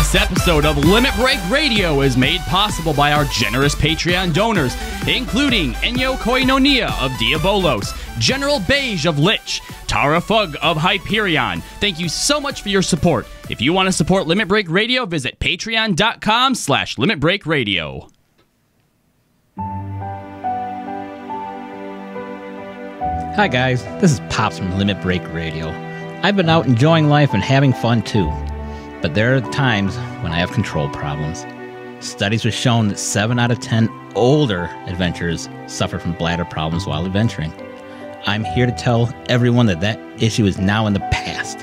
This episode of Limit Break Radio is made possible by our generous Patreon donors, including Enyo Koinonia of Diabolos, General Beige of Lich, Tara Fug of Hyperion. Thank you so much for your support. If you want to support Limit Break Radio, visit patreon.com/limitbreakradio. Hi guys, this is Pops from Limit Break Radio. I've been out enjoying life and having fun too, but there are times when I have control problems. Studies have shown that 7 out of 10 older adventurers suffer from bladder problems while adventuring. I'm here to tell everyone that that issue is now in the past.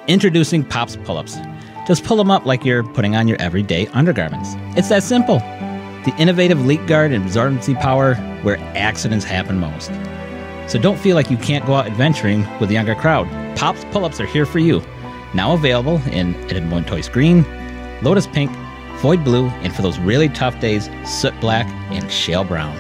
Introducing Pops Pull-Ups. Just pull them up like you're putting on your everyday undergarments. It's that simple. The innovative leak guard and absorbency power where accidents happen most. So don't feel like you can't go out adventuring with the younger crowd. Pops Pull-Ups are here for you. Now available in Edmontoise Green, Lotus Pink, Void Blue, and for those really tough days, Soot Black and Shale Brown.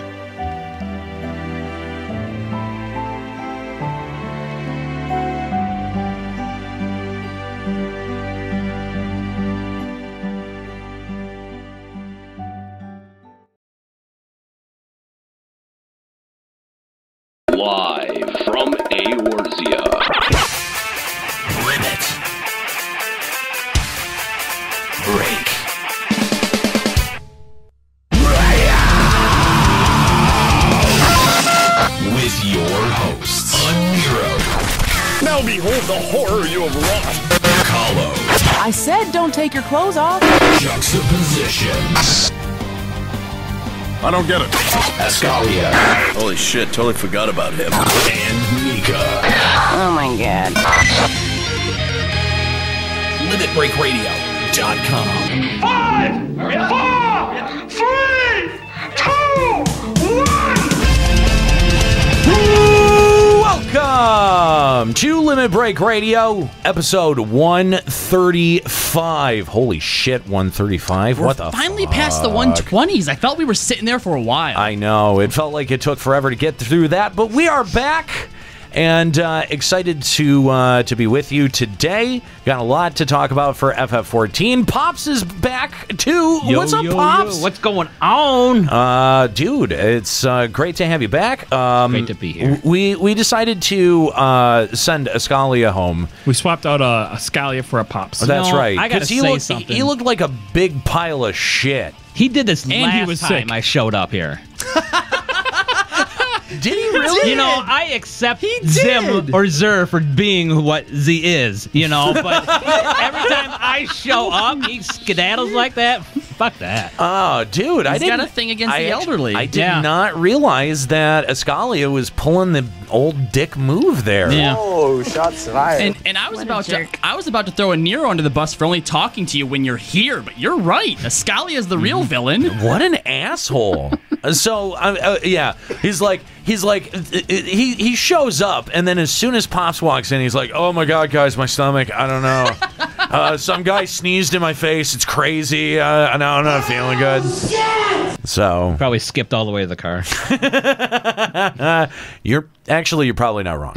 Live from Eorzea. Limit Break with your hosts, Nero. Now behold the horror you have wrought. Kahlo. I said don't take your clothes off. Juxtaposition. I don't get it. Ascalia. Holy shit, totally forgot about him. And Mika. Oh my god. LimitBreakRadio.com. 5, 4, 3, 2, 1. Welcome to Limit Break Radio, episode 135. Holy shit, 135. What the fuck? Finally past the 120s. I felt we were sitting there for a while. I know. It felt like it took forever to get through that, but we are back and excited to be with you today. Got a lot to talk about for FF14. Pops is back too. What's up, Pops? Yo, what's going on? Dude, it's great to have you back. Great to be here. We decided to send Ascalia home. We swapped out a Scalia for a Pops. That's right. I gotta 'cause he say looked, something. He looked like a big pile of shit. He did this And last he was time sick. I showed up here. Did he really? You know, I accept Zim or Zer for being what Z is, you know, but every time I show up, he skedaddles like that. Fuck that. Oh, dude, He's got a thing against the elderly. I did not realize that Ascalia was pulling the old dick move there. Yeah. Oh, shots fired. And I was about to throw a Nero under the bus for only talking to you when you're here, but you're right. Ascalia is the real villain. What an asshole. So yeah, he shows up, and then as soon as Pops walks in, he's like, "Oh my god, guys, my stomach. I don't know. Some guy sneezed in my face. It's crazy. I'm not feeling good." So Probably skipped all the way to the car. you're probably not wrong.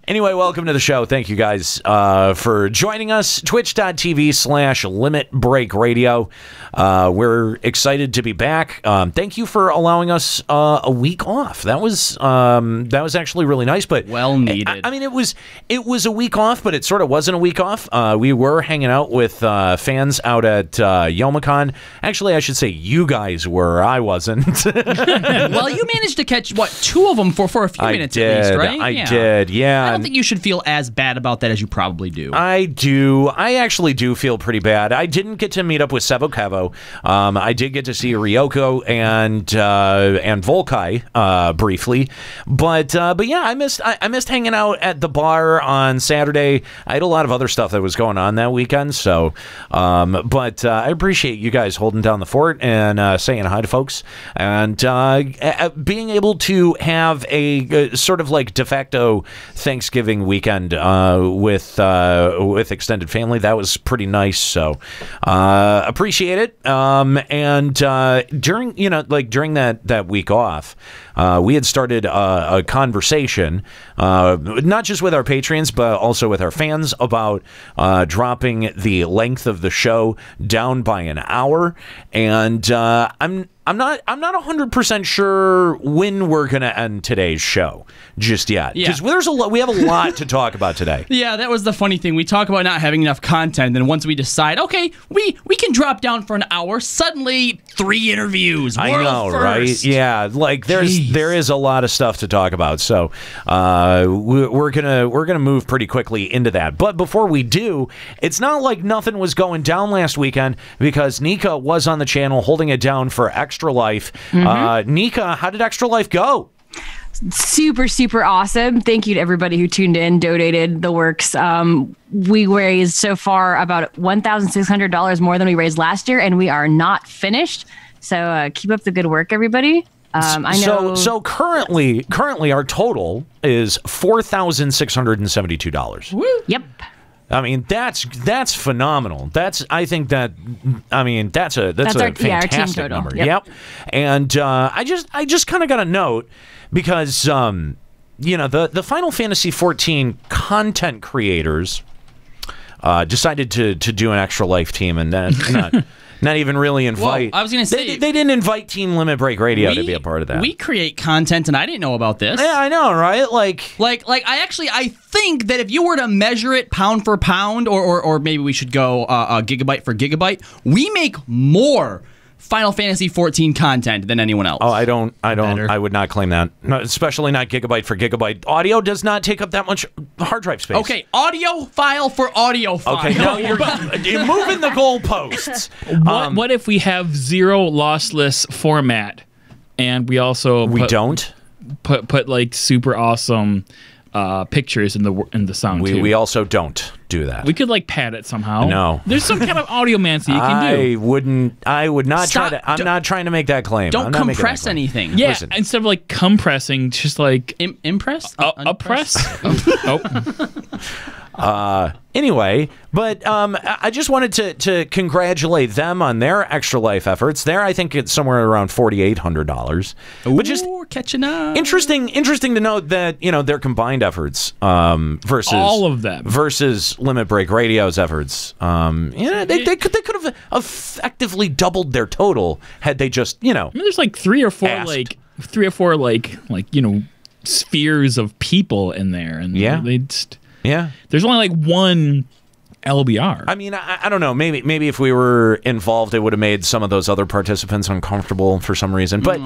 Anyway, welcome to the show. Thank you guys for joining us. Twitch.tv/Limit Break Radio. We're excited to be back. Thank you for allowing us a week off. That was actually really nice, but Well needed. I mean, it was a week off, but it sort of wasn't a week off. We were hanging out with fans out at Youmacon. Actually, I should say you guys were. I wasn't. Well, you managed to catch, what, 2 of them for a few minutes at least, right? I did, yeah. I don't think you should feel as bad about that as you probably do. I do. I actually do feel pretty bad. I didn't get to meet up with Sebo Kevo. I did get to see Ryoko and Volkai briefly, but yeah, I missed hanging out at the bar on Saturday. I had a lot of other stuff that was going on that weekend, so but I appreciate you guys holding down the fort and saying hi to folks, and being able to have a sort of like de facto Thanksgiving weekend with extended family. That was pretty nice. So appreciate it. And during that week off, we had started a conversation, not just with our patrons, but also with our fans about dropping the length of the show down by an hour. And I'm not 100% sure when we're going to end today's show just yet, because we have a lot to talk about today. Yeah, that was the funny thing. We talk about not having enough content, and once we decide, okay, we can drop down for an hour, suddenly 3 interviews. I know, right? Yeah, like there is a lot of stuff to talk about, so we're gonna move pretty quickly into that. But before we do, it's not like nothing was going down last weekend, because Nika was on the channel holding it down for Extra Life. Nika, how did Extra Life go? Super, super awesome. Thank you to everybody who tuned in, donated, the works. We raised so far about $1,600 more than we raised last year, and we are not finished. So keep up the good work, everybody. I know. So currently our total is $4,672. Woo. Yep. I mean, that's phenomenal. That's a fantastic number. Yep. And I just kind of got a note, because the Final Fantasy XIV content creators decided to do an Extra Life team, and then not even really invite. Well, I was going to say they didn't invite Team Limit Break Radio to be a part of that. We create content, and I didn't know about this. Yeah, I know, right? Like I think that if you were to measure it pound for pound, or maybe we should go gigabyte for gigabyte, we make more Final Fantasy XIV content than anyone else. Oh, I would not claim that. No, especially not gigabyte for gigabyte. Audio does not take up that much hard drive space. Okay, audio file for audio file. Okay, no, you're moving the goalposts. What if we have 0 lossless format, and we also put like super awesome pictures in the song too? We also don't do that. We could like pad it somehow. No, there's some kind of audio mancy you can do. I would not try to. I'm not trying to make that claim. Don't compress anything. Yeah, instead of like compressing, just like impress. Oppress. Anyway, but I just wanted to congratulate them on their Extra Life efforts. There, I think it's somewhere around $4,800, which is catching up. Interesting to note that their combined efforts versus all of them versus Limit Break Radio's efforts. They could have effectively doubled their total had they just I mean, there's like three or four spheres of people in there, and they just. Yeah, there's only like one LBR. I mean, I don't know. Maybe if we were involved, it would have made some of those other participants uncomfortable for some reason. But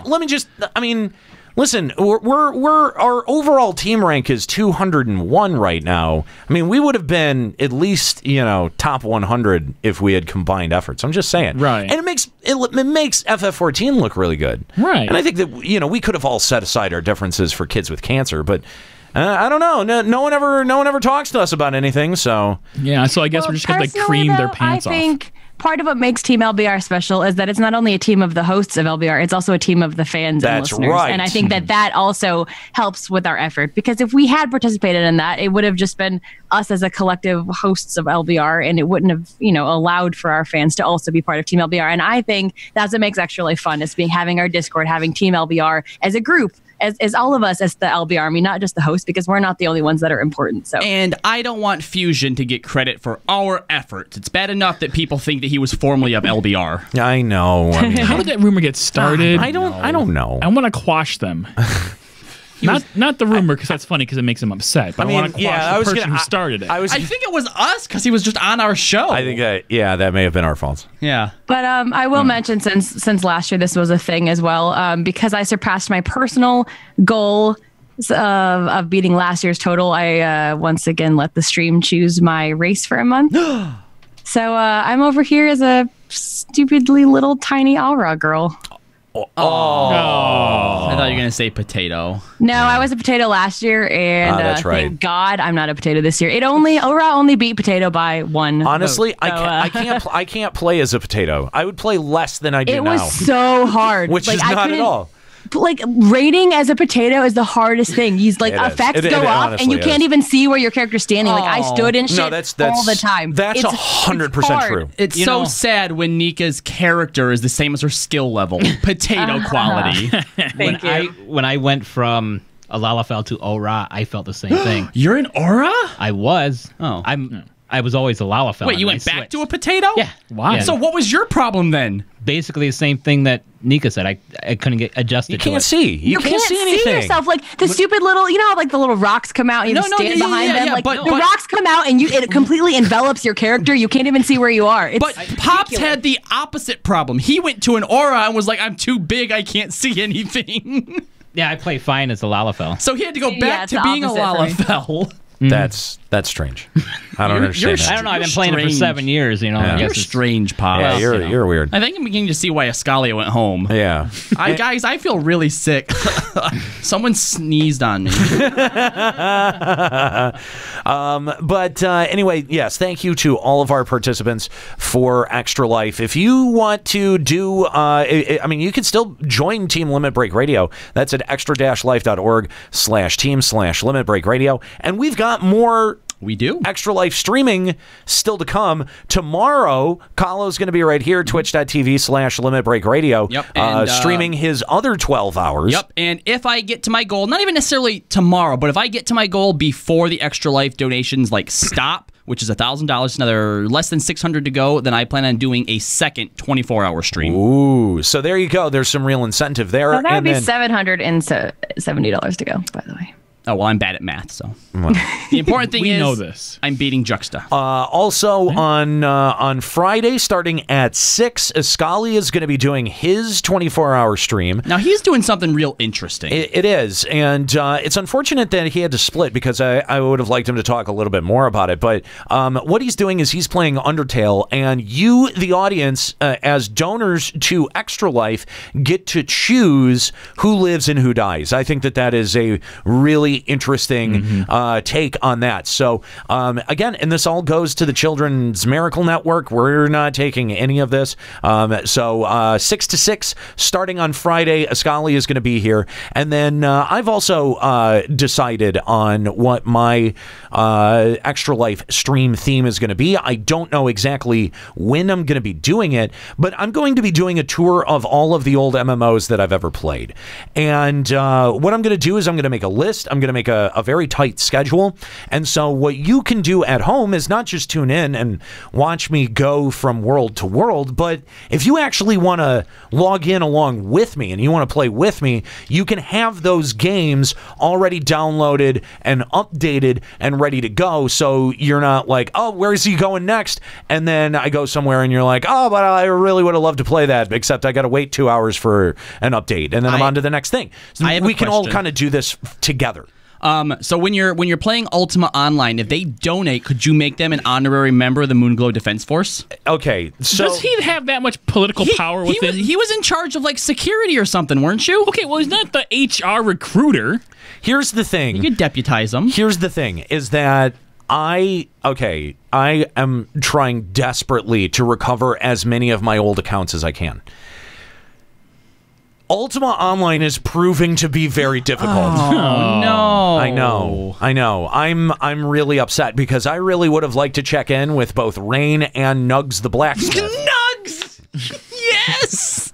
let me just. I mean, listen. We're our overall team rank is 201 right now. I mean, we would have been at least top 100 if we had combined efforts. I'm just saying. Right. And it makes FF14 look really good. Right. And I think that we could have all set aside our differences for kids with cancer, but. I don't know. No one ever talks to us about anything. So yeah. So I guess we're just gonna cream their pants off. I think part of what makes Team LBR special is that it's not only a team of the hosts of LBR, it's also a team of the fans and listeners. Right. And I think that also helps with our effort, because if we had participated in that, it would have just been us as a collective hosts of LBR, and it wouldn't have allowed for our fans to also be part of Team LBR. And I think that's what makes Extra Life fun, is having our Discord, having Team LBR as a group. As all of us as the LB Army, not just the host, because we're not the only ones that are important. So, and I don't want Fusion to get credit for our efforts. It's bad enough that people think that he was formerly of LBR. I know. I mean, how did that rumor get started? I don't know. I want to quash them. Not the rumor, because that's funny, because it makes him upset. But I want to quash the person who started it. I think it was us, because he was just on our show. I think that may have been our fault. Yeah. But I will mention, since last year this was a thing as well, because I surpassed my personal goal of beating last year's total, I once again let the stream choose my race for a month. So I'm over here as a stupidly little tiny Aura girl. I thought you were going to say potato. No, I was a potato last year, and that's right. thank God I'm not a potato this year. Ora only beat potato by 1 Honestly, vote, so, I can't play as a potato. I would play less than I do now. It was so hard. Which is not at all. Like, rating as a potato is the hardest thing. He's like, effects go up, and you can't even see where your character's standing. Like, I stood in shit all the time. That's 100% true. It's so sad when Nika's character is the same as her skill level. Potato quality. When I went from a Lalafell to Ora, I felt the same thing. You're an Ora? I was. Oh. I was always a Lalafell. Wait, you went back to a potato? Yeah. Why? So what was your problem then? Basically the same thing that Nika said. I couldn't get adjusted to it. You can't see. You can't see anything. Yourself. Like, the stupid little, you know how, like, the little rocks come out and you stand behind them? Like, the rocks come out and it completely envelops your character. You can't even see where you are. But Pops had the opposite problem. He went to an Aura and was like, I'm too big. I can't see anything. Yeah, I play fine as a Lalafell. So he had to go back to being a Lalafell. That's strange. I don't understand that. I don't know. I've been playing it for 7 years. You know, Yeah. I guess You're strange, Pops. Yeah, you're weird. I think I'm beginning to see why Ascalia went home. Yeah. Guys, I feel really sick. Someone sneezed on me. But anyway, yes, thank you to all of our participants for Extra Life. If you want to do, I mean, you can still join Team Limit Break Radio. That's at extra-life.org/team/Limit Break Radio. And we've got more. We do. Extra Life streaming still to come. Tomorrow, Kahlo's going to be right here, twitch.tv/Limit Break Radio. Yep. And, streaming his other 12 hours. Yep. And if I get to my goal, not even necessarily tomorrow, but if I get to my goal before the Extra Life donations stop, which is $1,000, another less than 600 to go, then I plan on doing a second 24-hour stream. Ooh, so there you go. There's some real incentive there. That would be $770 to go, by the way. Oh, well, I'm bad at math, so. The important thing is know this. I'm beating Juxta. Also, on Friday, starting at 6, Ascalia is going to be doing his 24-hour stream. Now, he's doing something real interesting. It is, and it's unfortunate that he had to split because I would have liked him to talk a little bit more about it. But what he's doing is he's playing Undertale, and you, the audience, as donors to Extra Life, get to choose who lives and who dies. I think that is a really interesting take on that. So again, and this all goes to the Children's Miracle Network. We're not taking any of this. So 6 to 6 starting on Friday. Ascalia is going to be here, and then I've also decided on what my Extra Life stream theme is going to be. I don't know exactly when I'm going to be doing it, but I'm going to be doing a tour of all of the old MMOs that I've ever played. And what I'm going to do is I'm going to make a list. I'm going to make a very tight schedule. And so what you can do at home is not just tune in and watch me go from world to world, but if you actually want to log in along with me and you want to play with me, you can have those games already downloaded and updated and ready to go. So you're not like, oh, where is he going next? And then I go somewhere and you're like, oh, but I really would have loved to play that, except I got to wait 2 hours for an update. And then I'm on to the next thing. So we can all kind of do this together. So when you're playing Ultima Online, if they donate, could you make them an honorary member of the Moonglow Defense Force? Okay, so does he have that much political power within? He was in charge of security or something, weren't you? Okay, well he's not the HR recruiter. Here's the thing. You could deputize him. Here's the thing: is that I am trying desperately to recover as many of my old accounts as I can. Ultima Online is proving to be very difficult. Oh, no. I know. I'm really upset because I really would have liked to check in with both Rain and Nugs the Blacksmith. Nugs! Yes!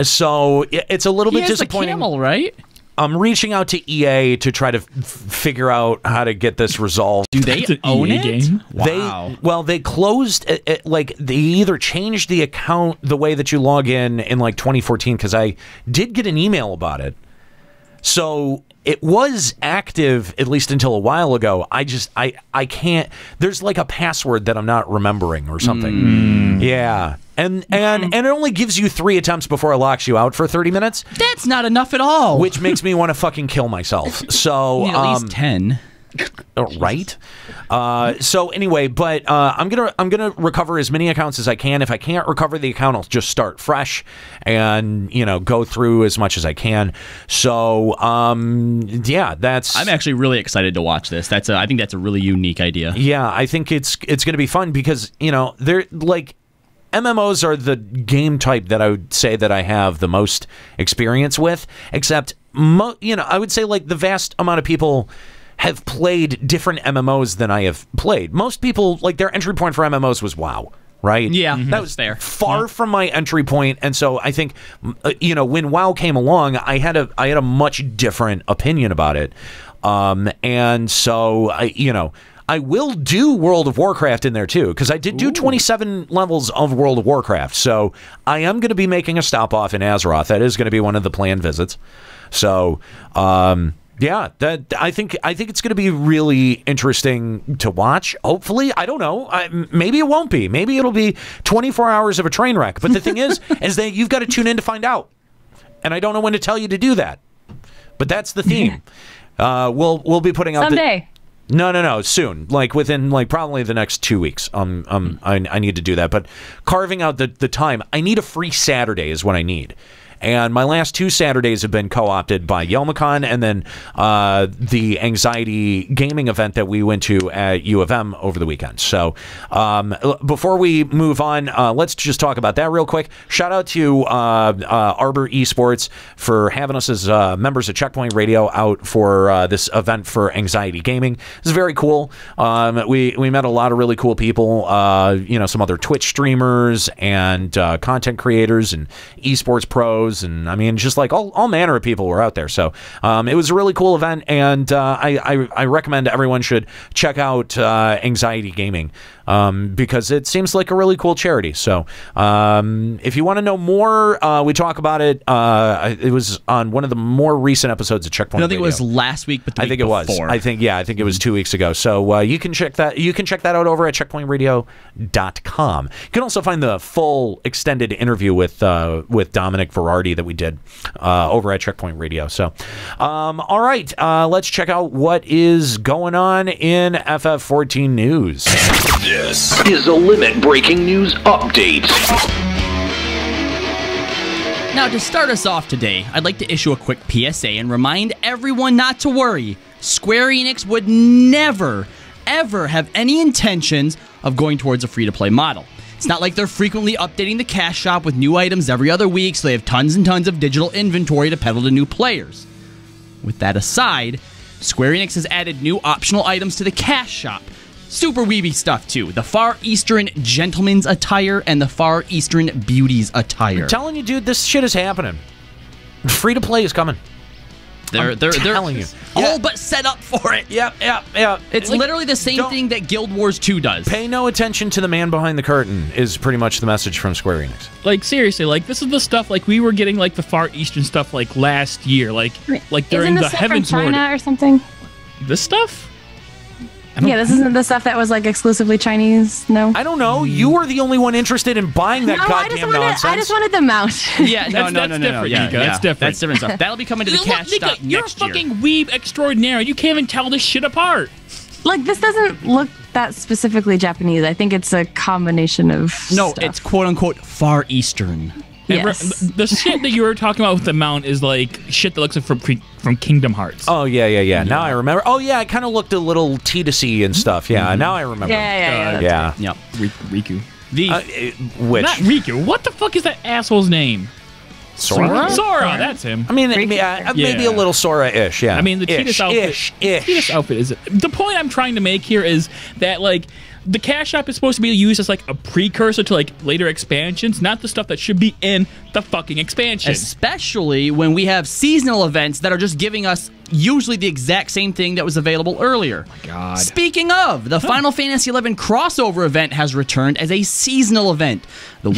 So it's a little bit disappointing. The camel, right? I'm reaching out to EA to try to figure out how to get this resolved. Do they own it? Game? Wow. They closed it, they either changed the account the way that you log in 2014, because I did get an email about it. So it was active at least until a while ago. I can't. There's a password that I'm not remembering or something. Yeah. And it only gives you 3 attempts before it locks you out for 30 minutes. That's not enough at all. Which makes me want to fucking kill myself. So at least 10. Right. So anyway, but I'm gonna recover as many accounts as I can. If I can't recover the account, I'll just start fresh and go through as much as I can. So yeah, I'm actually really excited to watch this. I think that's a really unique idea. Yeah, I think it's gonna be fun because they're like. MMOs are the game type that I would say that I have the most experience with, except, I would say like the vast amount of people have played different MMOs than I have played. Most people, like their entry point for MMOs was WoW, right? Yeah, that was fair. Far from my entry point, and so I think, when WoW came along, I had a much different opinion about it, and so I will do World of Warcraft in there, too, because I did do 27 levels of World of Warcraft. So I am going to be making a stop off in Azeroth. That is going to be one of the planned visits. So, yeah, I think it's going to be really interesting to watch. Hopefully, I don't know. Maybe it won't be. Maybe it'll be 24 hours of a train wreck. But the thing is that you've got to tune in to find out. And I don't know when to tell you to do that. But that's the theme. We'll be putting out someday. No, soon. Like within probably the next 2 weeks. I need to do that. But carving out the time, I need a free Saturday is what I need. And my last 2 Saturdays have been co-opted by Yelmacon and then the Anxiety Gaming event that we went to at U of M over the weekend. So before we move on, let's just talk about that real quick. Shout out to Arbor Esports for having us as members of Checkpoint Radio out for this event for Anxiety Gaming. It's very cool. We met a lot of really cool people, some other Twitch streamers and content creators and esports pros. And I mean, just like all manner of people were out there. So it was a really cool event, and I recommend everyone should check out Anxiety Gaming because it seems like a really cool charity. So if you want to know more, we talk about it. It was on one of the more recent episodes of Checkpoint. I think it was last week, but I think it was. I think it was 2 weeks ago. So you can check that. You can check that out over at checkpointradio.com. You can also find the full extended interview with Dominic Verardi that we did over at Checkpoint Radio. So, all right, let's check out what is going on in FF14 news. This is a Limit Breaking News Update. Now, to start us off today, I'd like to issue a quick PSA and remind everyone not to worry. Square Enix would never, ever have any intentions of going towards a free-to-play model. It's not like they're frequently updating the cash shop with new items every other week, so they have tons and tons of digital inventory to peddle to new players. With that aside, Square Enix has added new optional items to the cash shop. Super weeby stuff, too. The Far Eastern Gentleman's Attire and the Far Eastern Beauty's Attire. I'm telling you, dude, this shit is happening. Free-to-play is coming. They're telling you. all but set up for it. Yep. It's literally the same thing that Guild Wars 2 does. Pay no attention to the man behind the curtain is pretty much the message from Square Enix. Like, seriously, like, this is the stuff, like, we were getting, like, the Far Eastern stuff, like, last year. Like during the Heaven's Ward. China or something? This stuff? Yeah, this isn't the stuff that was like exclusively Chinese. No, I don't know. You were the only one interested in buying that goddamn nonsense. I just wanted the mount. Yeah, that's different, Nika. That's different. That's different stuff. That'll be coming to the cash shop next year. You're a fucking weeb extraordinaire. You can't even tell this shit apart. Like, this doesn't look that specifically Japanese. I think it's a combination of stuff. It's quote-unquote Far Eastern. Yes. The shit that you were talking about with the mount is like shit that looks like from Kingdom Hearts. Oh, yeah. Now I remember. Oh, yeah, it kind of looked a little T2C and stuff. Yeah, now I remember. Yeah. Yep. Riku. Which? Not Riku. What the fuck is that asshole's name? Sora? Sora, that's him. I mean, maybe a little Sora-ish, yeah. I mean, the Tidus outfit is... The point I'm trying to make here is that, like, the cash shop is supposed to be used as, like, a precursor to, like, later expansions, not the stuff that should be in the fucking expansion. Especially when we have seasonal events that are just giving us usually the exact same thing that was available earlier. Oh my God. Speaking of, the Final Fantasy XI crossover event has returned as a seasonal event. The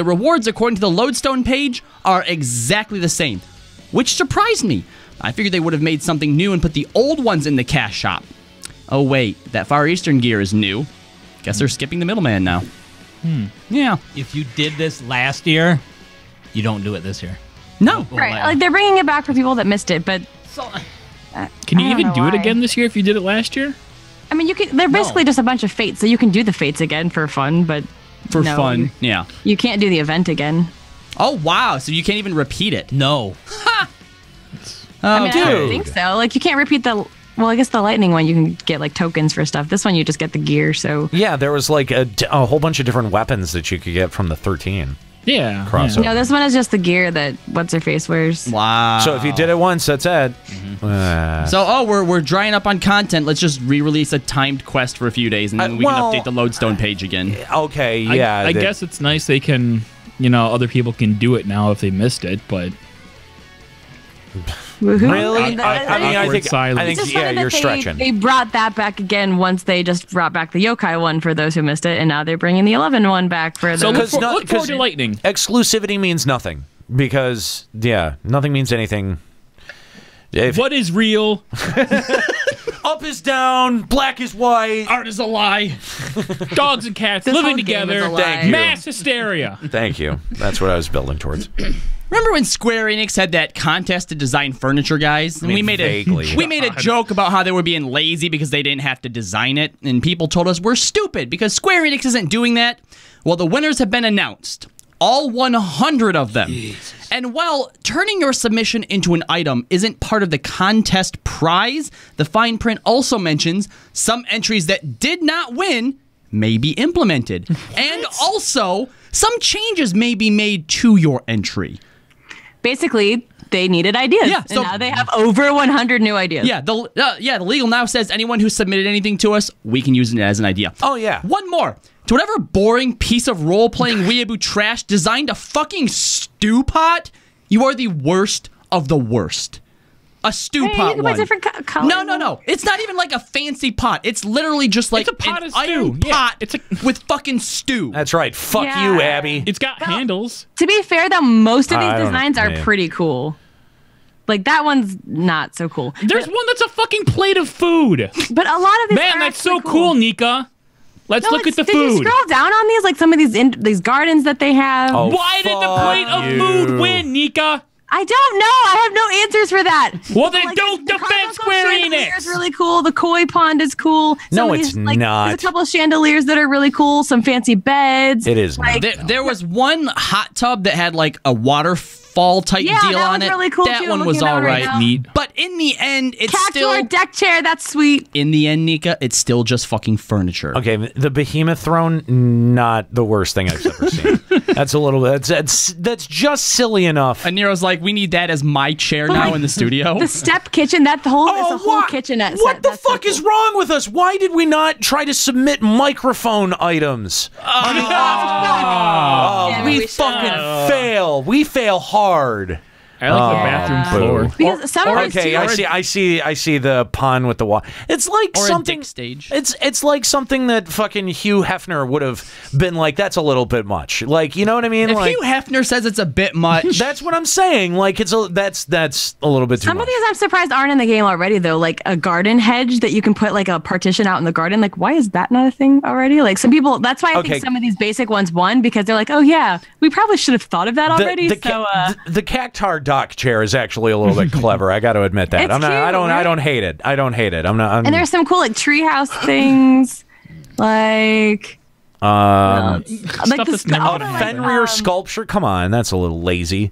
rewards according to the Lodestone page are exactly the same, which surprised me. I figured they would have made something new and put the old ones in the cash shop. Oh wait, that Far Eastern gear is new. Guess they're skipping the middleman now. Yeah. If you did this last year, you don't do it this year. No. Right, like, they're bringing it back for people that missed it, but Can you I don't even know do it why. again this year if you did it last year? I mean, you can. They're basically just a bunch of fates, so you can do the fates again for fun, but For no, fun, yeah. you can't do the event again. Oh, wow. So you can't even repeat it. No. I mean, I don't dude. think so. Like, you can't repeat the. Well, I guess the lightning one you can get like tokens for stuff. This one you just get the gear. So Yeah, there was like a whole bunch of different weapons that you could get from the 13 Yeah. crossover. no, this one is just the gear that what's her face wears. Wow. So if you did it once, that's it. So, we're drying up on content. Let's just re-release a timed quest for a few days, and then we well- can update the Lodestone page again. Okay, yeah. I guess it's nice they can, other people can do it now if they missed it, but Woohoo. Really? And I mean, I Awkward think, silence. I think It's just yeah, funny that you're they, stretching. They brought that back again once they just brought back the yokai one for those who missed it, and now they're bringing the 11 one back for so those. look forward to Lightning. Exclusivity means nothing because, yeah, nothing means anything. If What is real? up is down, black is white. Art is a lie. Dogs and cats This living whole game is together. a lie. Thank you. Mass hysteria. Thank you. That's what I was building towards. Remember when Square Enix had that contest to design furniture, guys? And mean, we made vaguely. we made a joke about how they were being lazy because they didn't have to design it, and people told us we're stupid because Square Enix isn't doing that. Well, the winners have been announced. All 100 of them. Jesus. And while turning your submission into an item isn't part of the contest prize, the fine print also mentions some entries that did not win may be implemented. And also, some changes may be made to your entry. Basically, they needed ideas. Yeah, so- and now they have over 100 new ideas. Yeah, the legal now says anyone who submitted anything to us, we can use it as an idea. Oh, yeah. One more. To whatever boring piece of role-playing weeaboo trash designed a fucking stew pot, you are the worst of the worst. A stew Hey, you pot can buy one. different colors. No. It's not even like a fancy pot. It's literally just like It's a pot an of stew. iron Yeah, pot it's with fucking stew. That's right. Fuck Yeah. you, Abby. It's got handles. To be fair, though, most of I these don't- designs are yeah. pretty cool. Like, that one's not so cool. There's one that's a fucking plate of food. But a lot of these Man, are that's so actually cool, Nika. Let's No, look at it's- the did you food. scroll down on these? Like some of these gardens that they have? Oh, Why did the fuck plate of you. food win, Nika? I don't know. I have no answers for that. Well, then Like, don't the defend Carnival Square chandelier Enix. is really cool. The koi pond is cool. No, Some of it's these, like, not. There's a couple of chandeliers that are really cool. Some fancy beds. It is not. There was one hot tub that had like a waterfall type Yeah, deal that on was it. really cool, that too. one I'm was looking at all that right right. now. Neat. But in the end, it's Cactuar still deck chair. That's sweet. in the end, Nika, it's still just fucking furniture. Okay, the behemoth throne, not the worst thing I've ever seen. That's a little bit. That's just silly enough. And Nero's like, we need that as my chair now in the studio. The step kitchen. That whole it's a whole what? kitchenette. What set. the That's so fuck is cool. wrong with us? Why did we not try to submit microphone items? Yeah, we we fucking fail. We fail hard. I like the bathroom floor. Because some of these Okay, too- I see the pun with the water. It's like Or a something. dick stage. It's like something that fucking Hugh Hefner would have been like. That's a little bit much. Like, you know what I mean? If Like, Hugh Hefner says it's a bit much, that's what I'm saying. Like, that's a little bit too Some much. of these I'm surprised aren't in the game already though. Like a garden hedge that you can put like a partition out in the garden. Like, why is that not a thing already? Like some people. That's why I Okay. think some of these basic ones won because they're like, oh yeah, we probably should have thought of that already. The cactar dock chair is actually a little bit clever. I got to admit that. It's I'm not. I cute, don't. I right? don't hate it. I don't hate it. I'm not. and there's some cool like treehouse things, like like Stuff that's never all gonna the, happen. Fenrir sculpture. Come on, that's a little lazy.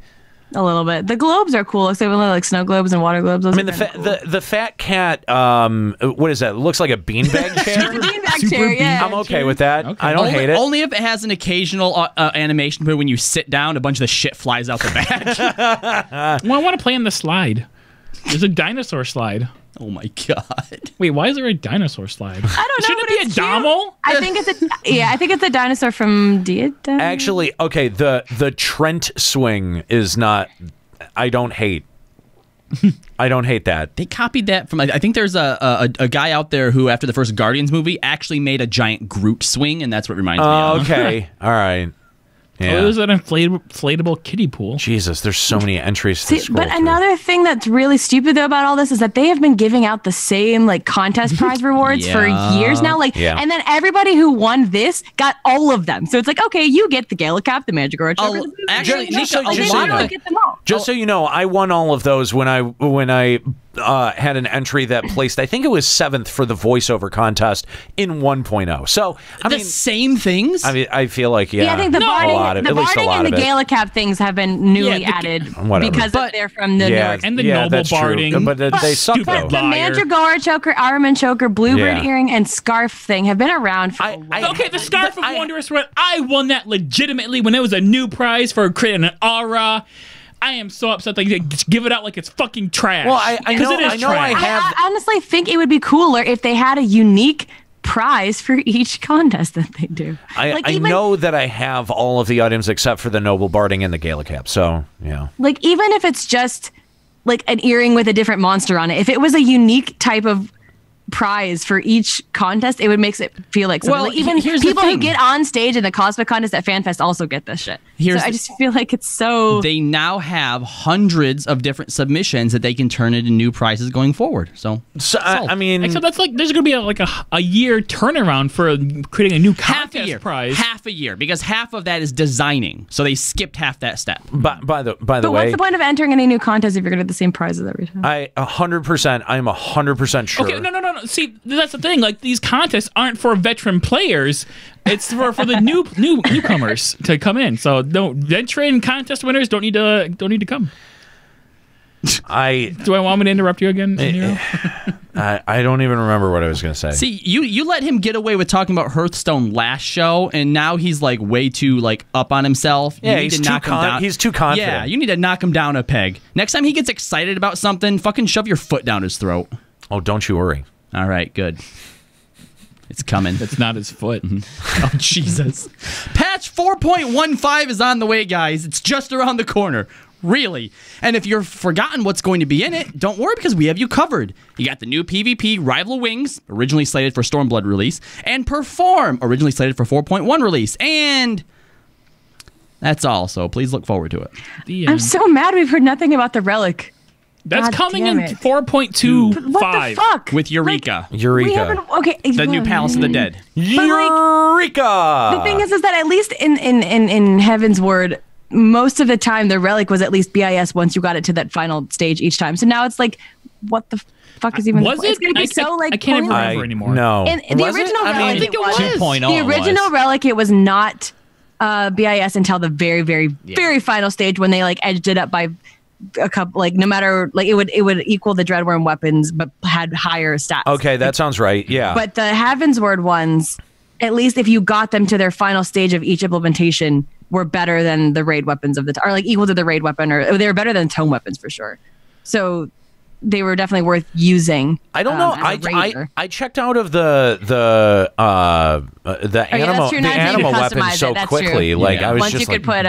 a little bit. The globes are cool. Except like snow globes and water globes. Those I mean, are kinda cool. the fat cat. What is that? It looks like a beanbag chair. beanbag chair, yeah. I'm okay with that. Okay. I don't hate it. Only if it has an occasional animation where when you sit down, a bunch of the shit flies out the back. Well, I want to play on the slide. There's a dinosaur slide. Oh my god. Wait, why is there a dinosaur slide? I don't know. Shouldn't but it be a it's cute. Dommel? I think it's a dinosaur from Diadem. Actually, okay. The Trent swing is not. I don't hate. I don't hate that. They copied that from. I think there's a guy out there who, after the first Guardians movie, actually made a giant Groot swing, and that's what reminds me of. Okay. All right. Yeah. Oh, there's an inflatable kiddie pool. Jesus, there's so many entries to See, scroll but through. another thing that's really stupid though about all this is that they have been giving out the same like contest prize rewards for years now. Like, Yeah. and then everybody who won this got all of them. So it's like, okay, you get the Gala Cap, the Magic Orchard. Actually, Just so Nika, you a know. lot of get them all. Just so you know, I won all of those when I had an entry that placed, I think it was 7th for the voiceover contest in 1.0. So I mean, same things. I mean, I feel like I think the barding and the Galacap things have been newly added because they're from the Newark. And the noble barding. But they suck though. The Mandragora choker, Armand choker, Bluebird earring, and scarf thing have been around for a long Okay, the Scarf of Wondrous Red, I won that legitimately when it was a new prize for creating an aura. I am so upset that they just give it out like it's fucking trash. Well, I know I honestly think it would be cooler if they had a unique prize for each contest that they do. I know that I have all of the items except for the noble barding and the Galacap. So yeah, like even if it's just like an earring with a different monster on it, if it was a unique type of prize for each contest, it would make it feel like something. Well, like even people who get on stage in the cosplay contest at FanFest also get this shit. I just feel like it's so. They now have hundreds of different submissions that they can turn into new prizes going forward. So I mean, except that's like there's going to be a year turnaround for creating a new contest prize. Half a year, because half of that is designing. So they skipped half that step. But by the way, what's the point of entering any new contest if you're going to get the same prizes every time? I'm 100% sure. Okay, no. See, that's the thing. Like these contests aren't for veteran players. It's for the newcomers to come in. So veteran contest winners don't need to come. Do I want me to interrupt you again? I don't even remember what I was going to say. See, you let him get away with talking about Hearthstone last show, and now he's like way too like up on himself. Yeah, he's too confident. Yeah, you need to knock him down a peg. Next time he gets excited about something, fucking shove your foot down his throat. Oh, don't you worry. All right, good. It's coming. It's not his foot. Oh, Jesus. Patch 4.15 is on the way, guys. It's just around the corner. Really. And if you've forgotten what's going to be in it, don't worry, because we have you covered. You got the new PvP Rival Wings, originally slated for Stormblood release, and Perform, originally slated for 4.1 release. And that's all, so please look forward to it. I'm so mad we've heard nothing about the Relic. That's coming in 4.25. What the fuck? With Eureka. Okay. The new Palace of the Dead. Eureka! The thing is that at least in Heaven's Word, most of the time the Relic was at least BIS once you got it to that final stage each time. So now it's like, what the fuck is even was the point? it? It's going to be I can't even remember anymore. No. In the original Relic, I think it was. 2.0 the original Relic, it was not BIS until the very, very, very final stage when they like edged it up by a couple, like no matter, like it would equal the Dreadworm weapons, but had higher stats. Okay, that sounds right. Yeah. But the Heaven's Word ones, at least if you got them to their final stage of each implementation, were better than the raid weapons of or like equal to the raid weapon, or they were better than tome weapons for sure. So they were definitely worth using. I don't know. I checked out of the animal weapons so quickly. True. Like I was once just you could put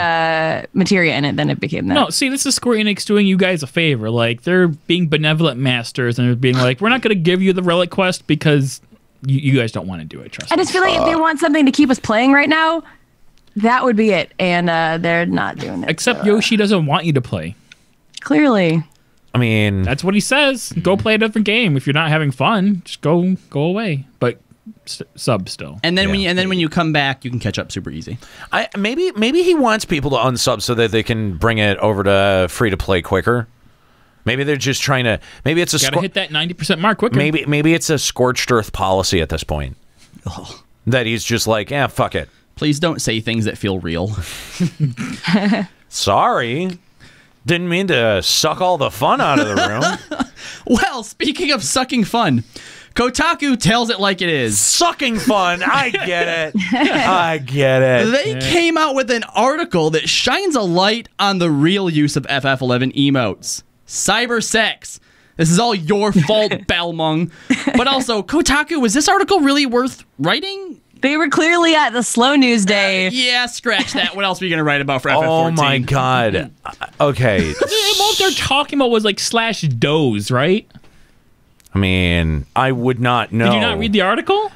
materia in it, then it became that. No, see, this is Square Enix doing you guys a favor. Like they're being benevolent masters and they're being like, we're not going to give you the Relic quest because you guys don't want to do it. Trust me. I just feel like if they want something to keep us playing right now, that would be it. And they're not doing it. Except Yoshi doesn't want you to play. Clearly. I mean, that's what he says. Go play a different game. If you're not having fun, just go away. But sub still. And then when you come back, you can catch up super easy. Maybe he wants people to unsub so that they can bring it over to free to play quicker. Maybe they're just trying to. Maybe it's gotta hit that 90% mark quicker. Maybe it's a scorched earth policy at this point. That he's just like, yeah, fuck it. Please don't say things that feel real. Sorry. Didn't mean to suck all the fun out of the room. Well, speaking of sucking fun, Kotaku tells it like it is. Sucking fun. I get it. I get it. They came out with an article that shines a light on the real use of FF11 emotes. Cyber sex. This is all your fault, Balmung. But also, Kotaku, was this article really worth writing? They were clearly at the slow news day. Yeah, scratch that. What else were you going to write about for FF14? Oh my god. Okay. What they're talking about was like /does, right? I mean, I would not know. Did you not read the article?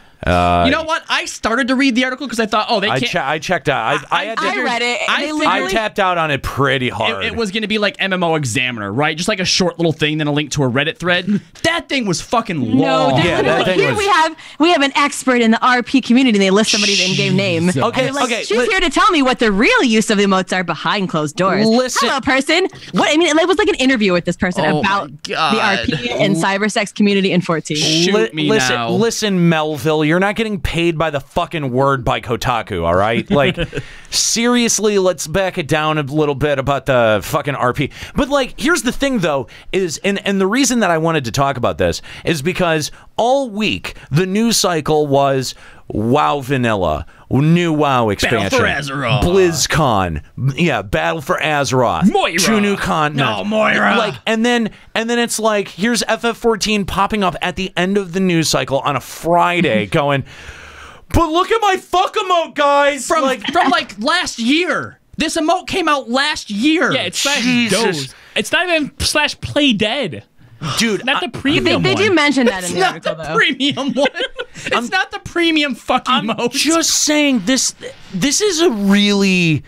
You know what? I started to read the article because I thought, oh, they can't. I checked out. I read it. I tapped out on it pretty hard. It was going to be like MMO Examiner, right? Just like a short little thing, then a link to a Reddit thread. That thing was fucking long. That thing here was... we have an expert in the RP community. They list somebody's in-game name. Okay. She's here to tell me what the real use of emotes are behind closed doors. Listen, hello, person. What I mean, it was like an interview with this person about the RP and cybersex community in 14. Shoot me now. Listen, Melville, you're not getting paid by the fucking word by Kotaku, all right? Like, seriously, let's back it down a little bit about the fucking RP. But, like, here's the thing, though, is, and the reason that I wanted to talk about this is because all week the news cycle was WoW Vanilla, new WoW expansion, Battle for Azeroth, BlizzCon, Battle for Azeroth, Moira. 2 new continents. No, Moira. Like, and then it's like, here's FF14 popping up at the end of the news cycle on a Friday, going, but look at my fuck emote, guys, From last year. This emote came out last year. Yeah, it's /Doze. It's not even /Play Dead. Dude, not the premium They do mention that in the Not article, the though. premium one. It's not the premium fucking emote. just saying this is a really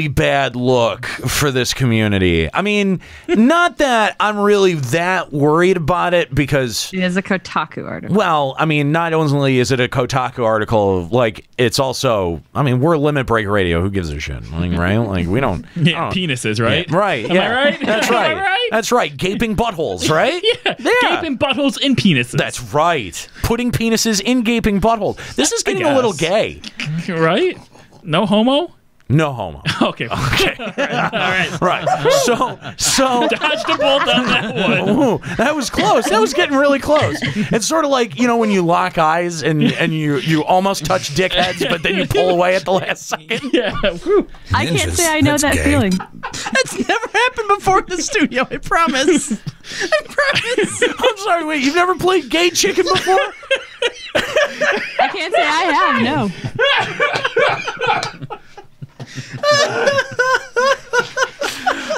bad look for this community. I mean, not that I'm really that worried about it because It is a Kotaku article. well, I mean, not only is it a Kotaku article, like it's also, I mean, we're Limit Break Radio. Who gives a shit? Like, right? Like we don't. Penises, right? Yeah, right. Am I right? That's Am right. I right? That's right. Gaping buttholes, right? Yeah. Gaping buttholes in penises. That's right. Putting penises in gaping buttholes. This is getting a little gay. Right? No homo? No homo. Okay. All right. Right. So Dodged a bolt on that one. ooh, that was close. That was getting really close. It's sort of like, you know, when you lock eyes and you almost touch dick heads, but then you pull away at the last second. Yeah. Whew. I can't say I know that feeling. That's never happened before in the studio. I promise. I promise. I'm sorry, wait, you've never played gay chicken before? I can't say I have, no.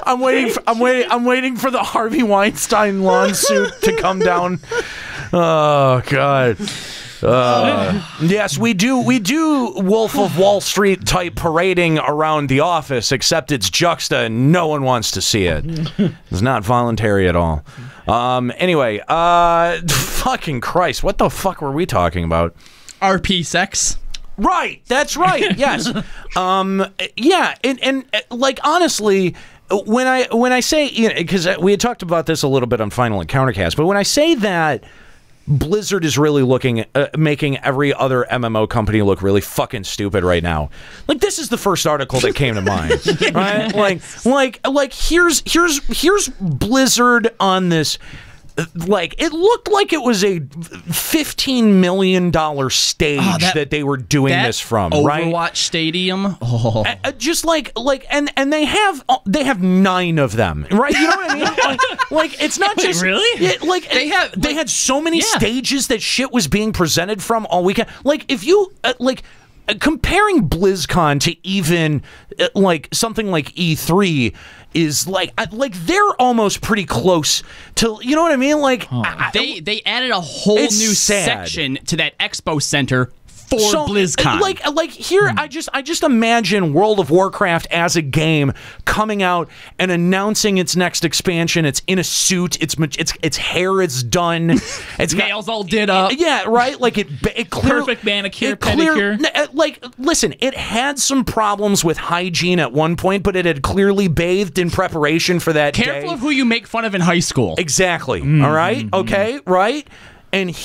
I'm waiting for the Harvey Weinstein lawn suit to come down. Oh God. Yes, we do Wolf of Wall Street type parading around the office, except it's juxta and no one wants to see it. It's not voluntary at all. Anyway, fucking Christ, what the fuck were we talking about? RP sex. Right, that's right. Yes. Yeah, and like honestly, when I say, you know, because we had talked about this a little bit on Final Encountercast, but when I say that Blizzard is really looking making every other MMO company look really fucking stupid right now, like this is the first article that came to mind. Right? Like here's Blizzard on this. Like it looked like it was a $15 million stage that they were doing this from, right? Overwatch Stadium. Oh. Just like and they have 9 of them, right? You know what I mean? Like it's not just really. Yeah, like they had so many stages that shit was being presented from all weekend. Like if you comparing BlizzCon to even like something like E3 is like they're almost pretty close to, you know what I mean? Like they added a whole new section to that expo center for BlizzCon. Like here, I just imagine World of Warcraft as a game coming out and announcing its next expansion. It's in a suit. Its hair is done. Its nails all did up. Yeah, right. Like it clear, perfect manicure, pedicure. Like, listen, it had some problems with hygiene at one point, but it had clearly bathed in preparation for that. Careful of who you make fun of in high school. Exactly. All right. Okay. Right. And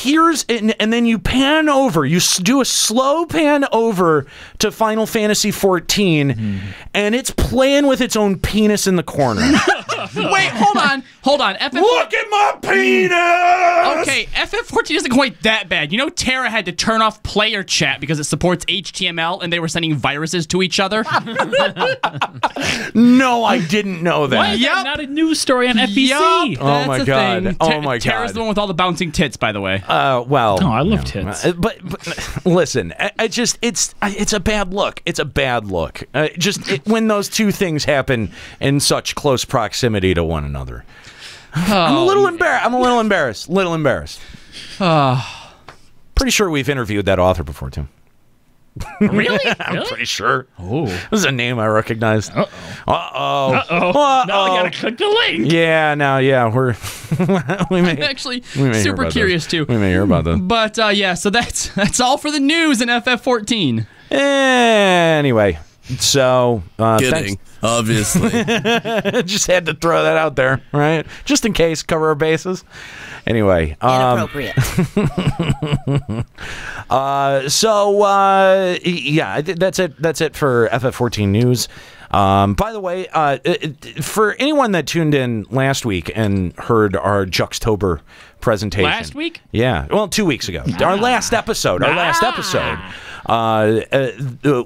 and then you pan over, you do a slow pan over to Final Fantasy XIV, and it's playing with its own penis in the corner. Wait, hold on. Look at my penis! Okay, FF14 isn't quite that bad. You know, Terra had to turn off player chat because it supports HTML, and they were sending viruses to each other. No, I didn't know that. Why is that not a news story on FEC? Yep, oh my god! Oh my god! Terra's the one with all the bouncing tits, by the way. Well. Oh, I love tits. But listen, it's a bad look. It's a bad look. When those two things happen in such close proximity to one another. I'm a little embarrassed. Pretty sure we've interviewed that author before, too. Really? I'm pretty sure. Oh. This is a name I recognized. Uh-oh. Now I gotta click the link. Yeah, now, we're... I'm actually super curious, too. We may hear about that. But, yeah, so that's all for the news in FF14. Anyway, so... Kidding, obviously. Just had to throw that out there, right? Just in case, cover our bases. Anyway. Inappropriate. Yeah, that's it. That's it for FF14 news. By the way, for anyone that tuned in last week and heard our Juxtober presentation. Last week? Yeah. Well, 2 weeks ago. Our last episode.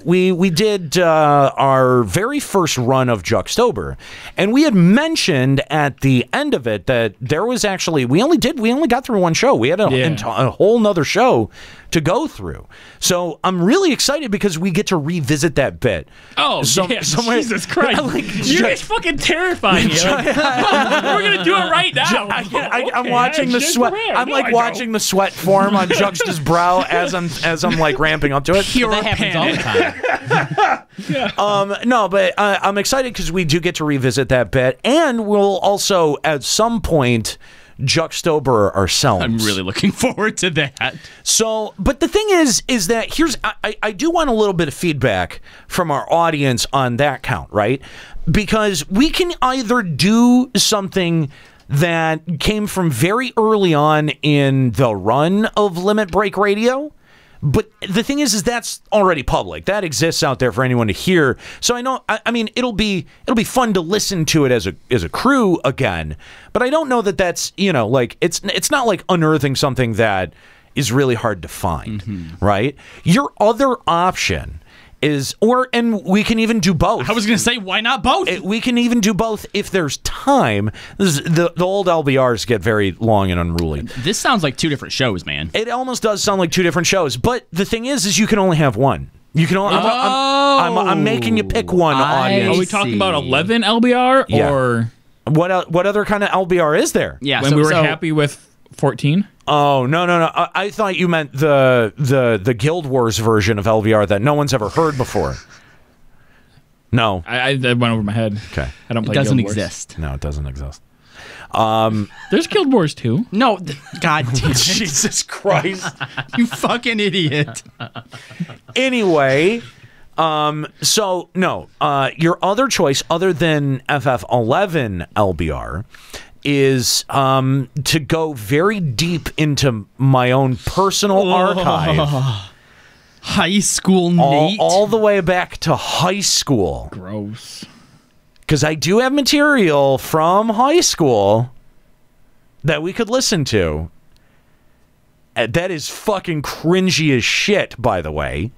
We did our very first run of Juxtober, and we had mentioned at the end of it that there was actually we only got through one show. We had a whole nother show to go through. So I'm really excited because we get to revisit that bit. Oh, Jesus Christ. You're just fucking terrifying me. Like, we're going to do it right now. I'm watching the sweat. I'm like watching the sweat form on Juxta's brow as I'm like ramping up to it. That happens all the time. No, but I'm excited because we do get to revisit that bit, and we'll also at some point Juxtober ourselves. I'm really looking forward to that. So, but the thing is that I do want a little bit of feedback from our audience on that count, right? Because we can either do something that came from very early on in the run of Limit Break Radio. But the thing is that's already public. That exists out there for anyone to hear. So I know. I mean, it'll be fun to listen to it as a crew again. But I don't know that that's like it's not like unearthing something that is really hard to find, right? Your other option is, and we can even do both. I was going to say, why not both? We can even do both if there's time. The old LBRs get very long and unruly. This sounds like two different shows, man. It almost does sound like two different shows, but the thing is you can only have one. You can only. I'm making you pick one, audience. Are we talking about 11 LBR or what other kind of LBR is there? Yeah, when we were happy with 14? Oh, no. I thought you meant the Guild Wars version of LVR that no one's ever heard before. No. That went over my head. Okay. I don't play It doesn't Guild Wars. exist. No, it doesn't exist. There's Guild Wars 2. No, God damn it. Jesus Christ. You fucking idiot. Anyway, so, no. Your other choice, other than FF11 LBR, is to go very deep into my own personal archive. High school Nate. All the way back to high school. Gross. Because I do have material from high school that we could listen to. That is fucking cringy as shit, by the way.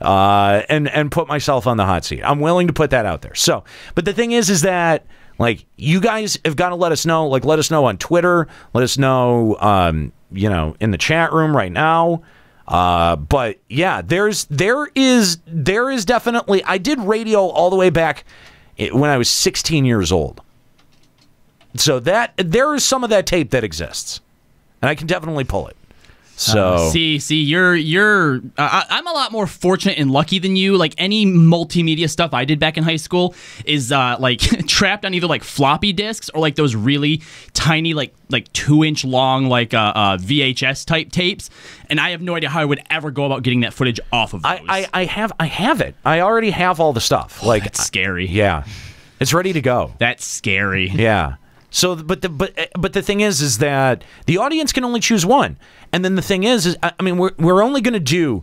And put myself on the hot seat. I'm willing to put that out there. So, but the thing is that like, you guys have got to let us know. Like, let us know on Twitter. Let us know, in the chat room right now. But yeah, there is definitely. I did radio all the way back when I was 16 years old. So that there is some of that tape that exists, and I can definitely pull it. So see, you're. I'm a lot more fortunate and lucky than you. Like any multimedia stuff I did back in high school is like trapped on either like floppy disks or like those really tiny like 2-inch long like VHS type tapes, and I have no idea how I would ever go about getting that footage off of those. I have it. I already have all the stuff. Like that's scary. Yeah, it's ready to go. That's scary. Yeah. So, but the thing is that the audience can only choose one, and then the thing is I mean, we're only going to do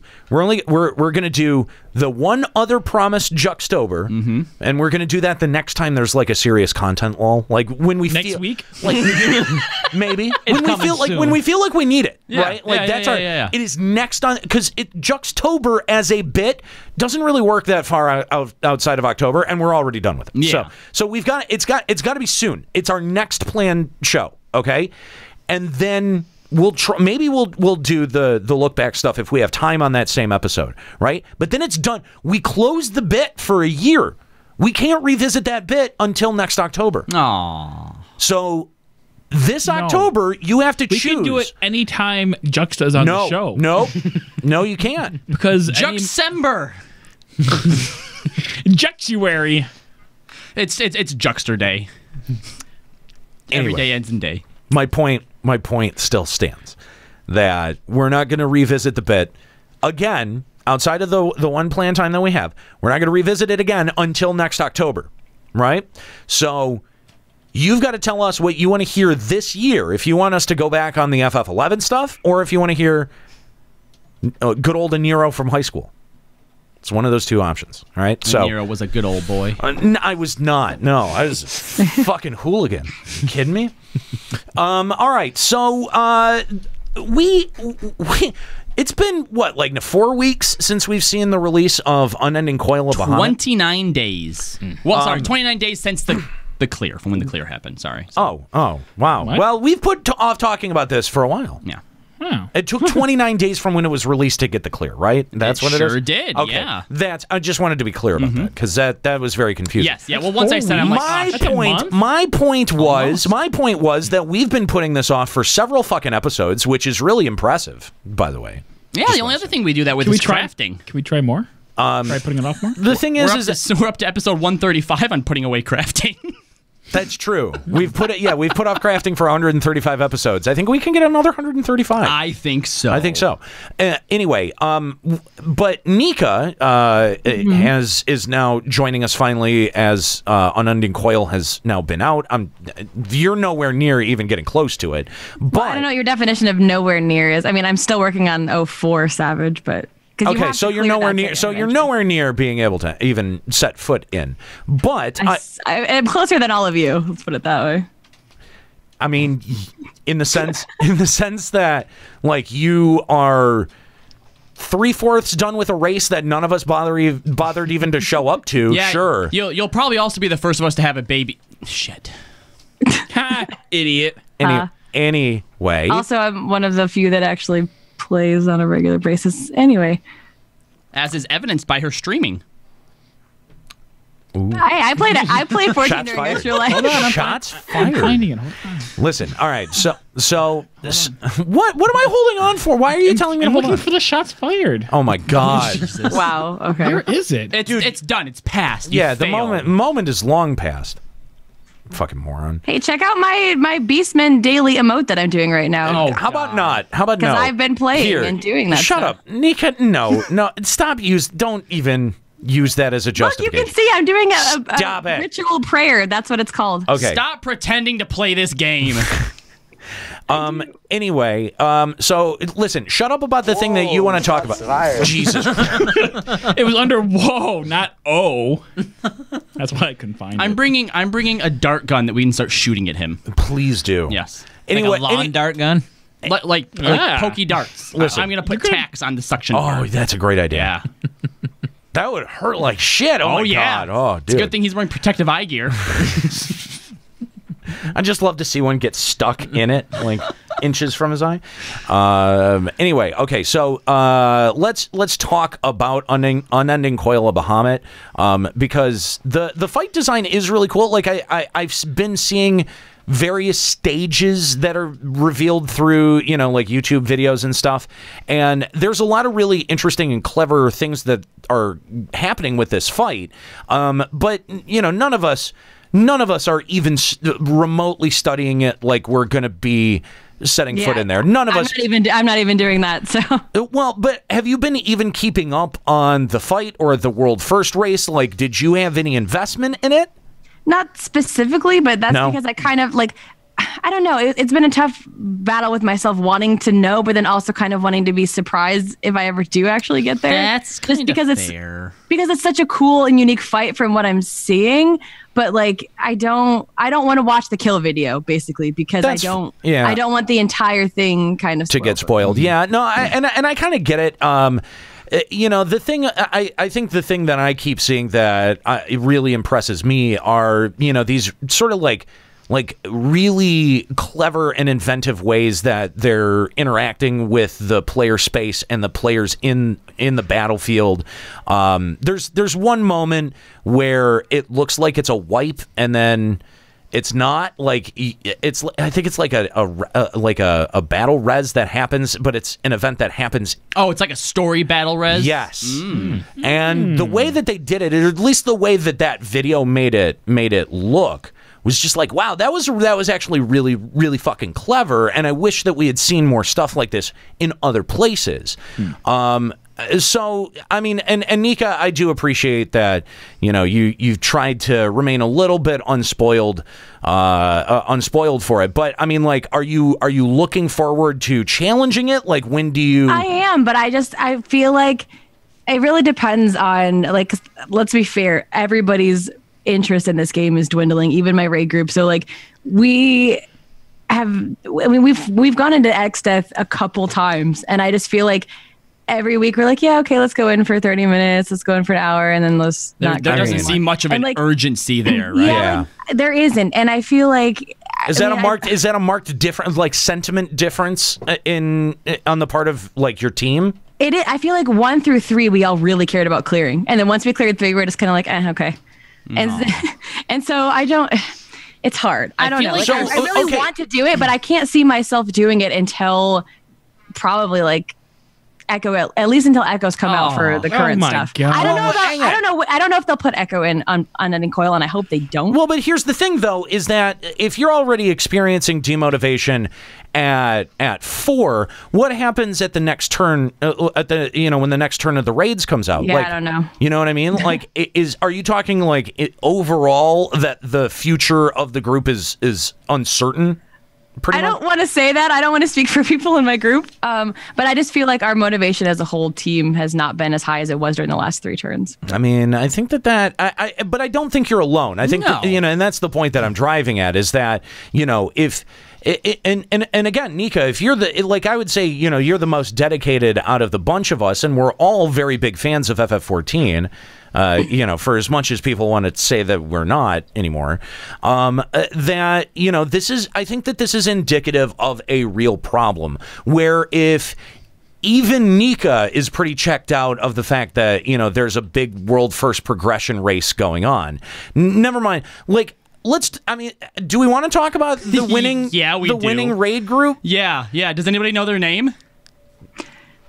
the one other promised Juxtober, and we're going to do that the next time there's like a serious content lull, like when we next week, like maybe when we feel like we need it, right? Like that's our. It is next on because Juxtober as a bit doesn't really work that far outside of October, and we're already done with it. Yeah. So we've got it's got to be soon. It's our next planned show, okay? And then we'll maybe we'll do the look back stuff if we have time on that same episode, right? But then it's done. We close the bit for a year. We can't revisit that bit until next October. Aww. So This October, you have to choose. We can do it anytime Juxta's on the show. No, you can't. Because Juxember. Juxuary. It's Juxter Day. Every day ends in day. My point still stands that we're not going to revisit the bit again outside of the one planned time that we have. We're not going to revisit it again until next October, right? So you've got to tell us what you want to hear this year. If you want us to go back on the FF11 stuff, or if you want to hear good old Nero from high school. It's one of those two options, right? So Nero was a good old boy. I was not. No, I was a fucking hooligan. You kidding me? All right. So we it's been what, like 4 weeks since we've seen the release of Unending Coil of Bahamut. 29 days. Well, sorry, 29 days since the clear, from when the clear happened. Sorry. Oh, wow. What? Well, we've put off talking about this for a while. Yeah. Wow. It took 29 days from when it was released to get the clear, right? That's what it is? Sure did, okay. yeah. I just wanted to be clear about that, because that was very confusing. Yes, yeah. Well, once I said, I'm like, my point was that we've been putting this off for several fucking episodes, which is really impressive, by the way. yeah, the only other thing we do that with is crafting. Can we try more? Try putting it off more? The thing We're up to episode 135 on putting away crafting. That's true. We've put off crafting for 135 episodes. I think we can get another 135. I think so. Anyway, but Nika is now joining us finally, as Unending Coil has now been out. You're nowhere near even getting close to it. But Well, I don't know what your definition of nowhere near is. I mean, I'm still working on 04 Savage, but okay, so you're nowhere near. So you're nowhere near being able to even set foot in. But I'm closer than all of you. Let's put it that way. I mean, in the sense that, like, you are 3/4 done with a race that none of us bothered even to show up to. Yeah, sure. You'll probably also be the first of us to have a baby. Shit. Idiot. Anyway. Also, I'm one of the few that actually plays on a regular basis anyway. As is evidenced by her streaming. I played 14 during extra life. Hold on, shots fired. I'm finding it. Listen, all right. So what am I holding on for? Why are you telling me to I'm hold looking on? for the shots fired. Oh my god. Wow. Okay. Where is it? It's done. It's past. Yeah, the moment is long past. Fucking moron. Hey, check out my Beastman daily emote that I'm doing right now. Oh, how about not? How about no? Because I've been playing and doing that. Shut stuff. up, Nika. No, stop. Don't even use that as a Look, justification. you can see I'm doing Stop a it. ritual prayer. That's what it's called. Okay. Stop pretending to play this game. Anyway, so listen, shut up about the thing that you want to talk about. Jesus. It was under whoa, not oh. That's why I couldn't find it. I'm bringing a dart gun that we can start shooting at him. Please do. Yes. Anyway, like a lawn dart gun? Like pokey darts. Listen. I'm going to put tacks on the suction Oh, part. that's a great idea. Yeah. That would hurt like shit. Oh, my yeah. God. Oh, dude. It's a good thing he's wearing protective eye gear. I'd just love to see one get stuck in it, like inches from his eye. Anyway, okay, so let's talk about Unending Coil of Bahamut, because the fight design is really cool. Like I've been seeing various stages that are revealed through, like YouTube videos and stuff. And there's a lot of really interesting and clever things that are happening with this fight. But, none of us are even remotely studying it like we're going to be setting foot in there. None of us. I'm not even doing that. So. Well, but have you been even keeping up on the fight or the World First race? Like, did you have any investment in it? Not specifically, but that's because I kind of I don't know. It's been a tough battle with myself wanting to know, but then also kind of wanting to be surprised if I ever do actually get there. That's kind of fair. Because it's such a cool and unique fight from what I'm seeing. But I don't want to watch the kill video basically because I don't want the entire thing kind of to get spoiled. Yeah, no, and I kind of get it. The thing I think the thing that I keep seeing that it really impresses me are these sort of like really clever and inventive ways that they're interacting with the player space and the players in the battlefield. There's one moment where it looks like it's a wipe, and then It's not like it's. I think it's like a battle res that happens, but it's an event that happens. Oh, it's like a story battle res. Yes, and the way that they did it, or at least the way that that video made it look, was just like, wow, that was actually really, really fucking clever. And I wish that we had seen more stuff like this in other places. So, I mean, and Nika, I do appreciate that, you know, you've tried to remain a little bit unspoiled for it. But I mean, like, are you looking forward to challenging it? Like, when do you? I am, but I feel like it really depends on, like, let's be fair, everybody's interest in this game is dwindling, even my raid group. So like we've gone into X Death a couple times, and I just feel like every week we're like, yeah, okay, let's go in for 30 minutes, let's go in for an hour, and then let's not go. There doesn't seem much of an urgency there, right? Yeah, like, there isn't, and I feel like is that a marked difference, like sentiment difference on the part of like your team? It is. I feel like 1 through 3 we all really cared about clearing, and then once we cleared 3, we're just kind of like, okay. And so I don't. It's hard. I don't know. Like, I really want to do it, but I can't see myself doing it until probably like Echo, at least until Echoes come out for the current stuff. God. I don't know if they'll put Echo in on Ending Coil, and I hope they don't. Well, but here's the thing, though, is that if you're already experiencing demotivation at 4, what happens at the next turn? When the next turn of the raids comes out? Yeah, like, I don't know. You know what I mean? Like, are you talking like overall that the future of the group is uncertain? I don't want to say that. I don't want to speak for people in my group. But I just feel like our motivation as a whole team has not been as high as it was during the last 3 turns. I mean, I think but I don't think you're alone. I think that, and that's the point that I'm driving at, is that, if and again, Nika, if you're I would say, you're the most dedicated out of the bunch of us, and we're all very big fans of FF14. For as much as people want to say that we're not anymore, I think that this is indicative of a real problem, where if even Nika is pretty checked out of the fact that, there's a big world first progression race going on. Never mind. Like, do we want to talk about the winning winning raid group? Yeah. Does anybody know their name?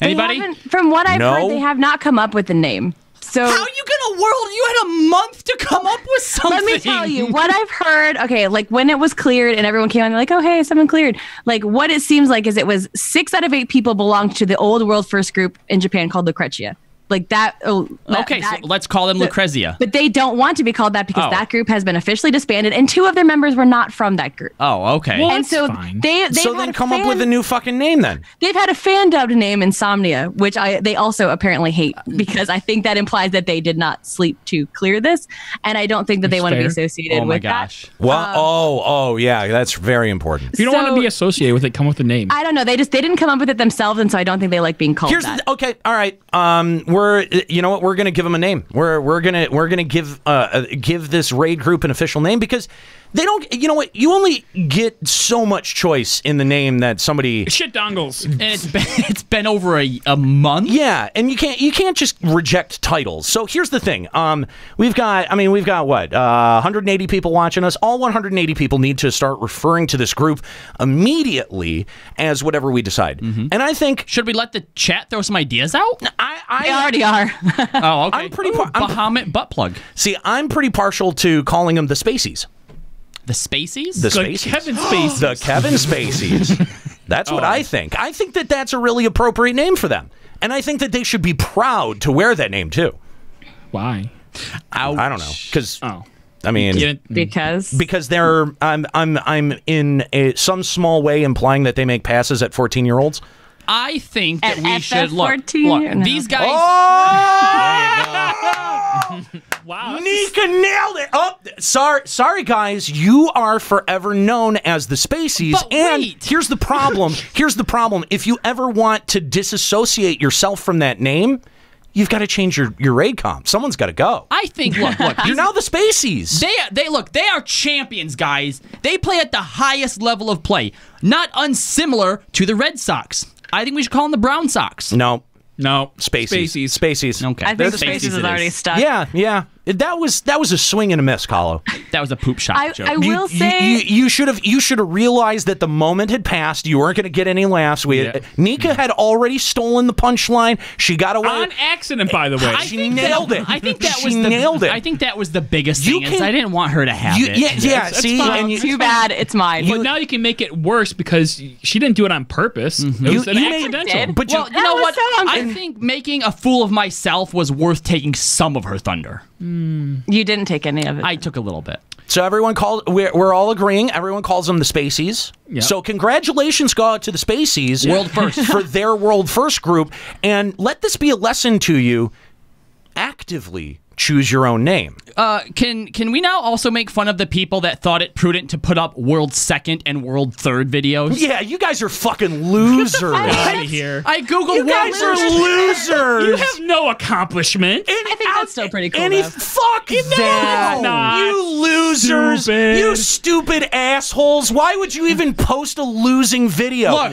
Anybody? From what I've heard, they have not come up with a name. So how are you gonna you had a month to come up with something. Let me tell you what I've heard. Okay, like when it was cleared and everyone came on, they're like, oh, hey, someone cleared. Like what it seems like is it was 6 out of 8 people belonged to the old world first group in Japan called Lucrezia. Like that. So let's call them Lucrezia. But they don't want to be called that because that group has been officially disbanded, and 2 of their members were not from that group. Oh, okay. Well, and so they've then come up with a new fucking name then. They've had a fan dubbed name, Insomnia, which they also apparently hate because I think that implies that they did not sleep to clear this, and I don't think that they want to be associated with that. Well, yeah, that's very important. If you don't want to be associated with it, come with a name. I don't know. They didn't come up with it themselves, and so I don't think they like being called that. Okay, all right. We're gonna give them a name. We're gonna give this raid group an official name, because they don't. You know what? You only get so much choice in the name that somebody shit dongles, and it's been over a month. Yeah, and you can't just reject titles. So here's the thing. We've got what 180 people watching us. All 180 people need to start referring to this group immediately as whatever we decide. And I think, should we let the chat throw some ideas out? They already are. Oh, okay. I'm pretty Bahamut butt plug. See, I'm pretty partial to calling them the Spaceys. The Spaceys? The Spaceys. Kevin Spaceys. The Kevin Spaceys. That's what I think. I think that that's a really appropriate name for them. And I think that they should be proud to wear that name, too. Why? I don't know. Because, I mean... Because they're... I'm in some small way implying that they make passes at 14-year-olds. I think that we should look. These guys. Wow, Nika nailed it. Oh, sorry, guys. You are forever known as the Spaceys. But and wait. Here's the problem. If you ever want to disassociate yourself from that name, you've got to change your raid comp. Someone's got to go. I think. Look. You're now the Spaceys. They are champions, guys. They play at the highest level of play, not unsimilar to the Red Sox. I think we should call them the Brown Sox. No. No. Spaceys. Spaceys. Okay. I think the Spaceys is already stuck. Yeah. That was a swing and a miss, Kahlo. That was a poop shot joke. I will say you should have realized that the moment had passed. You weren't going to get any laughs. Nika had already stolen the punchline. She got away on accident, by the way. She nailed it. I think that she nailed it. I think that was the biggest thing. Is I didn't want her to have it. Yeah. See, fine. too bad it's mine. But now you can make it worse because she didn't do it on purpose. It was an accidental. But Well, you know what? I think making a fool of myself was worth taking some of her thunder. You didn't take any of it. I took a little bit. So everyone we're all agreeing. Everyone calls them the Spaceys. Yep. So congratulations go out to the Spaceys, World first. for their world first group. And let this be a lesson to you. Actively choose your own name. Can we now also make fun of the people that thought it prudent to put up world second and world third videos? Yeah, you guys are fucking losers. Get out of here. I googled You guys are losers. You have no accomplishment. I think that's still pretty cool. Fuck them. not. You losers. Stupid. You stupid assholes. Why would you even post a losing video? Look,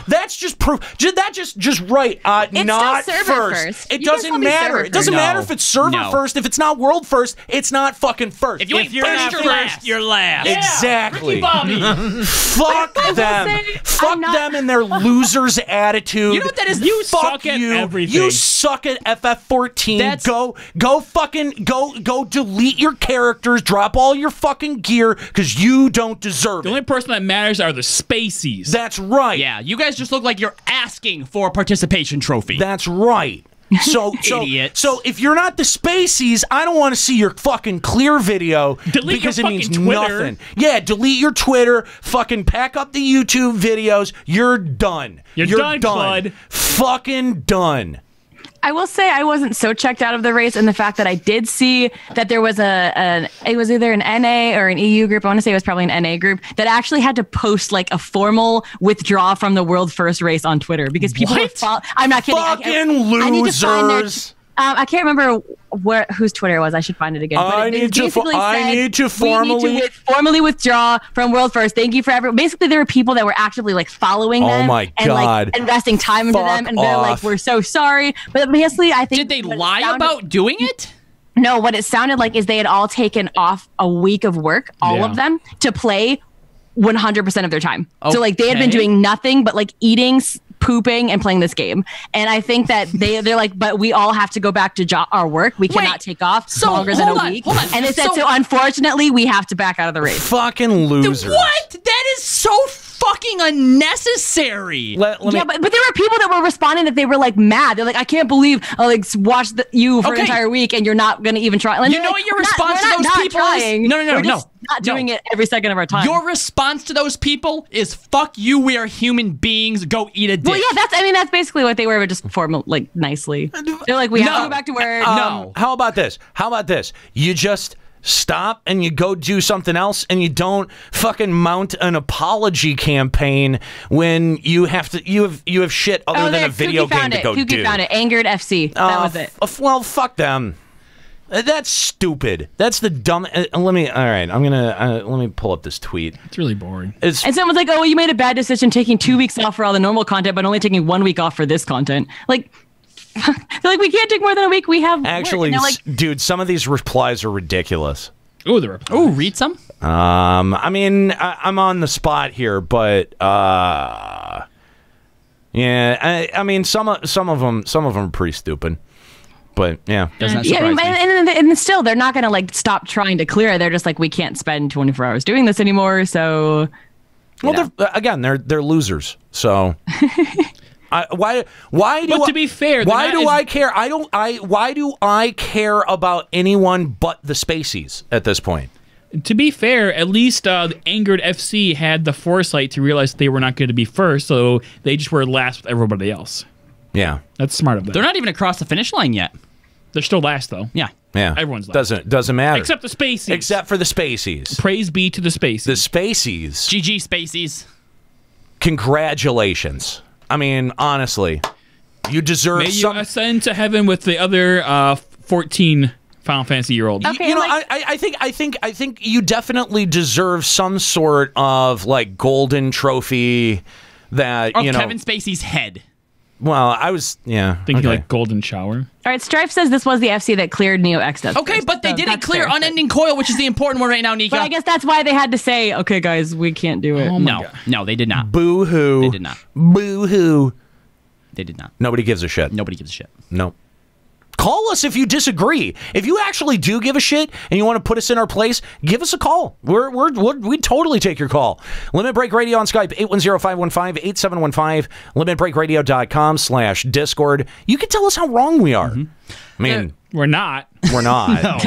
that's just proof. That's just right. It's not still server first. It You guys doesn't call me matter. server It doesn't first. matter No. if it's server No. first. If it's not world first, it's not fucking first. If you ain't you're first, not you're last. You're last. Exactly. Bobby. Fuck them. say, Fuck I'm not- them and their losers attitude. You know what that is? You Fuck suck at you. everything. You suck at FF14. That's- Go delete your characters, drop all your fucking gear, because you don't deserve The it. only person that matters are the Spaceys. That's right. Yeah, you guys just look like you're asking for a participation trophy. That's right. So Idiots. So if you're not the Spaceys, I don't want to see your fucking clear video Delete because your it means fucking Twitter. nothing. Yeah, delete your Twitter. Fucking pack up the YouTube videos. You're done. You're done, Claude. Fucking done. I will say I wasn't so checked out of the race, and the fact that I did see that there was it was either an NA or an EU group. I want to say it was probably an NA group that actually had to post like a formal withdraw from the world first race on Twitter because people were. I'm not kidding. Fucking I need to find their- losers. I can't remember whose Twitter it was. I should find it again. But I it need to basically said, formally formally withdraw from World First. Thank you for everyone. Basically, there were people that were actively like following them my and God. like investing time into Fuck them, and they're like, off. "We're so sorry." But basically, I think Did they what it lie sounded- about doing it? No, what it sounded like is they had all taken off a week of work, all Yeah. of them, to play 100% of their time. So like they had been Okay. doing nothing but like eating, pooping, and playing this game. And I think that they're like, but we all have to go back to our work. We cannot take off so longer than hold a on, week. hold on. And they said, So- so unfortunately, we have to back out of the race. Fucking losers. What? That is so fucking unnecessary. Let me, Yeah, but there were people that were responding that they were like mad. They're like, I can't believe I like watched you for an Okay. entire week and you're not going to even try. And You they're know like, what your "We're not- response we're to those not people is? trying. No, We're just not no. doing it every second of our time." Your response to those people is "fuck you. We are human beings. Go eat a dick." Well, yeah, that's basically what they were, but just formal, like nicely. They're like, we have to go back to work. No. How about this? How about this? You just stop and you go do something else and you don't fucking mount an apology campaign when you have to you have shit other than there, a video Kookie game found to it. go Kookie do. found it. Angered FC. That was it. Well, fuck them. That's stupid. That's the dumb. Let me pull up this tweet. It's really boring. It's And someone's like, "Oh, well, you made a bad decision taking 2 weeks off for all the normal content, but only taking 1 week off for this content." Like, they're like, "We can't take more than a week. We have actually, work." And they're like, dude, some of these replies are ridiculous. Oh, the reply. Oh, read some. I mean, I'm on the spot here, but yeah, I mean, some of them are pretty stupid. But yeah, Doesn't that yeah, surprise me? and still, they're not going to like stop trying to clear it. They're just like, we can't spend 24 hours doing this anymore. So, well, they're losers. So, why do? But to be fair, why they're do not I care? Why do I care about anyone but the Spaceys at this point? To be fair, at least the Angered FC had the foresight to realize they were not going to be first, so they just were last with everybody else. Yeah, That's smart of them. They're not even across the finish line yet. They're still last, though. Yeah. yeah. Everyone's last. Doesn't matter Except the Spaceys. except for the Spaceys. Praise be to the Spaceys. The Spaceys. GG Spaceys. Congratulations. I mean, honestly, you deserve May you some. ascend to heaven with the other 14 Final Fantasy year olds. Okay, You know, like- I think you definitely deserve some sort of like golden trophy that Of you know. Kevin Spacey's head. Well, I was, Thinking like Golden Shower. All right, Strife says this was the FC that cleared Neo X Death. Okay, but they didn't clear Unending Coil, which is the important one right now, Nika. But I guess that's why they had to say, okay, guys, we can't do it. Oh my God. No, they did not. Boo-hoo. They did not. Boo-hoo. They did not. Nobody gives a shit. Nobody gives a shit. No. Call us if you disagree. If you actually do give a shit and you want to put us in our place, give us a call. We'd totally take your call. Limit Break Radio on Skype, 810-515-8715, limitbreakradio.com/Discord. You can tell us how wrong we are. I mean, we're not. We're not. No.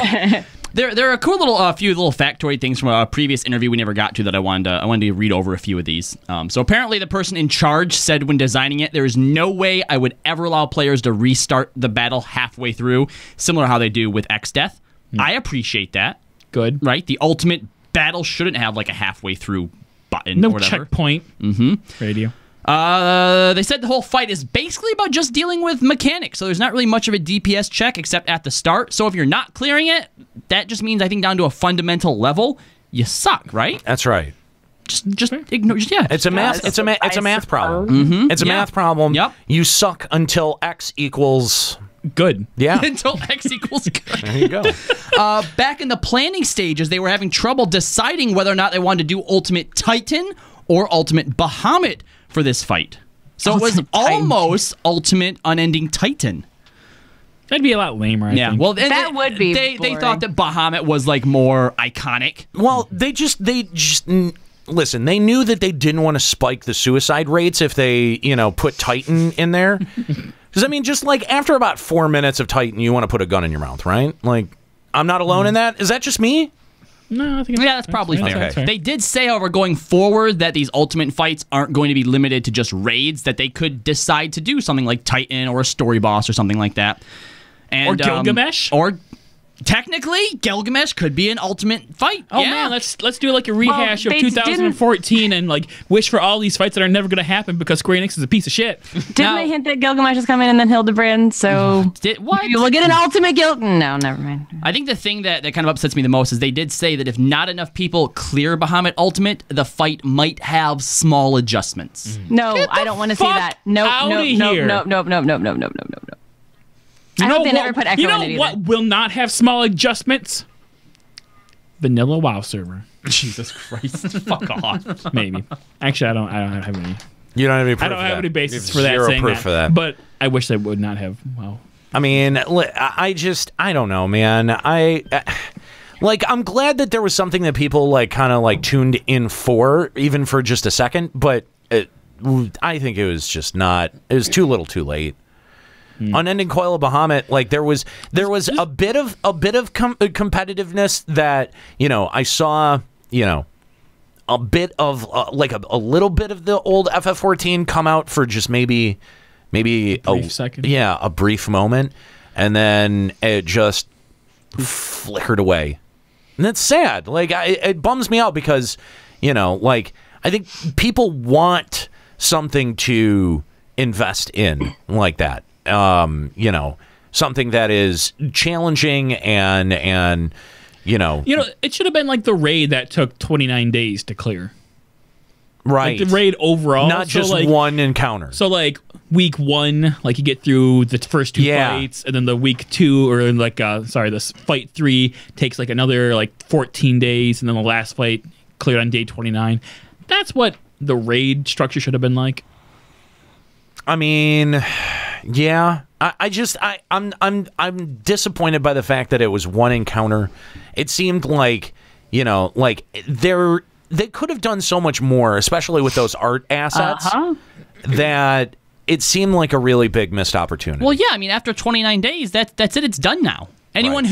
There are a cool few little factoid things from a previous interview we never got to that I wanted to read over a few of these. So apparently the person in charge said when designing it, there is no way I would ever allow players to restart the battle halfway through, similar to how they do with X Death. I appreciate that. Good. Right? The ultimate battle shouldn't have like a halfway through button No or whatever. checkpoint. Radio. They said the whole fight is basically about just dealing with mechanics, so there's not really much of a DPS check except at the start. So if you're not clearing it, that just means I think down to a fundamental level, you suck, right? That's right. Just ignore. Yeah, It's a math. It's a math problem. It's a math problem. Yep. You suck until X equals good. Yeah. Until X equals good. There you go. Back in the planning stages, they were having trouble deciding whether or not they wanted to do Ultimate Titan or Ultimate Bahamut for this fight. So it was almost Ultimate Unending Titan. That'd be a lot lamer, I think. Well, That would be They boring. thought that Bahamut was like more iconic. Well, they just listen. They knew that they didn't want to spike the suicide rates if they, put Titan in there. Because I mean, just like after about 4 minutes of Titan, you want to put a gun in your mouth, right? Like, I'm not alone in that. Is that just me? No, I think that's probably fair. That's fair. They did say, however, going forward that these ultimate fights aren't going to be limited to just raids, that they could decide to do something like Titan or a story boss or something like that. And, or Gilgamesh? Or technically, Gilgamesh could be an ultimate fight. Oh man, let's do like a rehash of 2014 and like wish for all these fights that are never going to happen because Square Enix is a piece of shit. Didn't they hint that Gilgamesh is coming and then Hildebrand? So what? We'll get an ultimate No, never mind. I think the thing that kind of upsets me the most is they did say that if not enough people clear Bahamut Ultimate, the fight might have small adjustments. No, I don't want to see that. No. I hope they never put Echo in it either. What will not have small adjustments? Vanilla WoW server. Jesus Christ! Fuck off. Maybe. Actually, I don't have any. You don't have any proof. I don't have any basis for zero that. proof for that. But I wish they would not have. Wow. I mean, I don't know, man. I'm glad that there was something that people kind of tuned in for, even for just a second. But I think it was just not. It was too little, too late. Unending Coil of Bahamut, there was a bit of competitiveness that I saw, a bit of a little bit of the old FF14 come out for just maybe a brief second. Yeah, a brief moment, and then it just flickered away, and that's sad. It bums me out because I think people want something to invest in like that. Something that is challenging and it should have been like the raid that took 29 days to clear. Right. Like the raid overall. Not just one encounter. So week 1, you get through the first 2 fights, and then the week 2 or this fight 3 takes another 14 days, and then the last fight cleared on day 29. That's what the raid structure should have been like. I mean, yeah. I'm disappointed by the fact that it was one encounter. It seemed they could have done so much more, especially with those art assets, that it seemed like a really big missed opportunity. Well, yeah, I mean, after 29 days, that's it. It's done now. Anyone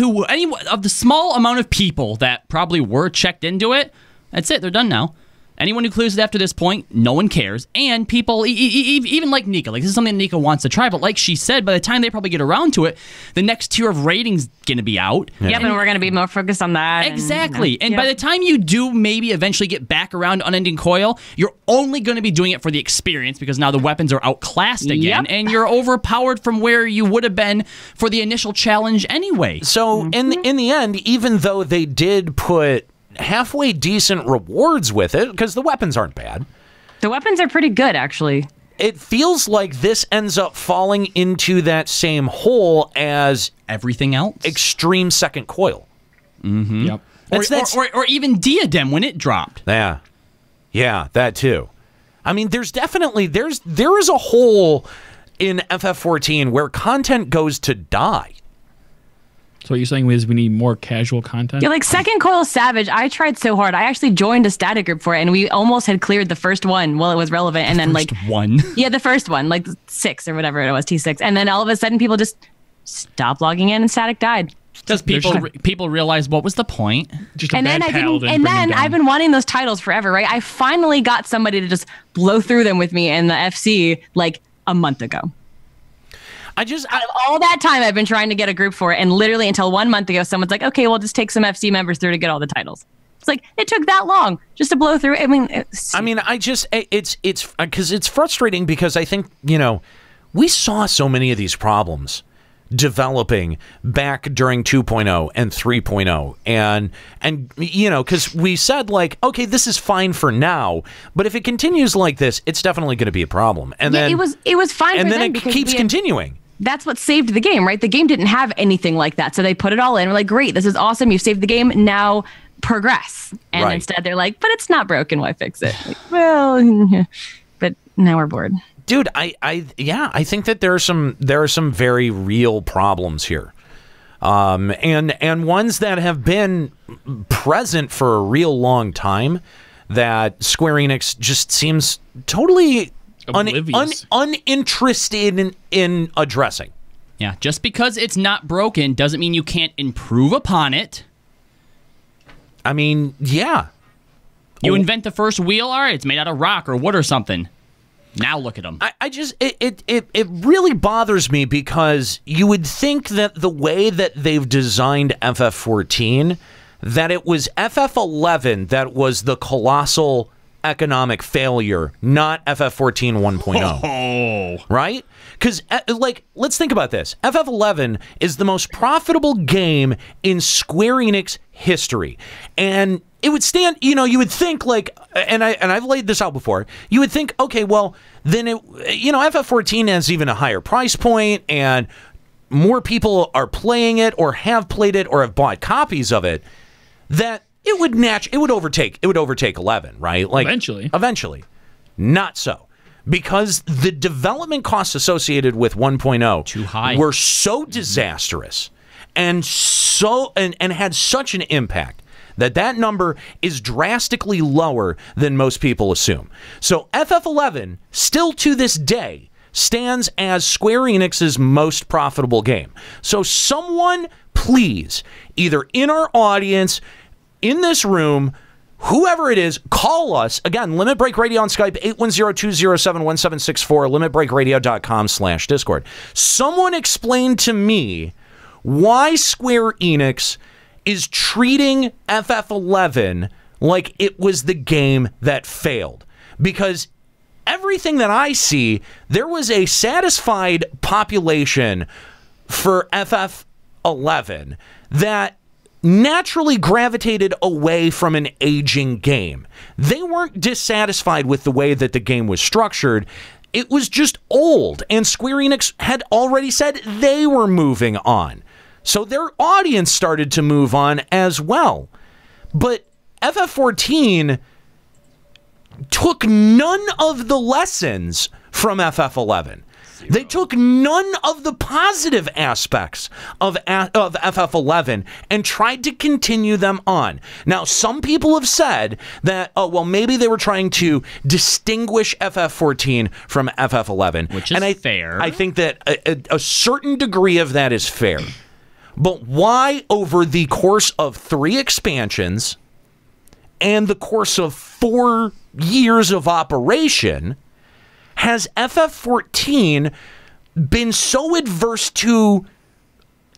of the small amount of people that probably were checked into it, that's it. They're done now. Anyone who clears it after this point, no one cares. And people, even like Nika, this is something Nika wants to try, but like she said, by the time they probably get around to it, the next tier of ratings going to be out. Yeah, and we're going to be more focused on that. Exactly. And by the time you do maybe eventually get back around to Unending Coil, you're only going to be doing it for the experience because now the weapons are outclassed again, and you're overpowered from where you would have been for the initial challenge anyway. So in the end, even though they did put halfway decent rewards with it, because the weapons aren't bad. The weapons are pretty good, actually. it feels like this ends up falling into that same hole as everything else. Extreme Second Coil. Mm-hmm. Yep. Or even Diadem when it dropped. Yeah. Yeah, that too. I mean, there's definitely there is a hole in FF14 where content goes to die. So what you're saying is we need more casual content? Yeah, like Second Coil Savage, I tried so hard. I actually joined a static group for it, and we almost had cleared the first one while it was relevant. And then Yeah, the first one, like 6 or whatever it was, T6. And then all of a sudden people just stopped logging in and static died. Because people realized what was the point. And then I've been wanting those titles forever, right? I finally got somebody to just blow through them with me in the FC like a month ago. Out of all that time, I've been trying to get a group for it, and literally until 1 month ago, someone's like, "Okay, we'll just take some FC members through to get all the titles." It's like it took that long just to blow through. It's because it's frustrating because I think we saw so many of these problems developing back during 2.0 and 3.0, and because we said like, okay, this is fine for now, but if it continues like this, it's definitely going to be a problem. And then it was fine, and for then them it keeps continuing. That's what saved the game, right? The game didn't have anything like that, so they put it all in. We're like, great, this is awesome. You've saved the game. Now progress. And instead, they're like, but it's not broken. Why fix it? Like, well, but now we're bored. Dude, I think that there are some very real problems here, and ones that have been present for a real long time that Square Enix just seems totally uninterested in addressing. Yeah, just because it's not broken doesn't mean you can't improve upon it. I mean, yeah. You invent the first wheel, all right, it's made out of rock or wood or something. Now look at them. It really bothers me because you would think that the way that they've designed FF14, that it was FF11 that was the colossal economic failure, not FF14 1.0. Oh. Right? Because, let's think about this. FF11 is the most profitable game in Square Enix history. And it would stand, you would think and I've laid this out before, you would think, okay, well, then FF14 has even a higher price point and more people are playing it or have played it or have bought copies of it, that it would overtake 11, right? Like eventually. Not so. Because the development costs associated with 1.0 too high were so disastrous and had such an impact that number is drastically lower than most people assume. So FF11, still to this day, stands as Square Enix's most profitable game. So someone, please, either in our audience, in this room, whoever it is, call us. Again, Limit Break Radio on Skype, 810-207-1764, limitbreakradio.com/Discord. Someone explain to me why Square Enix is treating FF11 like it was the game that failed. Because everything that I see, there was a satisfied population for FF11 that naturally gravitated away from an aging game. They weren't dissatisfied with the way that the game was structured. It was just old, and Square Enix had already said they were moving on. So their audience started to move on as well. But FF14 took none of the lessons from FF11. They took none of the positive aspects of FF11 and tried to continue them on. Now, some people have said that, maybe they were trying to distinguish FF14 from FF11. Which is fair. I think that a certain degree of that is fair. But why, over the course of 3 expansions and the course of 4 years of operation, has FF14 been so adverse to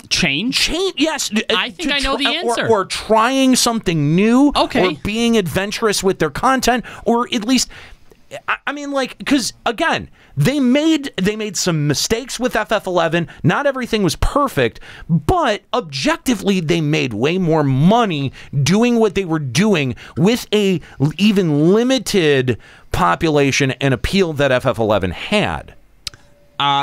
change? Yes. I think I know the answer. Or trying something new. Okay. Or being adventurous with their content. Or at least I mean, like, because again, they made some mistakes with FF11. Not everything was perfect, but objectively, they made way more money doing what they were doing with a even limited population and appeal that FF11 had.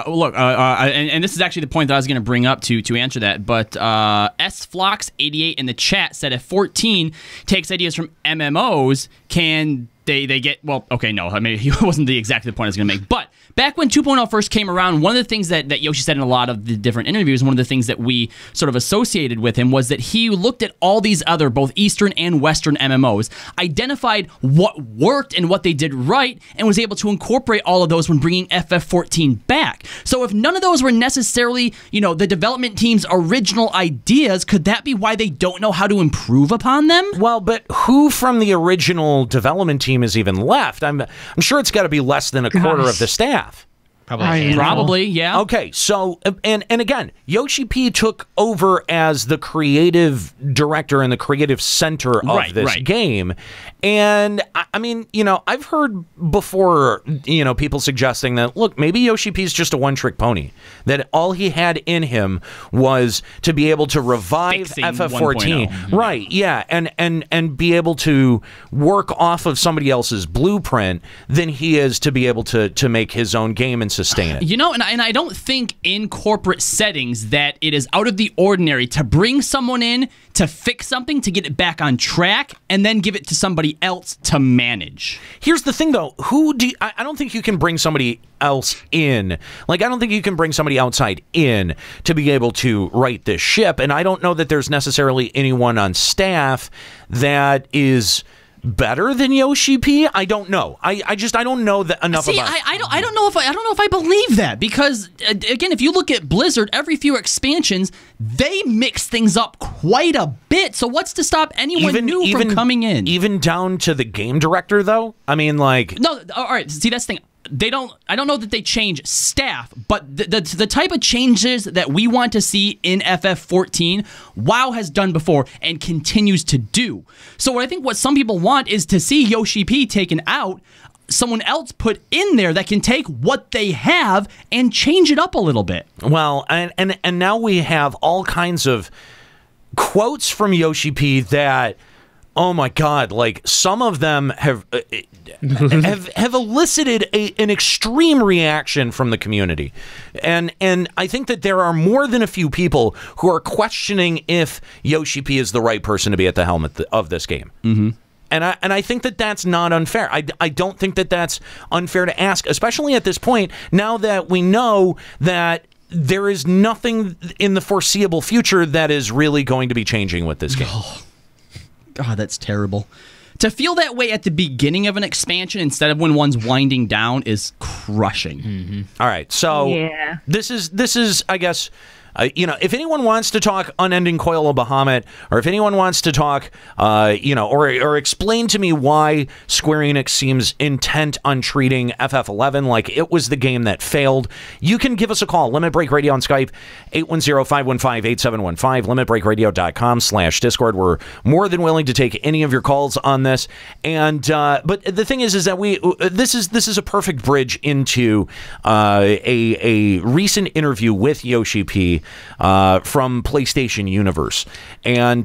Look, and this is actually the point that I was going to bring up to answer that, but SFlox88 in the chat said if 14 takes ideas from MMOs, can they get, well, okay, no, I mean, he wasn't exactly the point I was going to make, but back when 2.0 first came around, one of the things that Yoshi said in a lot of the different interviews, one of the things that we sort of associated with him was that he looked at all these other, both Eastern and Western MMOs, identified what worked and what they did right, and was able to incorporate all of those when bringing FF14 back. So if none of those were necessarily, you know, the development team's original ideas, could that be why they don't know how to improve upon them? Well, but who from the original development team is even left? I'm sure it's got to be less than a quarter of the staff. Probably, yeah. Okay, so, and again, Yoshi-P took over as the creative director and the creative center of this game. And, I mean, you know, I've heard before, you know, people suggesting that, look, maybe Yoshi-P is just a one-trick pony. That all he had in him was to be able to revive Fixing FF14. 1.0. Right, yeah, and be able to work off of somebody else's blueprint than he is to be able to make his own game and sustain it. You know, and I don't think in corporate settings that it is out of the ordinary to bring someone in to fix something, to get it back on track, and then give it to somebody else to manage. Here's the thing, though. I don't think you can bring somebody else in. Like, I don't think you can bring somebody outside in to be able to right this ship, and I don't know that there's necessarily anyone on staff that is better than Yoshi-P. I don't know. I don't know that enough about. I don't know if I believe that, because again, if you look at Blizzard, every few expansions they mix things up quite a bit. So what's to stop anyone new from coming in? Even down to the game director, though. I mean, like, no. All right. See, that's the thing. I don't know that they change staff, but the type of changes that we want to see in FF14, WoW has done before and continues to do. So I think what some people want is to see Yoshi-P taken out, someone else put in there that can take what they have and change it up a little bit. Well, and now we have all kinds of quotes from Yoshi-P that, oh my God, like some of them have elicited an extreme reaction from the community. And I think that there are more than a few people who are questioning if Yoshi-P is the right person to be at the helm of this game. Mm-hmm. And I think that that's not unfair. I don't think that that's unfair to ask, especially at this point, now that we know that there is nothing in the foreseeable future that is really going to be changing with this game. God, that's terrible. To feel that way at the beginning of an expansion instead of when one's winding down is crushing. Mm-hmm. All right, so this is, I guess, you know, if anyone wants to talk Unending Coil of Bahamut, or if anyone wants to talk, you know, or explain to me why Square Enix seems intent on treating FF11 like it was the game that failed, you can give us a call. Limit Break Radio on Skype, 810-515-8715, limitbreakradio.com/Discord. We're more than willing to take any of your calls on this. And but the thing is that this is a perfect bridge into a recent interview with Yoshi-P from PlayStation Universe, and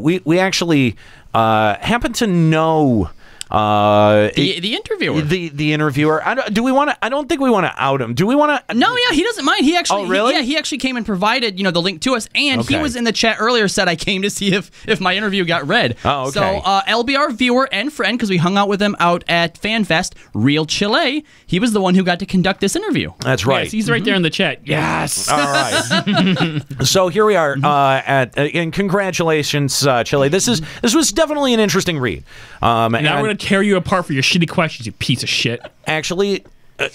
we actually happen to know the interviewer. The interviewer. Do we want to? I don't think we want to out him. Do we want to? No, yeah, he doesn't mind. He actually, really? He actually came and provided, you know, the link to us, and he was in the chat earlier. Said I came to see if my interview got read. Oh, okay. So LBR viewer and friend, because we hung out with him out at FanFest, Real Chile. He was the one who got to conduct this interview. That's right. Yes, he's right there in the chat. Yes. All right. So here we are and congratulations, Chile. This was definitely an interesting read. Now we're gonna tear you apart for your shitty questions, you piece of shit. Actually,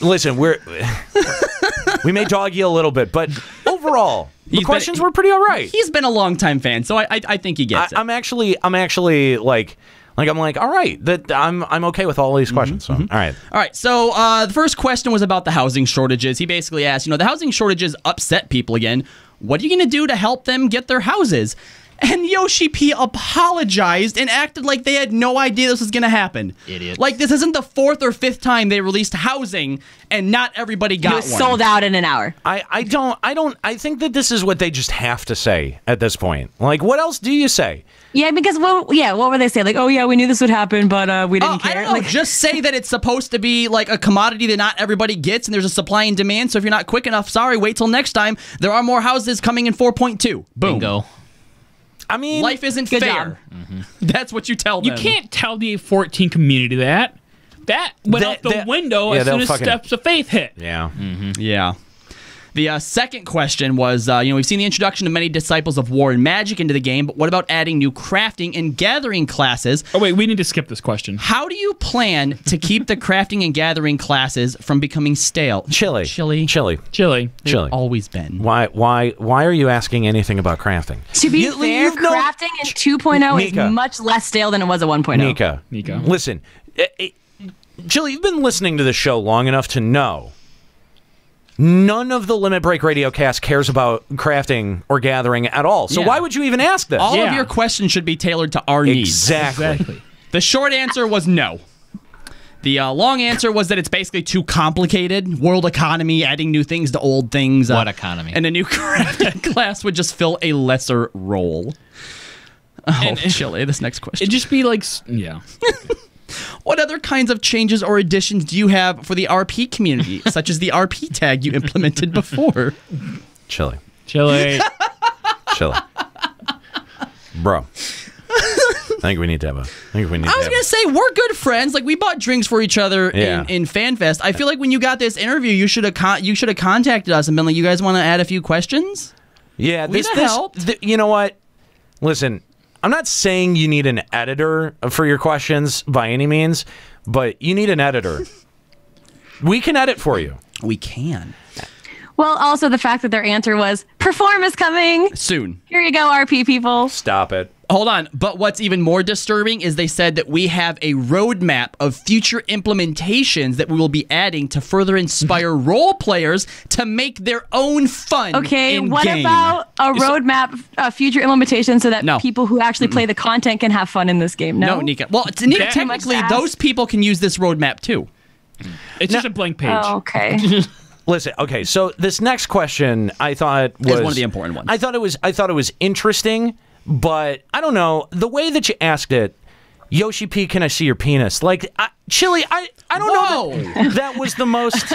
listen, we may dog you a little bit, but overall, the questions were pretty all right. He's been a longtime fan, so I think he gets it. I'm actually like I'm like, all right, that I'm okay with all these questions. So, all right. So the first question was about the housing shortages. He basically asked, you know, the housing shortages upset people again. What are you going to do to help them get their houses? And Yoshi-P apologized and acted like they had no idea this was going to happen. Idiots. Like, this isn't the 4th or 5th time they released housing and not everybody got It was one. sold out in an hour. I think that this is what they just have to say at this point. Like, what else do you say? Yeah, because what would they say? Like, oh yeah, we knew this would happen, but we didn't care. I don't know. Like, Just say that it's supposed to be like a commodity that not everybody gets, and there's a supply and demand. So if you're not quick enough, sorry, wait till next time. There are more houses coming in 4.2. Boom. Bingo. I mean, Life isn't Good fair. job. That's what you tell them. You can't tell the 14 community that. That went out the window as soon as Steps of Faith hit. Yeah. Yeah. The second question was, we've seen the introduction of many disciples of war and magic into the game, but what about adding new crafting and gathering classes? Oh, wait, we need to skip this question. How do you plan to keep the crafting and gathering classes from becoming stale? Chili. Always been. Why are you asking anything about crafting? to be fair, crafting in 2.0 Nika. is much less stale than it was at 1.0. Nika. Listen, Chili, you've been listening to the show long enough to know none of the Limit Break Radio cast cares about crafting or gathering at all. So why would you even ask this? All of your questions should be tailored to our needs. Exactly. The short answer was no. The long answer was that it's basically too complicated. World economy, adding new things to old things. What economy? And a new crafting class would just fill a lesser role. Oh, Chili, this next question. It'd just be like, yeah. What other kinds of changes or additions do you have for the RP community, such as the RP tag you implemented before? Chili. Bro. I think we need to have a. I was gonna say we're good friends. Like we bought drinks for each other in FanFest. I feel like when you got this interview, you should have contacted us and been like, "You guys want to add a few questions?" Yeah, this helped. You know what? Listen, I'm not saying you need an editor for your questions by any means, but you need an editor. We can edit for you. We can. Well, also the fact that their answer was, Perform is coming. Soon. Here you go, RP people. Stop it. Hold on. But what's even more disturbing is they said that we have a roadmap of future implementations that we will be adding to further inspire role players to make their own fun. Okay, in what game. about a roadmap, future implementation so that people who actually play the content can have fun in this game? No, Nika. Well, technically, those people can use this roadmap too. It's just a blank page. Oh, okay. Listen, okay, so this next question I thought was one of the important ones. I thought it was interesting, but I don't know, the way that you asked it, Yoshi-P, can I see your penis? Like, Chili, I don't know that was the most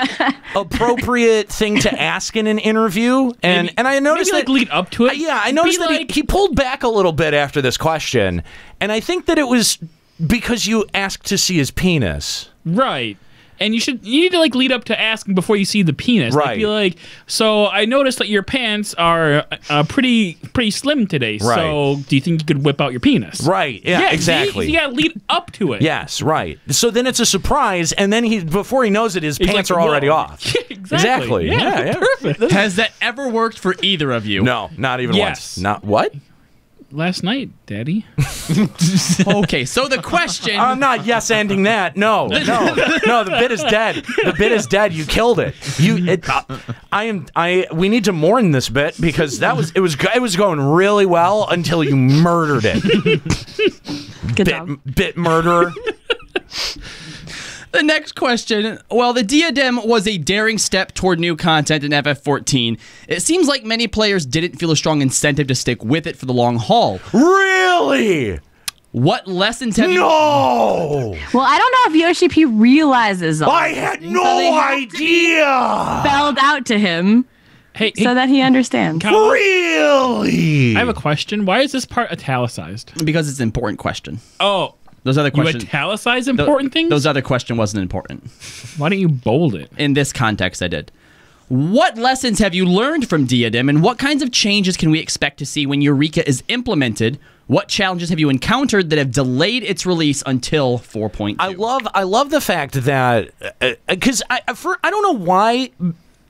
appropriate thing to ask in an interview. And I noticed maybe, that lead up to it. Yeah, I noticed that he pulled back a little bit after this question, and I think that it was because you asked to see his penis. Right. And you need to lead up to asking before you see the penis. Right. Like, be like, so I noticed that your pants are pretty slim today. Right. So do you think you could whip out your penis? Right. Yeah. Exactly. You gotta lead up to it. Yes. Right. So then it's a surprise, and then before he knows it, his pants are already off. Exactly. Yeah. Perfect. Has that ever worked for either of you? No, not even once. Not what? Last night, Daddy. Okay, so the question... I'm not yes-ending that. No. The bit is dead. The bit is dead. You killed it. We need to mourn this bit because it was going really well until you murdered it. Good job. Bit murderer. The next question, well, the diadem was a daring step toward new content in FF14. It seems like many players didn't feel a strong incentive to stick with it for the long haul. Really? What lessons have you... No! Well, I don't know if Yoshi-P realizes all I had no idea! Spelled out to him so that he understands. Really? I have a question. Why is this part italicized? Because it's an important question. Oh. Those other questions. You italicize important things? Those other question wasn't important. Why don't you bold it? In this context, I did. What lessons have you learned from Diadem, and what kinds of changes can we expect to see when Eureka is implemented? What challenges have you encountered that have delayed its release until 4.2? I love the fact that because I don't know why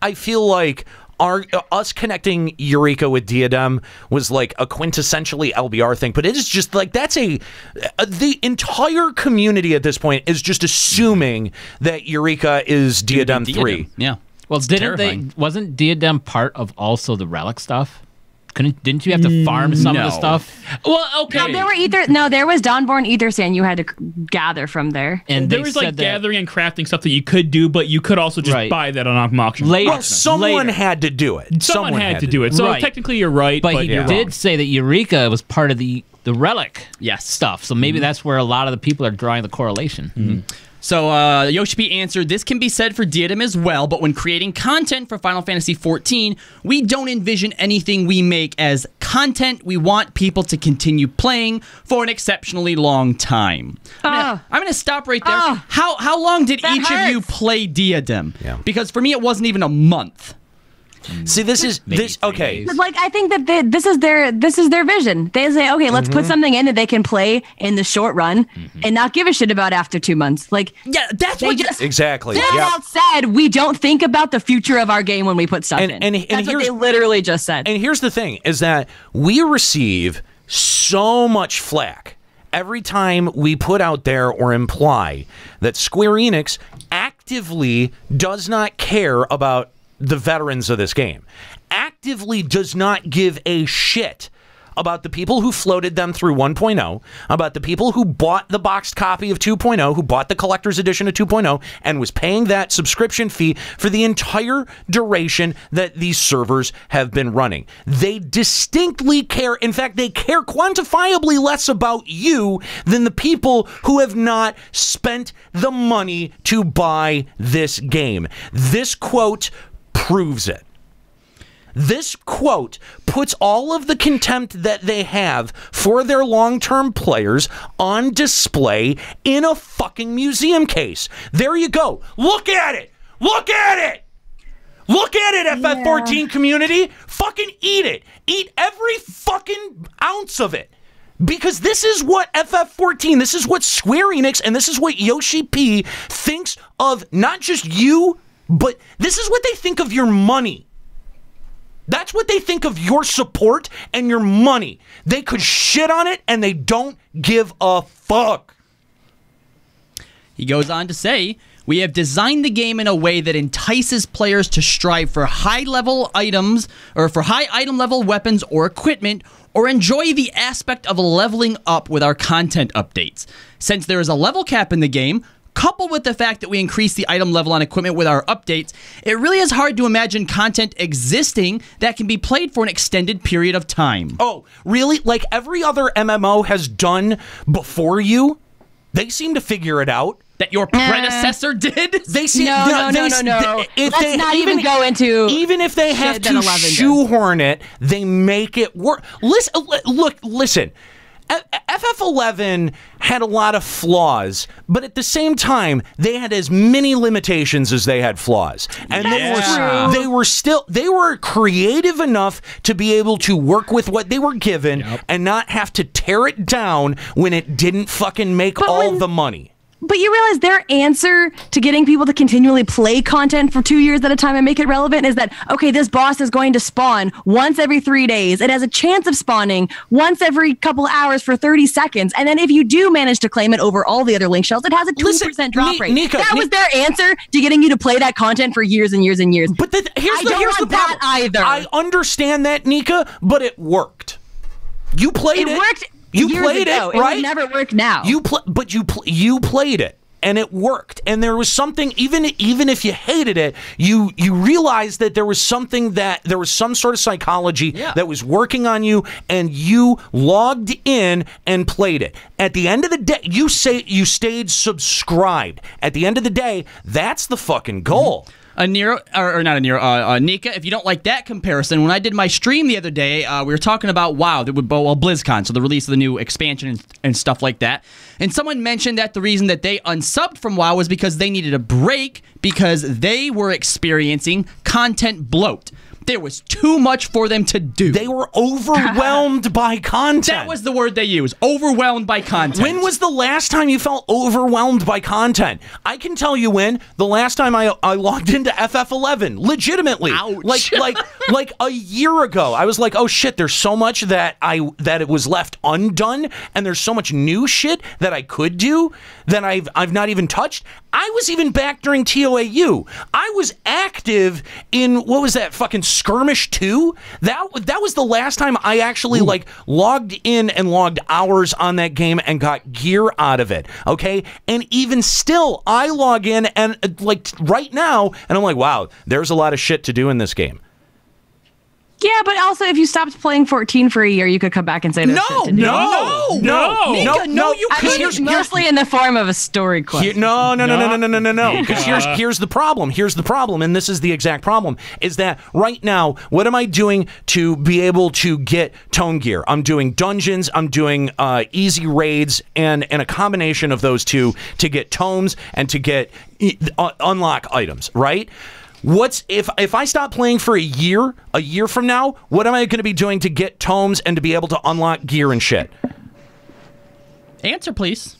I feel like us connecting Eureka with Diadem was like a quintessentially LBR thing, but it is just like the entire community at this point is just assuming that Eureka is Diadem 3. Yeah. Well, wasn't Diadem part of also the Relic stuff? Didn't you have to farm some of the stuff? Well, okay. No, there was Dawnborn Ether Sand you had to gather from there. And there was like gathering and crafting stuff that you could do, but you could also just buy that on auction. Well, someone had to do it. Someone had to do it. So technically you're right. But he did say that Eureka was part of the relic stuff. So maybe that's where a lot of the people are drawing the correlation. So Yoshi-P answered, this can be said for Diadem as well, but when creating content for Final Fantasy XIV, we don't envision anything we make as content. We want people to continue playing for an exceptionally long time. I'm going to stop right there. How long did each of you play Diadem? Yeah. Because for me, it wasn't even a month. See, okay. Like, I think that this is their vision. They say, okay, let's put something in that they can play in the short run and not give a shit about after 2 months. Like, that's what exactly. Out said, we don't think about the future of our game when we put stuff in. And that's what they literally just said. And here's the thing: is that we receive so much flack every time we put out there or imply that Square Enix actively does not care about the veterans of this game, actively does not give a shit about the people who floated them through 1.0, about the people who bought the boxed copy of 2.0, who bought the collector's edition of 2.0, and was paying that subscription fee for the entire duration that these servers have been running. They distinctly care. In fact, they care quantifiably less about you than the people who have not spent the money to buy this game. This quote proves it. This quote puts all of the contempt that they have for their long-term players on display in a fucking museum case. There you go. Look at it. Look at it. Look at it, FF14 community. Fucking eat it. Eat every fucking ounce of it. Because this is what FF14, this is what Square Enix, and this is what Yoshi-P thinks of not just you, but this is what they think of your money. That's what they think of your support and your money. They could shit on it, and they don't give a fuck. He goes on to say, we have designed the game in a way that entices players to strive for high-level items, or for high item-level weapons or equipment, or enjoy the aspect of leveling up with our content updates. Since there is a level cap in the game, coupled with the fact that we increase the item level on equipment with our updates, it really is hard to imagine content existing that can be played for an extended period of time. Oh, really? Like every other MMO has done before you? They seem to figure it out. That your predecessor did? They seem no. Let's not even go into even if they have to shoehorn it, they make it work. Listen. FF11 had a lot of flaws, but at the same time, they had as many limitations as they had flaws. And they were creative enough to be able to work with what they were given and not have to tear it down when it didn't fucking make all the money. But you realize their answer to getting people to continually play content for 2 years at a time and make it relevant is that, okay, this boss is going to spawn once every 3 days. It has a chance of spawning once every couple of hours for 30 seconds. And then if you do manage to claim it over all the other link shells, it has a 2% drop rate. That was their answer to getting you to play that content for years and years and years. But here's the problem. Either. I understand that, Nika, but it worked. You played it. It worked. You played it, right? It would never work now. You played it, and it worked. And there was something, even if you hated it, you realized that there was some sort of psychology that was working on you, and you logged in and played it. At the end of the day, you stayed subscribed. At the end of the day, that's the fucking goal. Nika, if you don't like that comparison, when I did my stream the other day, we were talking about WoW, BlizzCon, so the release of the new expansion and stuff like that. And someone mentioned that the reason that they unsubbed from WoW was because they needed a break because they were experiencing content bloat. There was too much for them to do. They were overwhelmed by content. That was the word they used. Overwhelmed by content. When was the last time you felt overwhelmed by content? I can tell you when. The last time I logged into FF11, legitimately. Ouch. Like a year ago. I was like, oh shit, there's so much that it was left undone, and there's so much new shit that I could do that I've not even touched. I was even back during TOAU. I was active in, what was that fucking Skirmish 2, that was the last time I actually like logged in and logged hours on that game and got gear out of it. Okay, and even still, I log in and like right now, and I'm like, wow, there's a lot of shit to do in this game. Yeah, but also if you stopped playing 14 for a year, you could come back and say there's shit to do. No, you couldn't. Mostly in the form of a story quest. No. Because here's the problem. Here's the problem, and this is the exact problem, is that right now, what am I doing to be able to get tone gear? I'm doing dungeons, I'm doing easy raids, and a combination of those two to get tomes and to get unlock items, right? What's if I stop playing for a year from now, what am I going to be doing to get tomes and to be able to unlock gear and shit? Answer, please.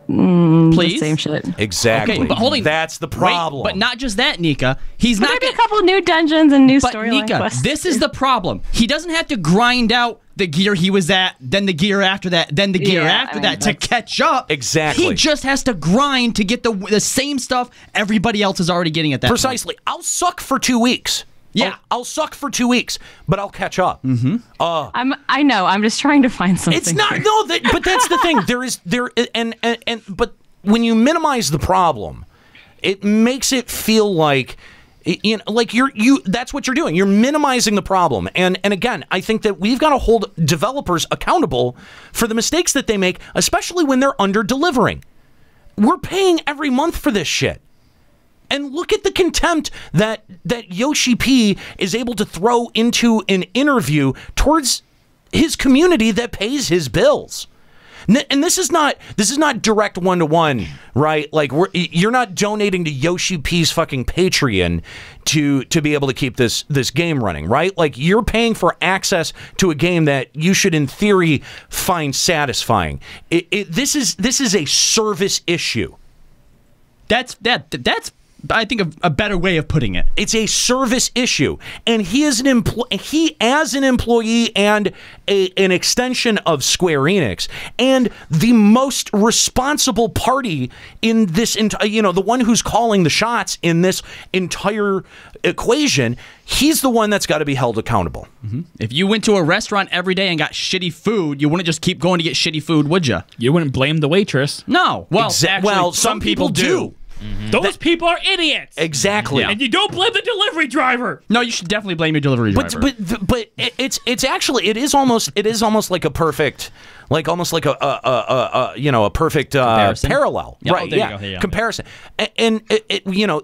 Please? The same shit. Exactly. Okay, but holding, that's the problem. Wait, but not just that, Nika. He's not maybe a couple new dungeons and new storyline quests. This is the problem. He doesn't have to grind out the gear he was at, then the gear after that, then the gear after that to catch up. Exactly. He just has to grind to get the same stuff everybody else is already getting at that Precisely. point. I'll suck for 2 weeks. Yeah. I'll suck for 2 weeks, but I'll catch up. I know. I'm just trying to find something. It's not but that's the thing. But when you minimize the problem, it makes it feel like like that's what you're doing. You're minimizing the problem. And again, I think that we've got to hold developers accountable for the mistakes that they make, especially when they're under-delivering. We're paying every month for this shit. And look at the contempt that Yoshi-P is able to throw into an interview towards his community that pays his bills. And this is not direct one-to-one, right? Like you're not donating to Yoshi-P's fucking Patreon to be able to keep this game running, right? Like you're paying for access to a game that you should, in theory, find satisfying. This is a service issue. That's I think a better way of putting it. It's a service issue, and he is as an employee and an extension of Square Enix, and the most responsible party in this entire, the one who's calling the shots in this entire equation. He's the one that's got to be held accountable. Mm-hmm. If you went to a restaurant every day and got shitty food, you wouldn't just keep going to get shitty food, would you? You wouldn't blame the waitress. No. Well, well, some people do. Mm-hmm. Those people are idiots. Exactly. Yeah. And you don't blame the delivery driver. No, you should definitely blame your delivery driver. But it's actually it is almost like a perfect, like almost like a perfect parallel, Yeah, right? There you go. Comparison. And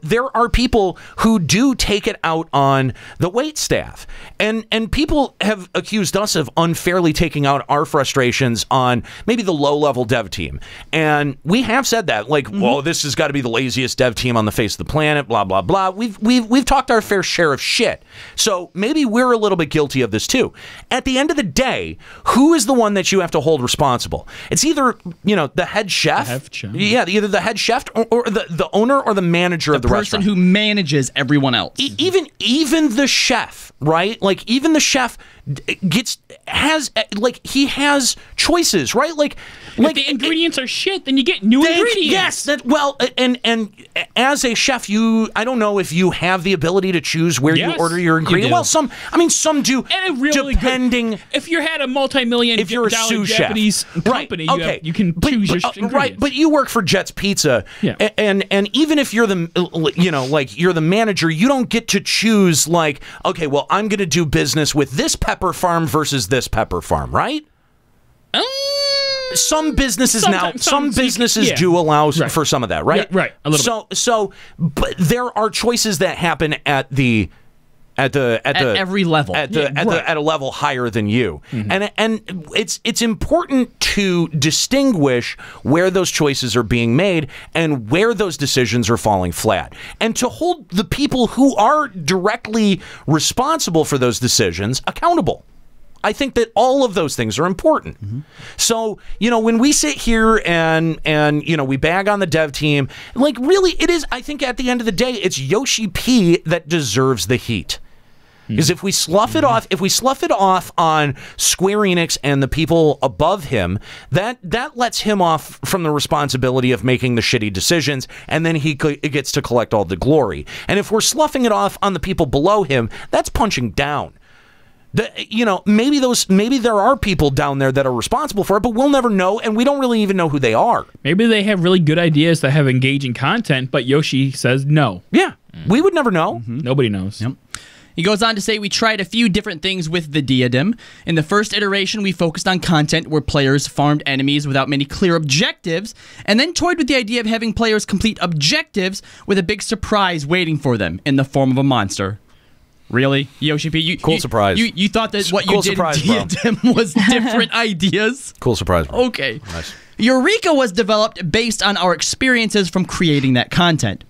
there are people who do take it out on the wait staff, and people have accused us of unfairly taking out our frustrations on maybe the low level dev team, and we have said that, like, whoa, this has got to be the laziest dev team on the face of the planet, blah blah blah. We've talked our fair share of shit, so maybe we're a little bit guilty of this too. At the end of the day, who is the one that you have to hold responsible? It's either the head chef, either the head chef or the owner or the manager of the restaurant, the person who manages everyone else. Even the chef, right? Like even the chef has choices, right? Like if the ingredients are shit, then you get new ingredients. Yes, and as a chef, I don't know if you have the ability to choose where you order your ingredient. Well, some do. And really depending if you had a multi-million if you're a sous Japanese chef. company, right. you can choose your ingredients. Right, but you work for Jet's Pizza, and even if you're you're the manager, you don't get to choose okay, well, I'm going to do business with this pepper farm versus this pepper farm, right? Some businesses do allow for some of that, right? Yeah, right. A little bit. But there are choices that happen at every level, at a level higher than you, and it's important to distinguish where those choices are being made and where those decisions are falling flat, and to hold the people who are directly responsible for those decisions accountable. I think that all of those things are important. So, when we sit here and we bag on the dev team, really it is, I think at the end of the day, it's Yoshi-P that deserves the heat. Because if we slough it off on Square Enix and the people above him, that lets him off from the responsibility of making the shitty decisions, and then he gets to collect all the glory. And if we're sloughing it off on the people below him, that's punching down. Maybe there are people down there that are responsible for it, but we'll never know, and we don't really even know who they are. Maybe they have really good ideas that have engaging content, but Yoshi says no. Yeah, we would never know. Nobody knows. Yep. He goes on to say, we tried a few different things with the diadem. In the first iteration, we focused on content where players farmed enemies without many clear objectives, and then toyed with the idea of having players complete objectives with a big surprise waiting for them in the form of a monster. Really? Yoshi-P? Cool surprise. You thought that what Cool you did surprise, in diadem was different ideas? Cool surprise, bro. Okay. Nice. Eureka was developed based on our experiences from creating that content.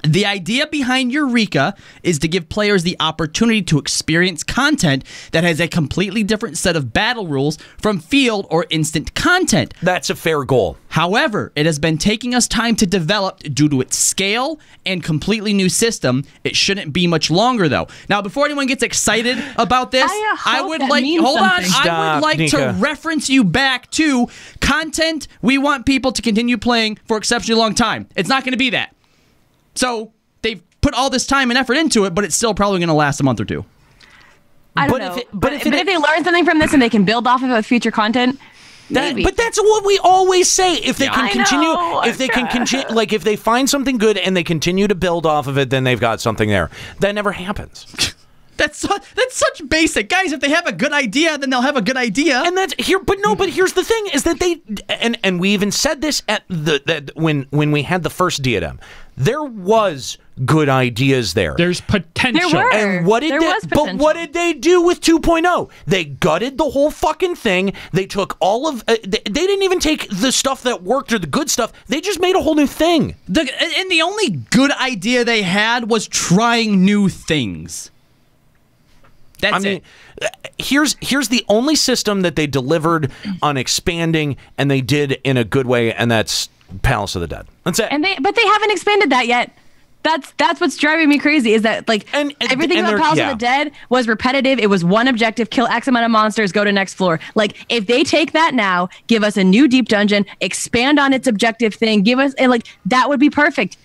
The idea behind Eureka is to give players the opportunity to experience content that has a completely different set of battle rules from field or instant content. That's a fair goal. However, it has been taking us time to develop due to its scale and completely new system. It shouldn't be much longer, though. Now, before anyone gets excited about this, I would like to reference you back to content we want people to continue playing for exceptionally long time. It's not going to be that. So they've put all this time and effort into it, but it's still probably going to last a month or two. I don't know. But if they learn something from this and they can build off of it with future content, maybe. But that's what we always say. If they can continue, like if they find something good and they continue to build off of it, then they've got something there. That never happens. That's such basic, guys. If they have a good idea, then they'll have a good idea. And that's here. But here's the thing: is that they and we even said this at when we had the first diadem. There was good ideas there. There's potential. There were. And what did they do with 2.0? They gutted the whole fucking thing. They took all of they didn't even take the stuff that worked or the good stuff. They just made a whole new thing. And the only good idea they had was trying new things. That's it. Here's the only system that they delivered on expanding, and they did in a good way, and that's Palace of the Dead. That's it. But they haven't expanded that yet. That's what's driving me crazy is that everything about Palace of the Dead was repetitive. It was one objective: kill X amount of monsters, go to next floor. Like if they take that now, give us a new deep dungeon, expand on its objective thing, give us that would be perfect.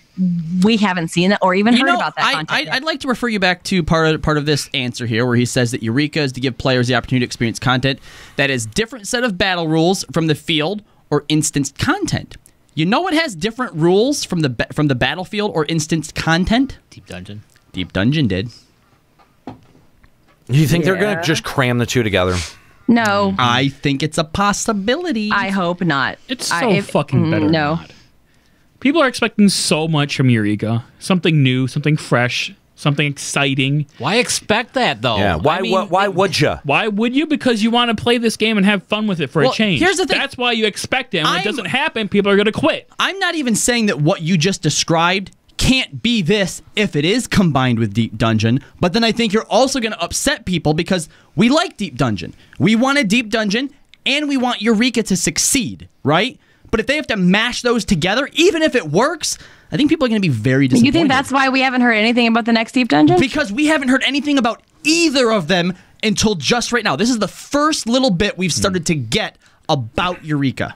We haven't seen it or even heard about that content. I'd like to refer you back to part of this answer here, where he says that Eureka is to give players the opportunity to experience content that is different set of battle rules from the field or instanced content. You know what has different rules from the battlefield or instanced content? Deep Dungeon. Deep Dungeon did. You think they're going to just cram the two together? No. I think it's a possibility. I hope not. It's so fucking better. No. Not. People are expecting so much from Eureka. Something new, something fresh, something exciting. Why expect that, though? Yeah, why would you? Why would you? Because you want to play this game and have fun with it for a change. Here's the thing. That's why you expect it. And when it doesn't happen, people are going to quit. I'm not even saying that what you just described can't be this if it is combined with Deep Dungeon, but then I think you're also going to upset people because we like Deep Dungeon. We want a Deep Dungeon, and we want Eureka to succeed, right? But if they have to mash those together, even if it works, I think people are going to be very disappointed. You think that's why we haven't heard anything about the next Deep Dungeon? Because we haven't heard anything about either of them until just right now. This is the first little bit we've started to get about Eureka.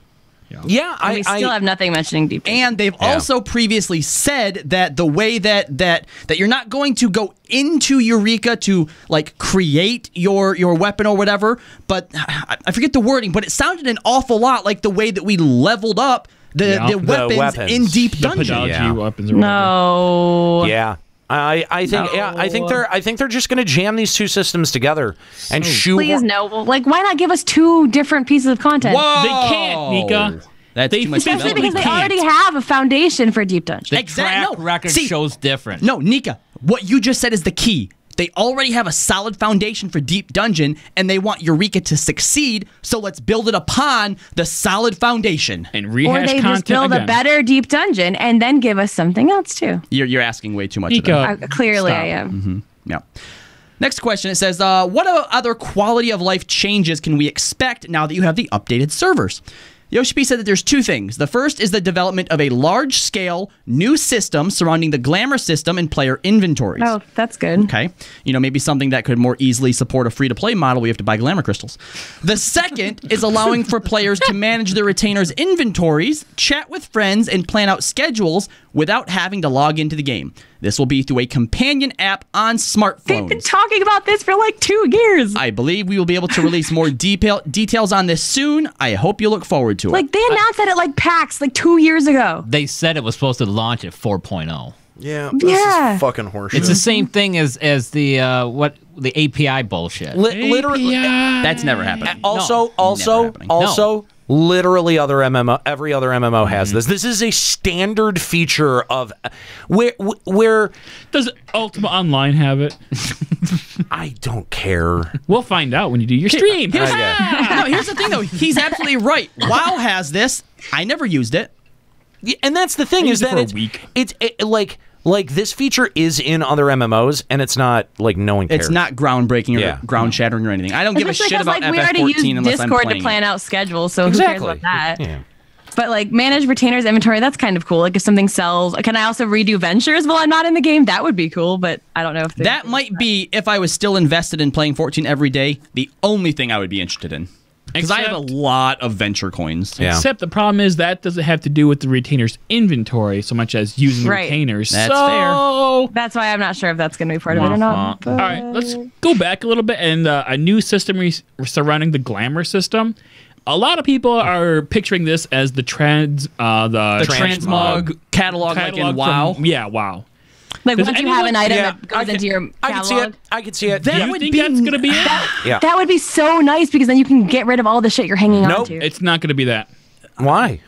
Yeah, we still have nothing mentioning Deep Dungeon. And they've also previously said that the way that you're not going to go into Eureka to create your weapon or whatever, but I forget the wording, but it sounded an awful lot like the way that we leveled up the weapons in Deep Dungeon. Weapons or no. Yeah. I think they're just going to jam these two systems together and shoot. Please no. Why not give us two different pieces of content? Whoa! They can't, Nika. That's too much. Especially because they already have a foundation for Deep Dungeon. The track record shows different. No, Nika, what you just said is the key. They already have a solid foundation for Deep Dungeon, and they want Eureka to succeed, so let's build it upon the solid foundation. And rehash content. Or they just build a better Deep Dungeon and then give us something else, too. You're asking way too much of them. Clearly, I am. Mm-hmm. Yeah. Next question, it says, what other quality of life changes can we expect now that you have the updated servers? Yoshi-P said that there's two things. The first is the development of a large-scale new system surrounding the glamour system and player inventories. Oh, that's good. Okay. You know, maybe something that could more easily support a free-to-play model. We have to buy glamour crystals. The second is allowing for players to manage their retainers' inventories, chat with friends, and plan out schedules without having to log into the game. This will be through a companion app on smartphones. They've been talking about this for like 2 years. I believe we will be able to release more details on this soon. I hope you look forward to it. Like, they announced that at like PAX like 2 years ago. They said it was supposed to launch at 4.0. Yeah, this is fucking horseshit. It's the same thing as the the API bullshit. Literally, that's never happened. Also, literally every other MMO has this. This is a standard feature of where does Ultima Online have it? I don't care. We'll find out when you do your stream. No, here's the thing though. He's absolutely right. WoW has this. I never used it. Yeah, and that's the thing is that it's like this feature is in other MMOs, and it's not like no one cares. It's not groundbreaking or ground shattering or anything. I don't give a shit about we FF14 already use unless I'm Discord playing to plan out schedules, so exactly. who cares about that? Yeah. But like manage retainers inventory, that's kind of cool. Like if something sells, can I also redo ventures while I'm not in the game? That would be cool, but I don't know if that might be, if I was still invested in playing 14 every day, the only thing I would be interested in. Because I have a lot of venture coins. Yeah. Except the problem is that doesn't have to do with the retainer's inventory so much as using the retainers. That's fair. That's why I'm not sure if that's going to be part of it or not. All right, let's go back a little bit. And a new system surrounding the glamour system. A lot of people are picturing this as the transmog catalog like in WoW. WoW. Like once you have an item that goes into your catalog. I can see it. I can see it. That would think that's going to be it? That would be so nice because then you can get rid of all the shit you're hanging on to. It's not going to be that. Why?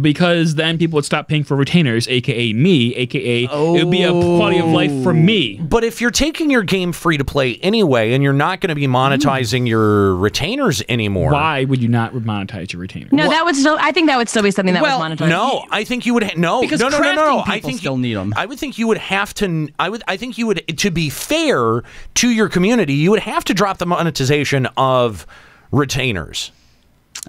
Because then people would stop paying for retainers, aka me, aka it would be a quality of life for me. But if you're taking your game free to play anyway, and you're not going to be monetizing your retainers anymore, why would you not monetize your retainers? No, that would still. I think that would still be something that was monetized. No, I think you would. Because no. I think still need them. I would think you would have to. I think you would. To be fair to your community, you would have to drop the monetization of retainers.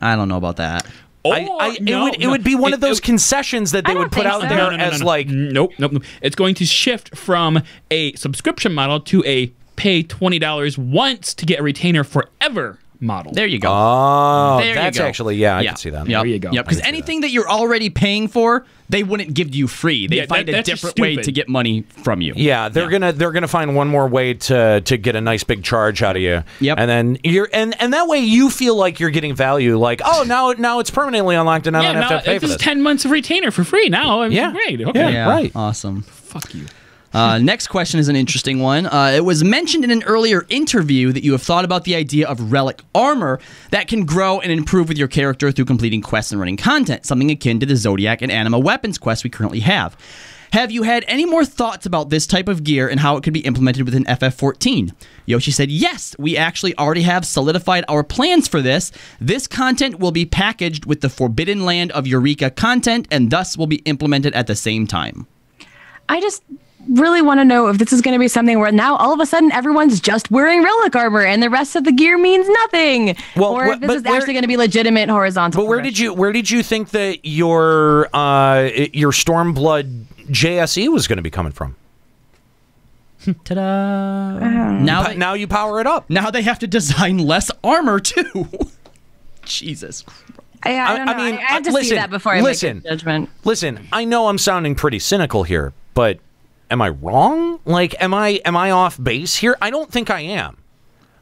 I don't know about that. It would be one of those concessions that they would put out there as like nope. It's going to shift from a subscription model to a pay $20 once to get a retainer forever model. There you go. Oh, there that's you go. actually I can see that. Yep. There you go. Yep. Because anything that you're already paying for, they wouldn't give you free. They find a different way to get money from you. Yeah, they're gonna find one more way to get a nice big charge out of you. Yep. And then and that way you feel like you're getting value. Like, oh, now it's permanently unlocked, and I don't have to pay for this. This is 10 months of retainer for free now. Great. Okay. Yeah, right. Awesome. Fuck you. Next question is an interesting one. It was mentioned in an earlier interview that you have thought about the idea of relic armor that can grow and improve with your character through completing quests and running content, something akin to the Zodiac and Anima weapons quests we currently have. Have you had any more thoughts about this type of gear and how it could be implemented within FF14? Yoshi said, yes, we actually already have solidified our plans for this. This content will be packaged with the Forbidden Land of Eureka content and thus will be implemented at the same time. I just really want to know if this is going to be something where now all of a sudden everyone's just wearing relic armor and the rest of the gear means nothing, or if this is actually going to be legitimate horizontal. But where did you think that your Stormblood JSE was going to be coming from? Ta-da! Now you power it up. Now they have to design less armor too. Jesus. I don't know. I have to see that before I make a judgment. Listen, I know I'm sounding pretty cynical here, but am I wrong? Like, am I off base here? I don't think I am.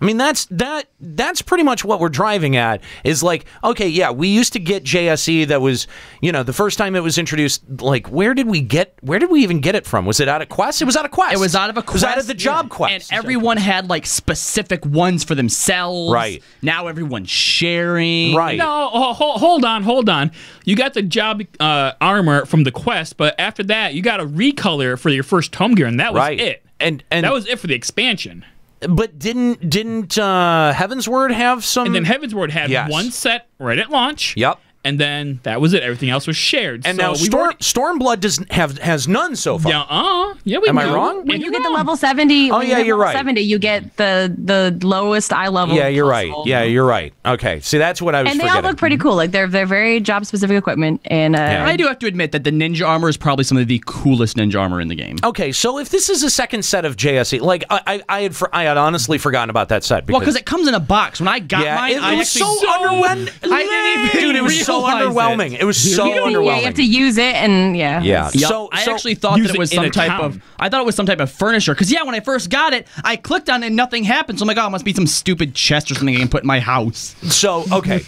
I mean, that's pretty much what we're driving at, is like, okay, yeah, we used to get JSE that was, the first time it was introduced, like, where did we even get it from? Was it out of Quest? It was out of Quest. It was out of a Quest. It was out of the job Quest. And everyone had, like, specific ones for themselves. Right. Now everyone's sharing. Right. No, hold on. You got the job armor from the Quest, but after that, you got a recolor for your first tome gear, and that was it. And that was it for the expansion. But didn't Heaven's Word have some? And then Heaven's Word had one set right at launch. Yep. and then that was it. Everything else was shared. And so now Stormblood has none so far. Yeah, we Am I do. wrong? When you get the level 70, Oh, when you yeah, hit you're level right. 70, you get the lowest eye level. Yeah, you're right. possible. Yeah, you're right. Okay, see, that's what I was And they forgetting. all look pretty cool. Like they're very job specific equipment. And I do have to admit that the ninja armor is probably some of the coolest ninja armor in the game. Okay, so if this is a second set of JSE, like I had honestly forgotten about that set. Well, because it comes in a box. When I got mine, it was so underwhelming. I didn't even Dude, it was so realize underwhelming. It was so underwhelming. Yeah, you have to use it, and yeah. Yeah. Yep. So I actually thought use that it was it in some a type town. of. I thought it was some type of furniture. Because when I first got it, I clicked on it and nothing happened. So I'm like, oh, it must be some stupid chest or something I can put in my house. So okay,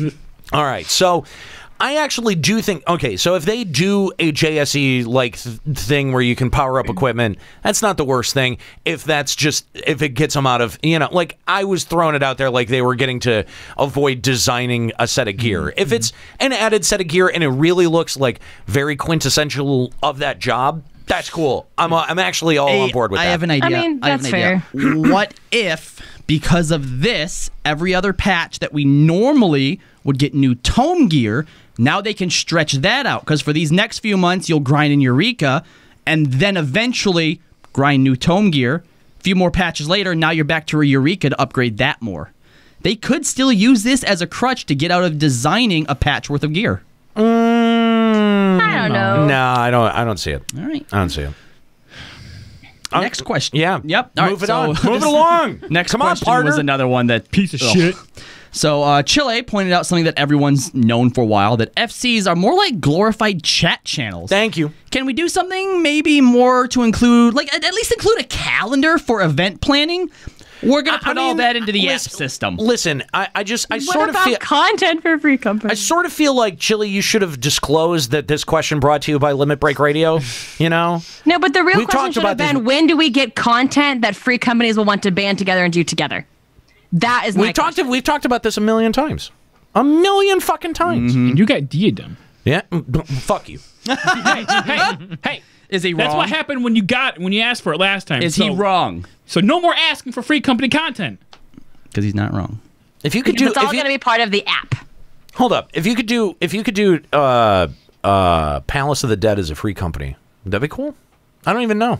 all right. So I actually do think so if they do a JSE like thing where you can power up equipment, that's not the worst thing. If it gets them out of like I was throwing it out there like they were getting to avoid designing a set of gear. If it's an added set of gear and it really looks like very quintessential of that job, that's cool. I'm actually all on board with that. I have an idea. I mean, have that's an idea. What if, because of this, every other patch that we normally would get new tome gear, now they can stretch that out? Because for these next few months, you'll grind in Eureka, and then eventually grind new tome gear. A few more patches later, now you're back to a Eureka to upgrade that more. They could still use this as a crutch to get out of designing a patch worth of gear. I don't know. No, I don't see it. All right. I don't see it. Next question. Yeah. Yep. All Move right, it on. so Move it along. Next Come on, question partner. was another one that Piece of shit. So Chile pointed out something that everyone's known for a while, that FCs are more like glorified chat channels. Thank you. Can we do something maybe more to include, like at least include a calendar for event planning? We're going to put all that into the app system. Listen, I What sort of about feel content for free company? I sort of feel like, Chili, you should have disclosed that this question brought to you by Limit Break Radio, No, but the real We've question talked should have about this- been, when do we get content that free companies will want to band together and do together? That is my question. We've talked about this a million times. A million fucking times. And you got Diadem. Yeah, fuck you. Hey. Is he wrong? That's what happened when you asked for it last time. Is he wrong? So no more asking for free company content. Because he's not wrong. If you could do, It's all going to be part of the app. hold up. If you could do, Palace of the Dead as a free company, would that be cool? I don't even know.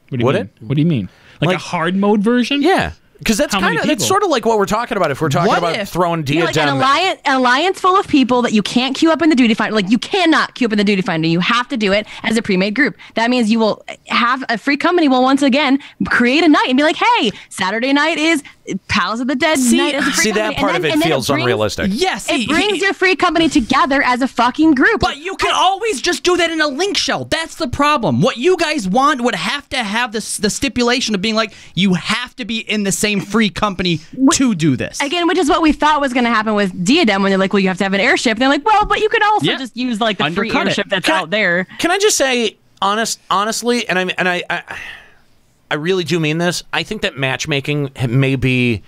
What do you Would mean? What do you mean? Like a hard mode version? Yeah. Because that's How many kind of, that's people? sort of like what we're talking about if we're talking What about if- throwing Like Diadem. an alliance full of people that you can't queue up in the duty finder. Like, you cannot queue up in the duty finder. You have to do it as a pre-made group. That means you will have a free company will once again create a night and be like, hey, Saturday night is Palace of the Dead night as a free See, company. that part of it feels unrealistic. Yes. It brings your free company together as a fucking group. But you can always just do that in a link shell. That's the problem. What you guys want would have to have the stipulation of being like, you have to be in the same free company to do this. Again, which is what we thought was going to happen with Diadem when they're like, well, you have to have an airship. And they're like, well, but you could also Yeah. just use like the free Undercut it. airship that's out there. Can I just say, honestly, and I really do mean this. I think that matchmaking may be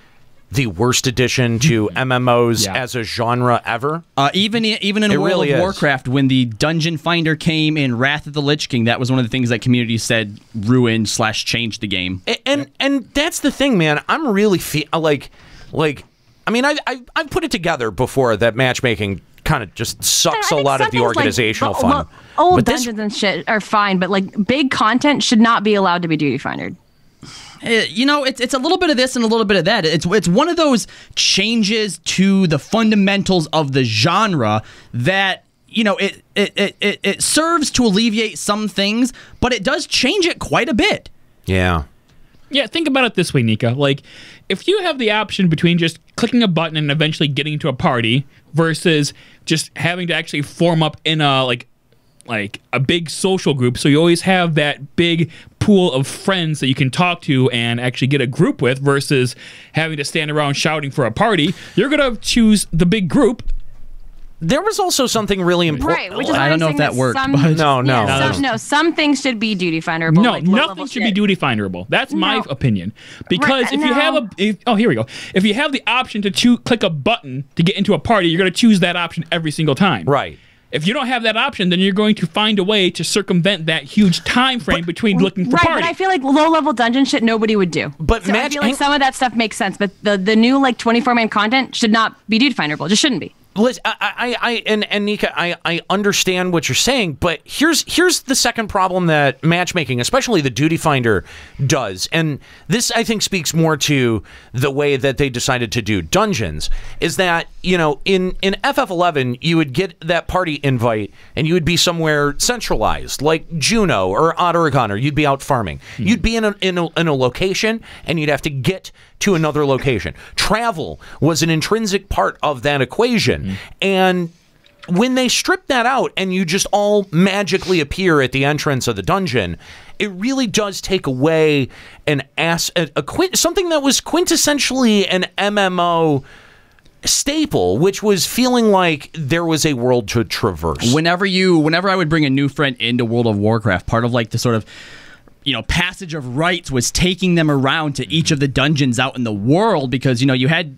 the worst addition to MMOs as a genre ever. Even in It World really of is. Warcraft, when the Dungeon Finder came in Wrath of the Lich King, that was one of the things that community said ruined / changed the game. And that's the thing, man. I'm really like I mean, I've put it together before that matchmaking kind of just sucks a lot of the organizational fun. Old But this- dungeons and shit are fine, but like big content should not be allowed to be duty findered. It's a little bit of this and a little bit of that. It's one of those changes to the fundamentals of the genre that it serves to alleviate some things, but it does change it quite a bit. Yeah. Yeah, think about it this way, Nika. Like, if you have the option between just clicking a button and eventually getting into a party versus just having to actually form up in a like a big social group, so you always have that big pool of friends that you can talk to and actually get a group with versus having to stand around shouting for a party, you're going to choose the big group. There was also something really important. Right, which is why I don't I'm know if saying that worked, some- but- No. Some things should be duty finderable. No, like low-level nothing should be shit. duty finderable. That's my No. opinion. Because Right, if you have no. here we go. If you have the option to click a button to get into a party, you're going to choose that option every single time. Right. If you don't have that option, then you're going to find a way to circumvent that huge time frame between looking for Right, party. but I feel like low-level dungeon shit nobody would do. But so I feel like some of that stuff makes sense, but the new like 24-man content should not be duty finderable. Just shouldn't be. Liz, and Nika, I understand what you're saying, but here's the second problem that matchmaking, especially the Duty Finder, does, and this I think speaks more to the way that they decided to do dungeons, is that, you know, in FF11 you would get that party invite and you would be somewhere centralized, like Juneau or Oregon, or you'd be out farming. You'd be in a location and you'd have to get to another location. Travel was an intrinsic part of that equation. And when they strip that out and you just all magically appear at the entrance of the dungeon, it really does take away something that was quintessentially an MMO staple, which was feeling like there was a world to traverse. Whenever I would bring a new friend into World of Warcraft, part of like the sort of, you know, passage of rites was taking them around to each of the dungeons out in the world, because, you know, you had,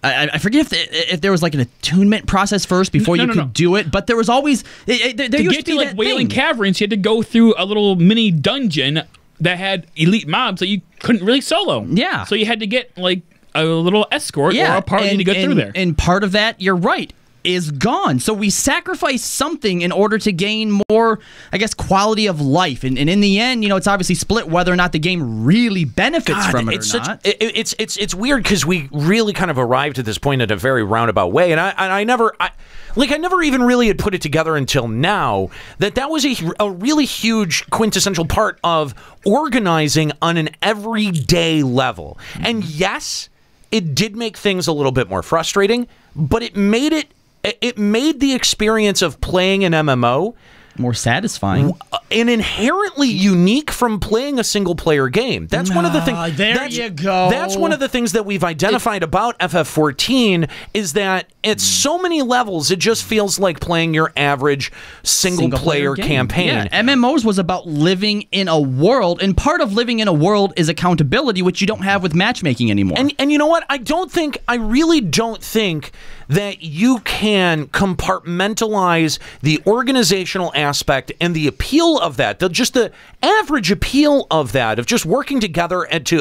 I forget if there was like an attunement process first before you could do it, but there was always there to used get to be like Wailing Caverns, you had to go through a little mini dungeon that had elite mobs that you couldn't really solo. Yeah, so you had to get like a little escort or a party to get through there. And part of that, you're right, is gone. So we sacrifice something in order to gain more, I guess, quality of life. And in the end, you know, it's obviously split whether or not the game really benefits from it or not. It's weird because we really kind of arrived at this point in a very roundabout way. And I never even really had put it together until now that was a really huge quintessential part of organizing on an everyday level. And yes, it did make things a little bit more frustrating, but it made the experience of playing an MMO more satisfying and inherently unique from playing a single-player game. That's one of the things. There you go. That's one of the things that we've identified about FF14 is that at so many levels, it just feels like playing your average single-player campaign. Yeah, MMOs was about living in a world, and part of living in a world is accountability, which you don't have with matchmaking anymore. And you know what? I really don't think that you can compartmentalize the organizational aspect and the appeal of that, just the average appeal of that, of just working together and to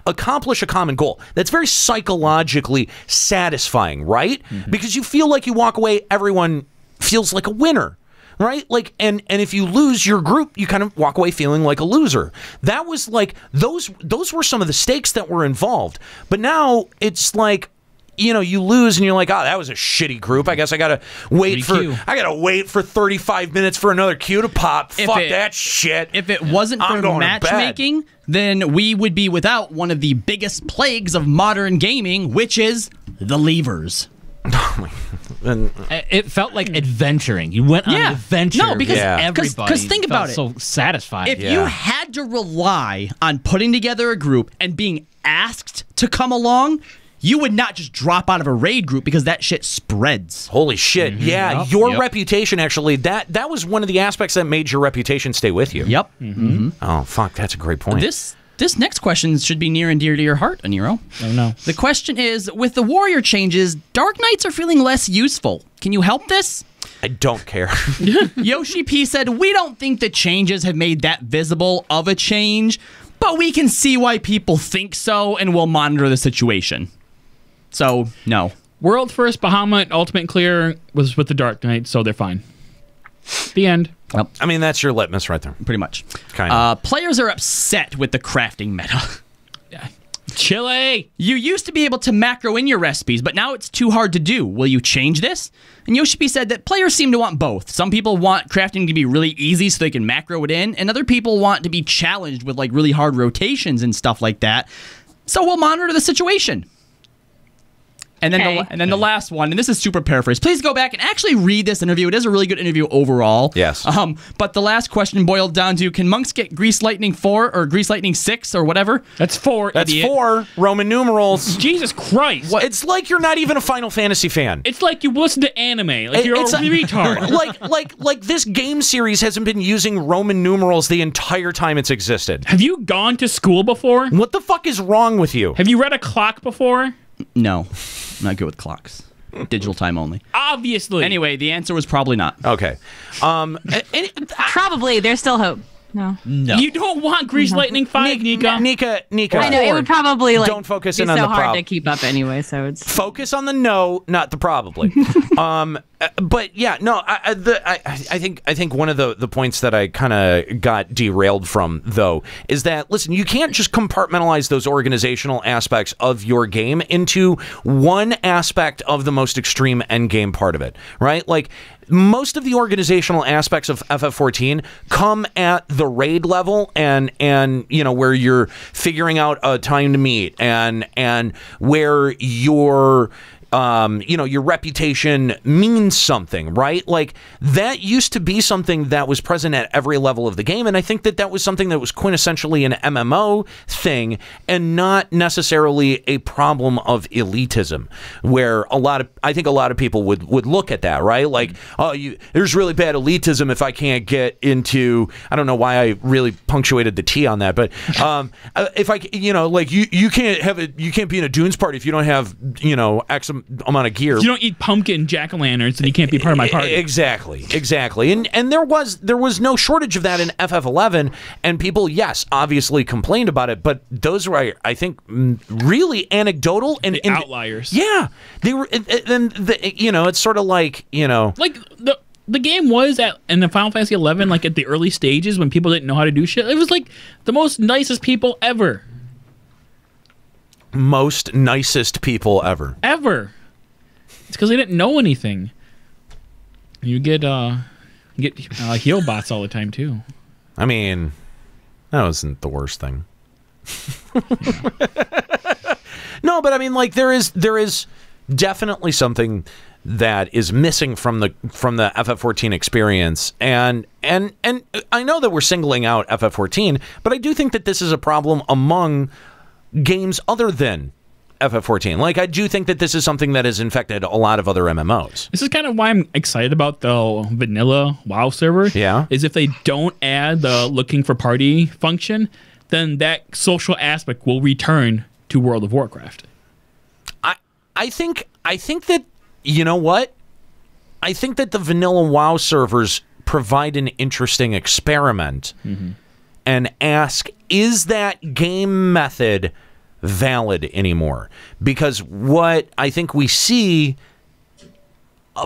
accomplish a common goal. That's very psychologically satisfying, right? Because you feel like you walk away, everyone feels like a winner. Right? Like, and if you lose your group, you kind of walk away feeling like a loser. That was like, those were some of the stakes that were involved. But now it's like, you know, you lose and you're like, oh, that was a shitty group. I guess I gotta wait for 35 minutes for another queue to pop. Fuck that shit. If it wasn't for matchmaking, then we would be without one of the biggest plagues of modern gaming, which is the levers. It felt like adventuring. You went on an adventure. No, because everybody. Because think about it. So satisfying. If you had to rely on putting together a group and being asked to come along, you would not just drop out of a raid group because that shit spreads. Holy shit. Yeah, your reputation, actually, that was one of the aspects that made your reputation stay with you. Yep. Oh, fuck, that's a great point. This next question should be near and dear to your heart, Aniro. Oh, no. The question is, with the warrior changes, Dark Knights are feeling less useful. Can you help this? I don't care. Yoshi-P said, we don't think the changes have made that visible of a change, but we can see why people think so, and we'll monitor the situation. So, no. World first Bahamut Ultimate Clear was with the Dark Knight, so they're fine. The end. Well, I mean, that's your litmus right there. Pretty much. Kind of. Players are upset with the crafting meta. Chile! You used to be able to macro in your recipes, but now it's too hard to do. Will you change this? And Yoshi-P said that players seem to want both. Some people want crafting to be really easy so they can macro it in, and other people want to be challenged with like really hard rotations and stuff like that. So we'll monitor the situation. And then the last one, and this is super paraphrased. Please go back and actually read this interview. It is a really good interview overall. Yes. But the last question boiled down to, can monks get Grease Lightning 4 or Grease Lightning 6 or whatever? That's 4. That's 4 Roman numerals. Jesus Christ. What? It's like you're not even a Final Fantasy fan. It's like you listen to anime. Like you're a retard. like this game series hasn't been using Roman numerals the entire time it's existed. Have you gone to school before? What the fuck is wrong with you? Have you read a clock before? No. I'm not good with clocks. Digital time only. Obviously. Anyway, the answer was probably not. Okay. Probably. There's still hope. No. You don't want Grease Lightning 5, Nika. Nika. I know it would probably like don't focus be in on so the hard problem. to keep up anyway. So it's focus on the no, not the probably. But yeah, no, I think one of the points that I kind of got derailed from though is that listen, you can't just compartmentalize those organizational aspects of your game into one aspect of the most extreme end game part of it, right? Like most of the organizational aspects of FF14 come at the raid level and you know where you're figuring out a time to meet and where your you know, your reputation means something, right? Like that used to be something that was present at every level of the game, and I think that was something that was quintessentially an MMO thing and not necessarily a problem of elitism, where I think a lot of people would look at that, right? Like, oh, there's really bad elitism if I can't get into, I don't know why I really punctuated the T on that, but if I, you know, like you can't be in a Dunes party if you don't have, you know, X amount of gear. If you don't eat pumpkin jack-o'-lanterns, then you can't be part of my party. Exactly. And there was no shortage of that in FF11, and people, yes, obviously complained about it, but those were, I think, really anecdotal and outliers. Yeah, they were. And you know, it's sort of like, you know, like the game was in the Final Fantasy 11, like at the early stages when people didn't know how to do shit. It was like the most nicest people ever. Most nicest people ever. It's because they didn't know anything. You get heal bots all the time too. I mean, that wasn't the worst thing. No, but I mean, like there is definitely something that is missing from the FF14 experience, and I know that we're singling out FF14, but I do think that this is a problem among games other than FF14. Like, I do think that this is something that has infected a lot of other MMOs. This is kind of why I'm excited about the vanilla WoW server. Yeah. Is if they don't add the looking for party function, then that social aspect will return to World of Warcraft. I think that, you know what? I think that the vanilla WoW servers provide an interesting experiment and ask, is that game method valid anymore? Because what I think we see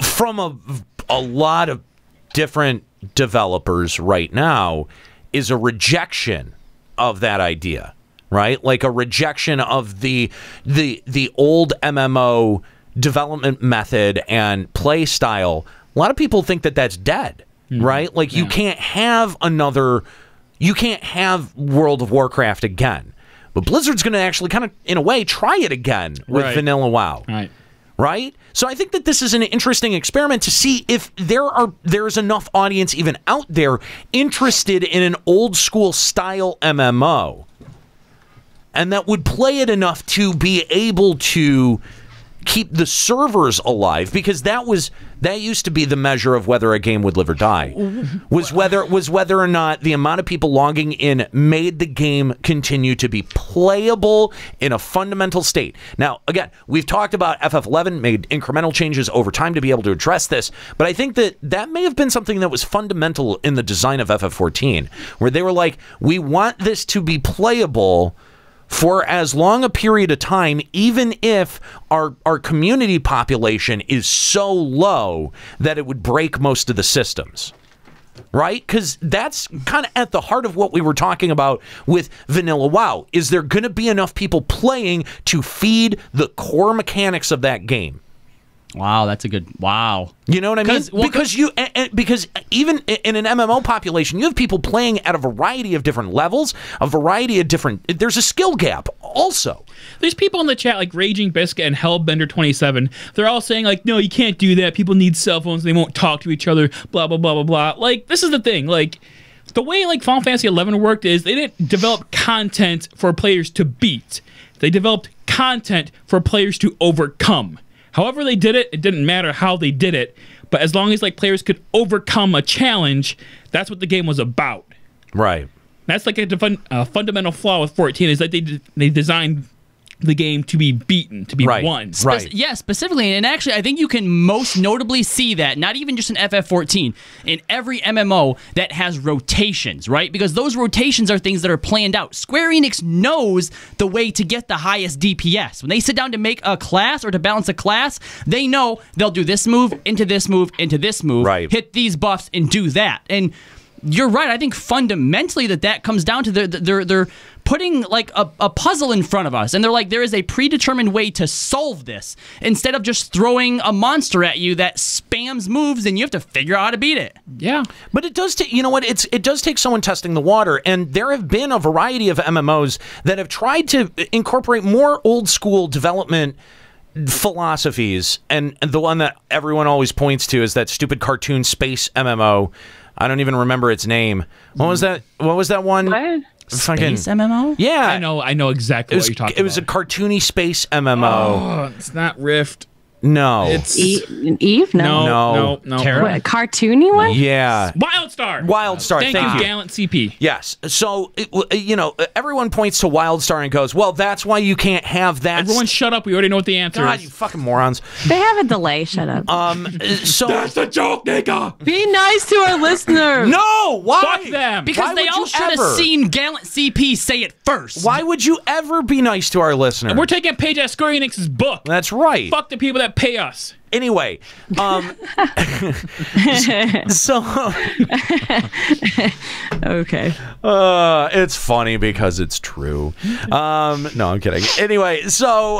from a lot of different developers right now is a rejection of that idea, right? Like a rejection of the old MMO development method and play style. A lot of people think that that's dead, right? Like you can't have World of Warcraft again. But Blizzard's going to actually kind of, in a way, try it again with vanilla WoW. Right? So I think that this is an interesting experiment to see if there's enough audience even out there interested in an old school style MMO. And that would play it enough to be able to keep the servers alive, because that used to be the measure of whether a game would live or die, was whether or not the amount of people logging in made the game continue to be playable in a fundamental state. Now, again, we've talked about FF11 made incremental changes over time to be able to address this, but I think that may have been something that was fundamental in the design of FF14, where they were like, we want this to be playable for as long a period of time, even if our community population is so low that it would break most of the systems. Right? Because that's kind of at the heart of what we were talking about with vanilla WoW. Is there going to be enough people playing to feed the core mechanics of that game? Wow, that's a good... Wow. You know what I mean? Because even in an MMO population, you have people playing at a variety of different levels, a variety of different... There's a skill gap also. There's people in the chat like Raging Biscuit and Hellbender27. They're all saying like, no, you can't do that. People need cell phones. They won't talk to each other. Blah, blah, blah, blah, blah. Like, this is the thing. Like, the way like Final Fantasy 11 worked is they didn't develop content for players to beat. They developed content for players to overcome. However they did it, it didn't matter how they did it, but as long as like players could overcome a challenge, that's what the game was about. Right. That's like a fundamental flaw with 14 is that they designed the game to be beaten, to be won. Right. Yeah, specifically. And actually, I think you can most notably see that, not even just in FF14, in every MMO that has rotations, right? Because those rotations are things that are planned out. Square Enix knows the way to get the highest DPS. When they sit down to make a class or to balance a class, they know they'll do this move, into this move, into this move, hit these buffs, and do that. And you're right. I think fundamentally that comes down to they're putting like a puzzle in front of us, and they're like, there is a predetermined way to solve this instead of just throwing a monster at you that spams moves and you have to figure out how to beat it. Yeah, but it does take, you know what, it does take someone testing the water, and there have been a variety of MMOs that have tried to incorporate more old school development philosophies, and the one that everyone always points to is that stupid cartoon space MMO. I don't even remember its name. What was that? What was that one? What? Space MMO? Yeah. I know exactly what you're talking about. It was a cartoony space MMO. Oh, it's not Rift. No. It's Eve? No. Terra? What, a cartoony one? Yeah. WildStar. WildStar. Thank you, Gallant CP. Yes. So, you know, everyone points to WildStar and goes, well, that's why you can't have that. Everyone shut up. We already know what the answer God, is. you fucking morons. They have a delay. Shut up. So That's a joke, nigga. Be nice to our listeners. No! Why? Fuck them. Because Why they would all you should have ever? seen Gallant CP say it first. Why would you ever be nice to our listeners? We're taking a page out of Square Enix's book. That's right. Fuck the people that pay us. Anyway, so Okay. it's funny because it's true. No, I'm kidding. Anyway, so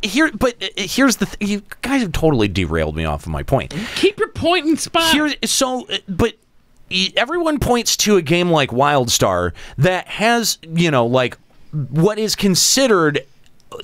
here's the thing. You guys have totally derailed me off of my point. Keep your point in spot. But everyone points to a game like WildStar that has, you know, like what is considered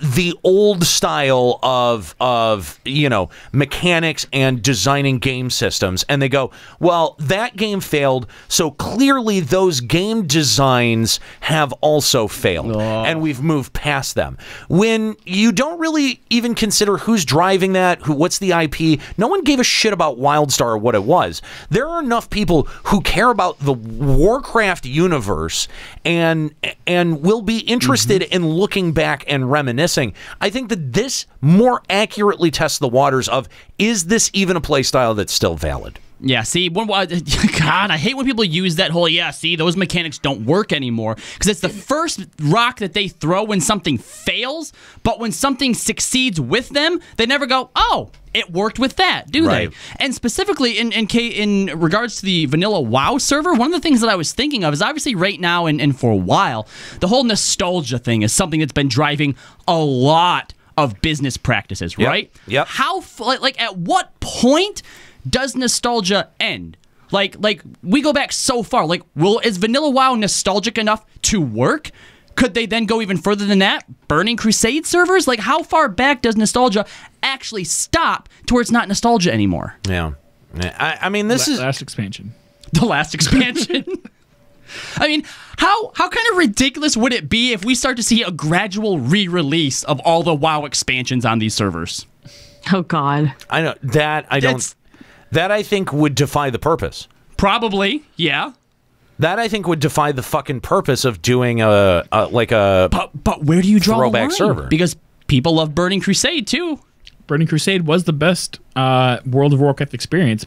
the old style of you know, mechanics and designing game systems, and they go, well, that game failed, so clearly those game designs have also failed, and we've moved past them. When you don't really even consider who's driving that, what's the IP, no one gave a shit about WildStar or what it was. There are enough people who care about the Warcraft universe and will be interested in looking back and reminiscing. I think that this more accurately tests the waters of, is this even a playstyle that's still valid? Yeah, see, God, I hate when people use that whole, those mechanics don't work anymore, because it's the first rock that they throw when something fails, but when something succeeds with them, they never go, oh, it worked with that, do they? And specifically, in regards to the vanilla WoW server, one of the things that I was thinking of is obviously right now and for a while, the whole nostalgia thing is something that's been driving a lot of business practices, right? Yep. How, like, at what point does nostalgia end? Like we go back so far. Like, is Vanilla WoW nostalgic enough to work? Could they then go even further than that? Burning Crusade servers? Like, how far back does nostalgia actually stop to where it's not nostalgia anymore? Yeah. I mean, this is last expansion. The last expansion. I mean, how kind of ridiculous would it be if we start to see a gradual re-release of all the WoW expansions on these servers? Oh, God. I know that I don't. That I think would defy the purpose. Probably, yeah. That I think would defy the fucking purpose of doing a But where do you draw throwback the line? server? Because people love Burning Crusade too. Burning Crusade was the best World of Warcraft experience.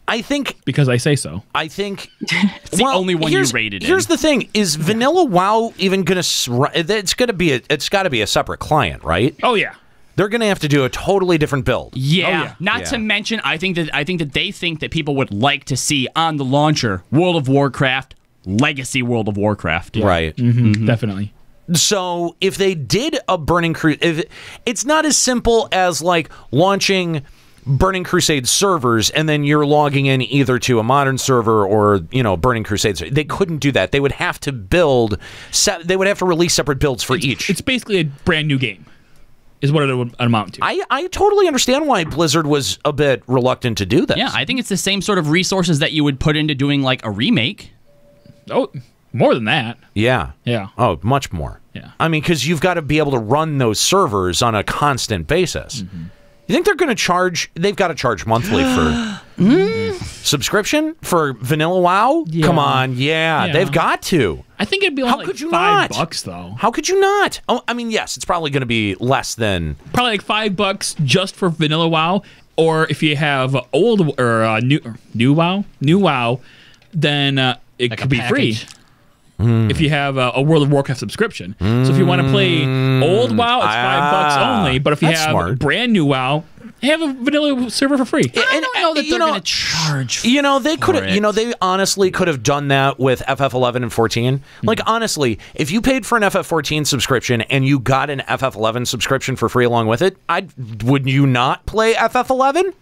I think because I say so. I think it's the only one you rated. Here's the thing: is Vanilla WoW even going to? It's got to be a separate client, right? Oh yeah. They're going to have to do a totally different build. Yeah. Not to mention, I think that they think that people would like to see on the launcher World of Warcraft, Legacy World of Warcraft. Yeah. Right. Definitely. So if they did a Burning Crusade, it's not as simple as like launching Burning Crusade servers and then you're logging in either to a modern server or, you know, Burning Crusade. They couldn't do that. They would have to build. They would have to release separate builds for each. It's basically a brand new game. Is what it would amount to. I totally understand why Blizzard was a bit reluctant to do this. Yeah, I think it's the same sort of resources that you would put into doing like a remake. Oh, more than that. Yeah. Yeah. Oh, much more. Yeah. I mean, because you've got to be able to run those servers on a constant basis. You think they're going to charge? They've got to charge monthly for. Subscription for Vanilla WoW? Yeah. Come on, yeah, they've got to. I think it'd be How like could you $5 though. How could you not? Oh, I mean, yes, it's probably going to be less than Probably like $5 just for Vanilla WoW, or if you have old or new WoW, then it Like could a be package. free. If you have a World of Warcraft subscription. So if you want to play old WoW, it's $5 only. But if you that's have smart. brand new WoW, have a vanilla server for free. I don't know that they're going to charge. You know, they could have. it. You know, they honestly could have done that with FF11 and 14. Like, honestly, if you paid for an FF14 subscription and you got an FF11 subscription for free along with it, would you not play FF11?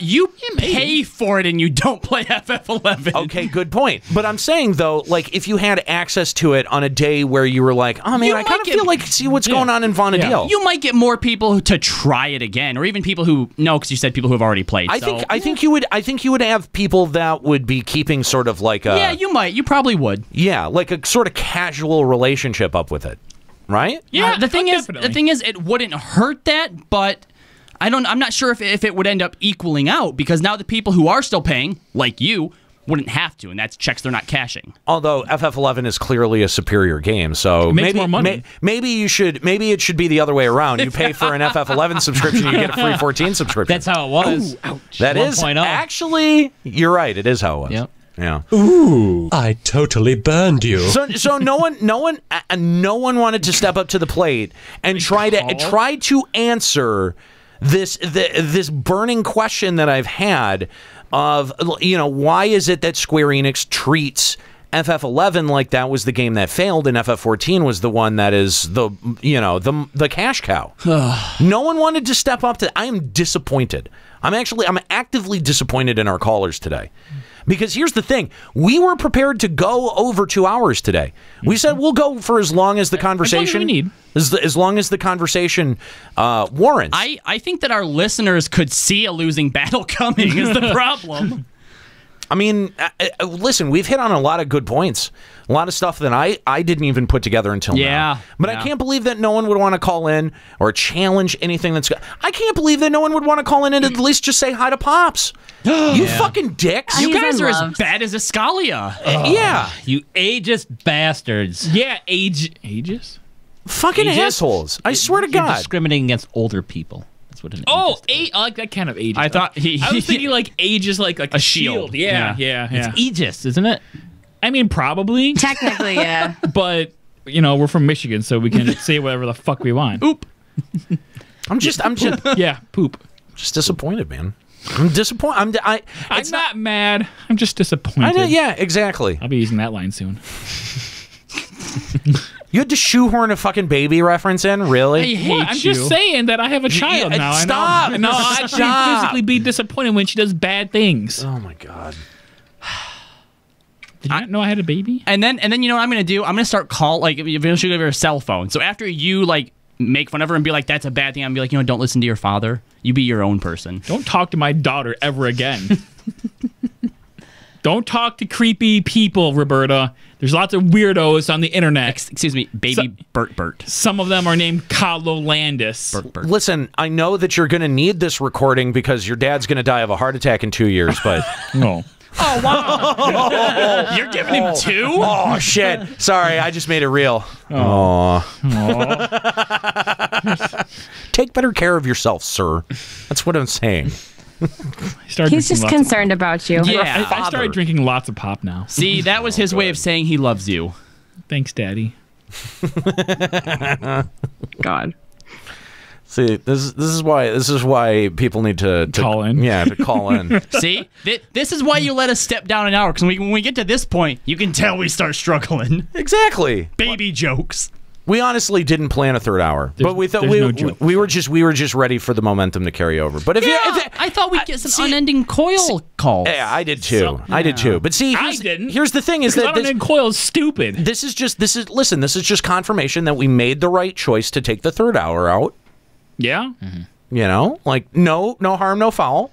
You pay for it and you don't play FF11. Okay, good point. But I'm saying though, like, if you had access to it on a day where you were like, oh man, You I kind might of get- feel like see what's going on in Vonadil. You might get more people to try it again, or even people who because you said people who have already played. I think you would have people that would be keeping sort of like a you might. You probably would. yeah, like a sort of casual relationship up with it, right? Yeah. The thing definitely. is, it wouldn't hurt that, but I'm not sure if it would end up equaling out, because now the people who are still paying, like you, wouldn't have to, and that's checks they're not cashing. Although FF11 is clearly a superior game, so It makes maybe more money. maybe it should be the other way around. You pay for an FF11 subscription, you get a free 14 subscription. That's how it was. That is 1.0. actually, you're right. It is how it was. Yep. Yeah. I totally burned you. So no one wanted to step up to the plate and try to answer this burning question that I've had of, you know, why is it that Square Enix treats FF11 like that was the game that failed and FF14 was the one that is the cash cow. No one wanted to step up to. I am disappointed. I'm actively disappointed in our callers today. Because here's the thing, we were prepared to go over 2 hours today. We said we'll go for as long as the conversation as long as the conversation warrants. I think that our listeners could see a losing battle coming is the problem. I mean, listen, we've hit on a lot of good points. A lot of stuff that I didn't even put together until now. But I can't believe that no one would want to call in or challenge anything that's... I can't believe that no one would want to call in and at least just say hi to Pops. You fucking dicks. You guys are as bad as Escalia. Yeah. You ageist bastards. Yeah, ages? Fucking assholes. I swear to You're God. discriminating against older people. That's what an Oh, ageist is. I like that kind of ages. I thought I was thinking like ages like a shield. Yeah. It's ageist, isn't it? I mean, probably. Technically, yeah. But, you know, we're from Michigan, so we can say whatever the fuck we want. Oop. I'm just Yeah, poop. just disappointed, man. I'm disappointed. I'm not mad. I'm just disappointed. Yeah, exactly. I'll be using that line soon. You had to shoehorn a fucking baby reference in, really? I hate I'm you. just saying that I have a child now. Stop. I know. I should physically be disappointed when she does bad things. Oh my God. Did you not know I had a baby? And then you know what I'm gonna do? I'm gonna start eventually give her a cell phone. So after you like make fun of her and be like, that's a bad thing, I'm gonna be like, you know, don't listen to your father. You be your own person. Don't talk to my daughter ever again. Don't talk to creepy people, Roberta. There's lots of weirdos on the internet. Excuse me, baby Bert. Some of them are named Carlo Landis. Bert. Listen, I know that you're going to need this recording because your dad's going to die of a heart attack in 2 years, but... No. Oh, wow. You're giving him 2? Oh, shit. Sorry, I just made it real. Oh. Take better care of yourself, sir. That's what I'm saying. He's just concerned about you. Yeah. I started drinking lots of pop now. See, that was his way of saying he loves you. Thanks, Daddy. God. See, this is why people need to call in. Yeah, to call in. See, this is why you let us step down an hour, because when we get to this point, you can tell we start struggling. Exactly. Baby jokes. We honestly didn't plan a third hour, but we thought we were just ready for the momentum to carry over. But I thought we'd get some unending coil calls. Yeah, I did too. I did too. But see, I didn't. Here's the thing: is that unending coil is stupid. This is just confirmation that we made the right choice to take the third hour out. Yeah. Mm-hmm. You know, like no harm, no foul.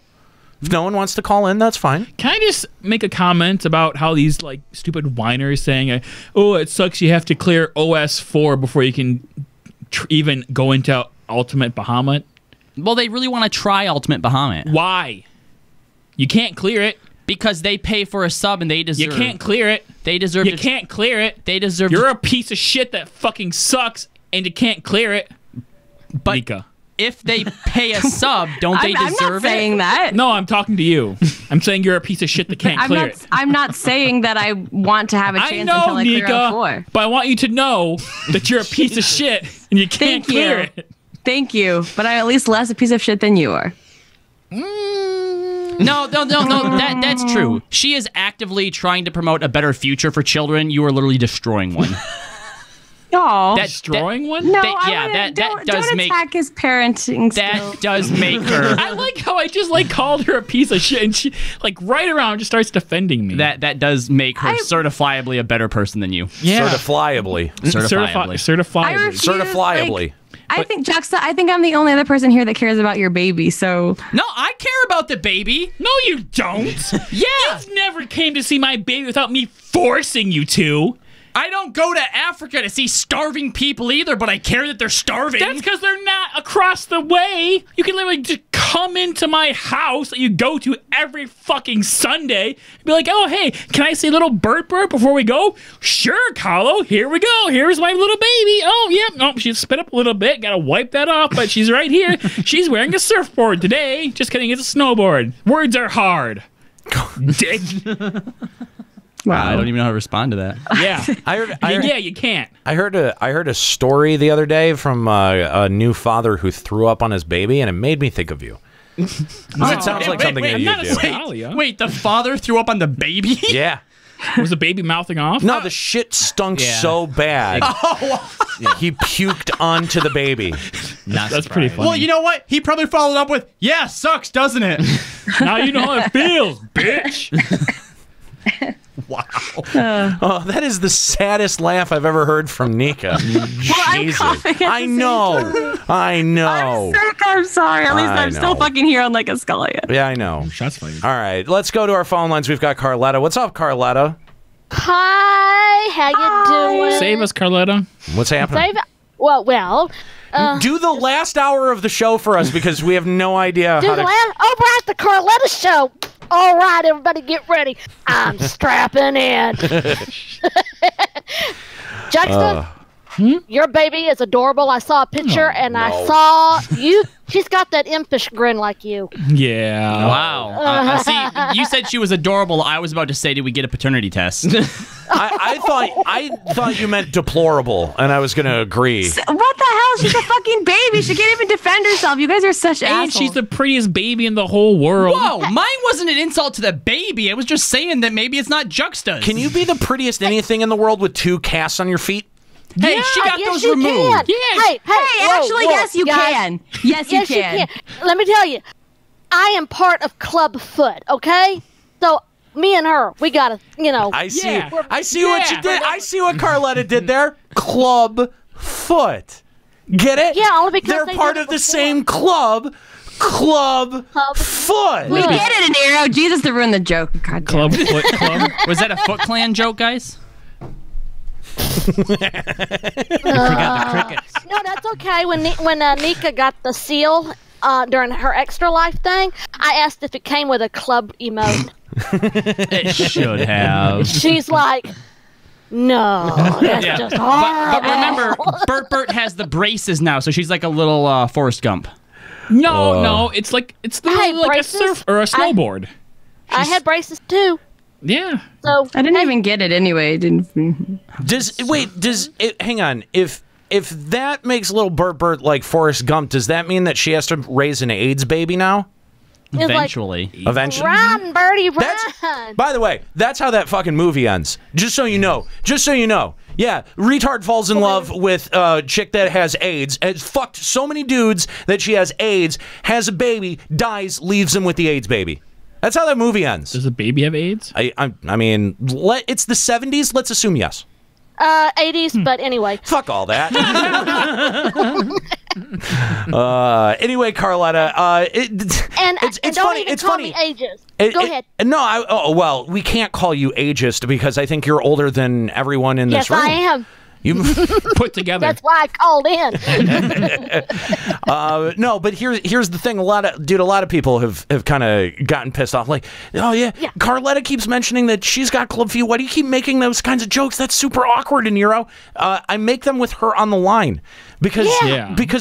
If no one wants to call in, that's fine. Can I just make a comment about how these like stupid whiners saying, "Oh, it sucks you have to clear OS 4 before you can even go into Ultimate Bahamut"? Well, they really want to try Ultimate Bahamut. Why? You can't clear it. Because they pay for a sub and they deserve. You can't clear it. They deserve. You can't clear it. They deserve. You're a piece of shit that fucking sucks, and you can't clear it. But Nika. If they pay a sub, don't they deserve I'm not saying that. No, I'm talking to you. I'm saying you're a piece of shit that can't clear it. I'm not saying that I want to have a chance until I clear Nika, 04. but I want you to know that you're a piece of shit and you can't clear it. Thank you, but I'm at least less a piece of shit than you are. No. That's true. She is actively trying to promote a better future for children. You are literally destroying one. No, destroying one. No, that does don't make attack his parenting. That does make her. I like how I just called her a piece of shit, and she right around just starts defending me. That does make her certifiably a better person than you. Yeah, certifiably. I think Juxta. I think I'm the only other person here that cares about your baby. So no, I care about the baby. No, you don't. Yeah, you've never came to see my baby without me forcing you to. I don't go to Africa to see starving people either, but I care that they're starving. That's because they're not across the way. You can literally just come into my house that you go to every fucking Sunday and be like, oh, hey, can I see little Bert before we go? Sure, Carlo, here we go. Here's my little baby. Oh, yeah. No, she spit up a little bit. Got to wipe that off, but she's right here. She's wearing a surfboard today. Just kidding, it's a snowboard. Words are hard. Dick. Wow. I don't even know how to respond to that. Yeah, you can't. I heard a story the other day from a new father who threw up on his baby, and it made me think of you. It sounds like something that you do. Wait, the father threw up on the baby? Yeah. Was the baby mouthing off? No, the shit stunk so bad. He puked onto the baby. That's pretty funny. Well, you know what? He probably followed up with, "Yeah, sucks, doesn't it?" Now you know how it feels, bitch. Wow. Oh, that is the saddest laugh I've ever heard from Nika. Jesus. I know. I'm sick. I'm sorry. At least I'm still fucking here on like a Scalia. Yeah, I know. Shots fired. All right, let's go to our phone lines. We've got Carletta. What's up, Carletta? Hi. How you doing? Save us, Carletta. What's happening? Well. Do the last hour of the show for us because we have no idea how to... over at the Carletta show. All right, everybody get ready. I'm strapping in. Juxta, your baby is adorable. I saw a picture I saw you. She's got that impish grin like you. Yeah. Wow. See, you said she was adorable. I was about to say, did we get a paternity test? I thought you meant deplorable, and I was going to agree. What the hell? She's a fucking baby. She can't even defend herself. You guys are such assholes. And she's the prettiest baby in the whole world. Whoa, mine wasn't an insult to the baby. I was just saying that maybe it's not Juxta's. Can you be the prettiest anything in the world with 2 casts on your feet? Hey, yeah, she got yes, those you removed. Can. Yeah. Hey, actually, yes, you can. Yes, you can. Let me tell you, I am part of Club Foot, okay? So me and her, we gotta, I see what you did. I see what Carletta did there. Club Foot. Get it? Yeah, only because they're part of the same club. Club Foot. We get it, Aniro. Jesus to ruin the joke. God Club Foot Club. Was that a Foot Clan joke, guys? Forgot the crickets. No, that's okay. When Nika got the seal during her Extra Life thing, I asked if it came with a club emote. It should have. She's like, no, that's just horrible. But remember, Bert has the braces now, so she's like a little Forrest Gump. No, it's like a surf or a snowboard. I had braces too. Yeah. So I didn't even get it anyway. Hang on. If that makes little Bert like Forrest Gump, does that mean that she has to raise an AIDS baby now? Eventually. Run, Birdie, run. By the way, that's how that fucking movie ends. Just so you know. Yeah, retard falls in love with a chick that has AIDS, has fucked so many dudes that she has AIDS, has a baby, dies, leaves him with the AIDS baby. That's how that movie ends. Does the baby have AIDS? I mean, it's the 70s. Let's assume yes. 80s, but anyway. Fuck all that. Anyway, Carletta, it's funny. It's funny. Ages. Go ahead. No, well, we can't call you ageist because I think you're older than everyone in this room. Yes, I am. You put together. That's why I called in. no, but here's the thing. A lot of people have kind of gotten pissed off. Like, oh yeah, Carletta keeps mentioning that she's got club feet. Why do you keep making those kinds of jokes? That's super awkward, Nero. I make them with her on the line because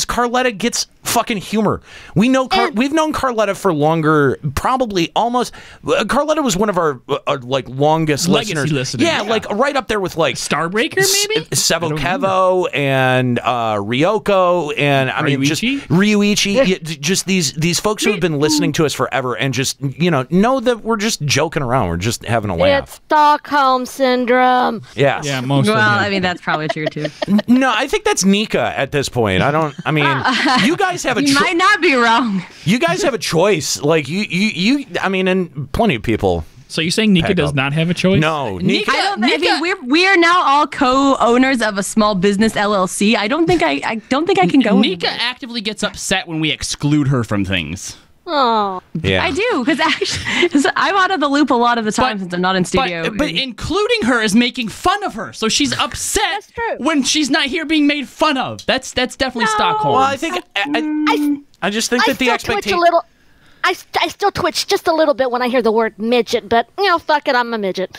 Carletta gets fucking humor. We've known Carletta for longer, probably almost. Carletta was one of our like longest listeners. Yeah, like right up there with like Starbreaker, maybe Sevo Kevo and Ryoko and I mean just Ryuichi. Just these folks who have been listening to us forever and just know that we're just joking around. We're just having a laugh. It's Stockholm syndrome. Yes. Yeah, most. Well, I mean that's probably true too. No, I think that's Nika at this point. I mean, you guys have a you might not be wrong. You guys have a choice. Like you I mean, and plenty of people. So you're saying Nika does not have a choice? No, Nika. I mean, we are now all co-owners of a small business LLC. I don't think I can go. Nika actively gets upset when we exclude her from things. Oh, yeah, I do because actually I'm out of the loop a lot of the time since I'm not in studio. But including her is making fun of her, so she's upset when she's not here being made fun of. That's definitely Stockholm. Well, I think I just think that the expectation. I still twitch just a little bit when I hear the word midget, but fuck it, I'm a midget.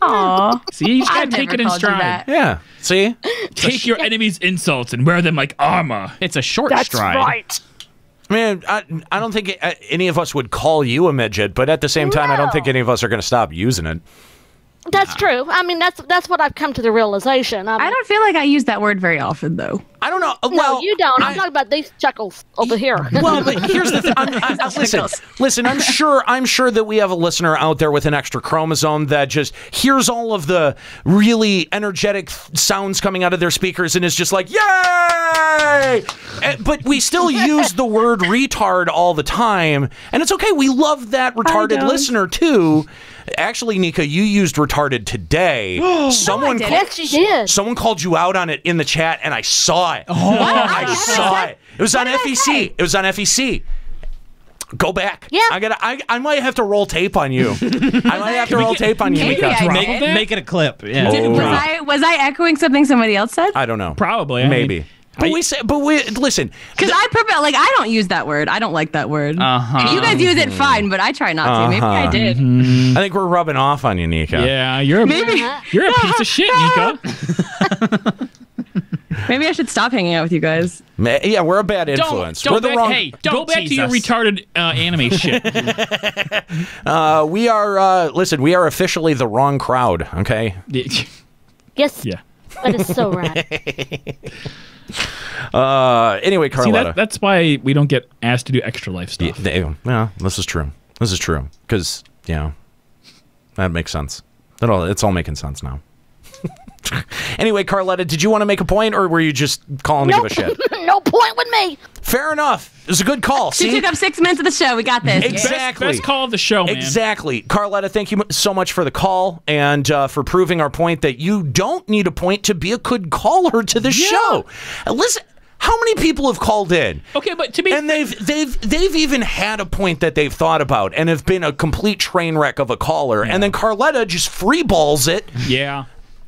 Aww. See, you just gotta take it in stride. Yeah. See? Take your enemy's insults and wear them like armor. It's a short stride. That's right. Man, I don't think any of us would call you a midget, but at the same time, I don't think any of us are going to stop using it. That's true. I mean, that's what I've come to the realization. I don't feel like I use that word very often, though. I don't know. No, you don't. I'm talking about these chuckles over here. Well, but here's the thing. Listen. I'm sure that we have a listener out there with an extra chromosome that just hears all of the really energetic sounds coming out of their speakers and is just like, yay! But we still use the word retard all the time, and it's okay. We love that retarded listener too. Actually, Nika, you used retarded today. Yes, she did. Someone called you out on it in the chat, and I saw it. Oh, I saw it. It was on FEC. It was on FEC. Go back. Yeah. I might have to roll tape on you. I might have to roll tape on you, Nika. Make it a clip. Yeah. Was I echoing something somebody else said? I don't know. Probably. Maybe. But listen. Because I don't use that word. I don't like that word. You guys use it fine, but I try not to. Maybe I did. I think we're rubbing off on you, Nika. Yeah, you're a piece of shit, Nika. Maybe I should stop hanging out with you guys. Yeah, we're a bad influence. Don't we're the wrong. Hey, go back to your retarded anime shit. We are. Listen, we are officially the wrong crowd. Okay. Yes. Yeah. That is so rad. Anyway, Carletta. See, that's why we don't get asked to do extra life stuff. Yeah, this is true. This is true. Because, that makes sense. It's all making sense now. Anyway, Carletta, did you want to make a point, or were you just calling to give a shit? No point with me. Fair enough. It was a good call. She took up 6 minutes of the show. We got this. Exactly. Best call of the show, man. Exactly. Carletta, thank you so much for the call and for proving our point that you don't need a point to be a good caller to the show. Listen, how many people have called in? Okay, but to be and they've even had a point that they've thought about and have been a complete train wreck of a caller, and then Carletta just freeballs it. Yeah.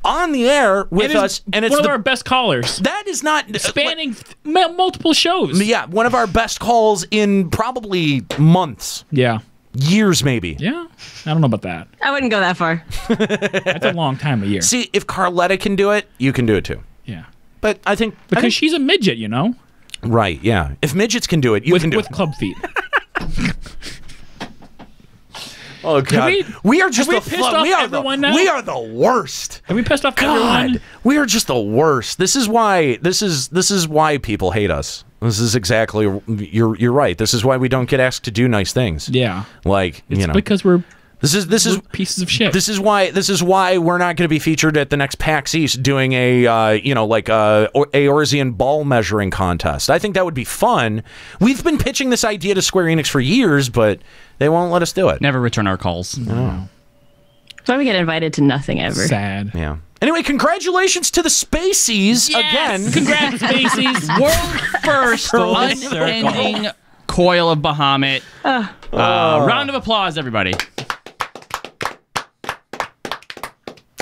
On the air with us, and it's one of our best callers. That is not spanning multiple shows. Yeah, one of our best calls in probably months. Yeah, years maybe. Yeah, I don't know about that. I wouldn't go that far. That's a long time a year. See, if Carletta can do it, you can do it too. Yeah, but I think because she's a midget, you know. Right? Yeah. If midgets can do it, you can do it with club feet. Oh God, we are just we are the worst. Have we pissed off everyone? We are just the worst. This is why people hate us. This is exactly you're right. This is why we don't get asked to do nice things. Yeah, like it's because we're. This is pieces of shit. This is why we're not going to be featured at the next PAX East doing a Eorzean ball measuring contest. I think that would be fun. We've been pitching this idea to Square Enix for years, but they won't let us do it. Never return our calls. No. That's why we get invited to nothing ever. Sad. Yeah. Anyway, congratulations to the Spaceys again. Congrats, Spaceys. World first unending coil of Bahamut. Round of applause, everybody.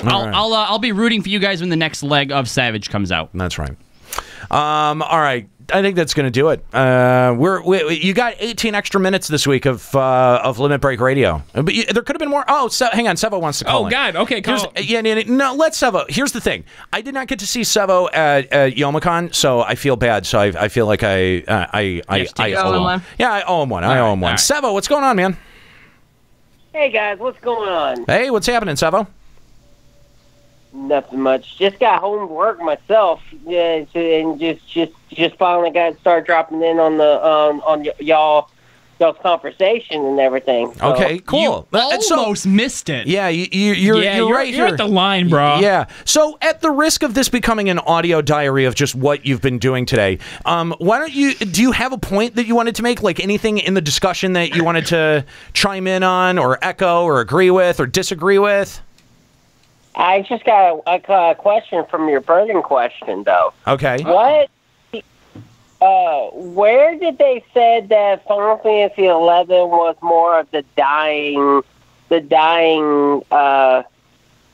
I'll be rooting for you guys when the next leg of Savage comes out. That's right. All right. I think that's going to do it. You got 18 extra minutes this week of Limit Break Radio, but there could have been more. Oh, hang on, Sevo wants to call. Oh God, okay, call. No, let Sevo. Here's the thing: I did not get to see Sevo at Youmacon, so I feel bad. So I feel like I owe him one. Yeah, I owe him one. I owe him one. Right. Sevo, what's going on, man? Hey guys, what's going on? Hey, what's happening, Sevo? Nothing much. Just got home from work myself, and just finally got to start dropping in on the y'all's conversation and everything. So. Okay, cool. You almost missed it. Yeah, you're right here. You're at the line, bro. Yeah. So, at the risk of this becoming an audio diary of just what you've been doing today, why don't you? Do you have a point that you wanted to make? Like anything in the discussion that you wanted to chime in on, or echo, or agree with, or disagree with? I just got a question from your burning question, though. Okay. What? Where did they said that Final Fantasy XI was more of the dying?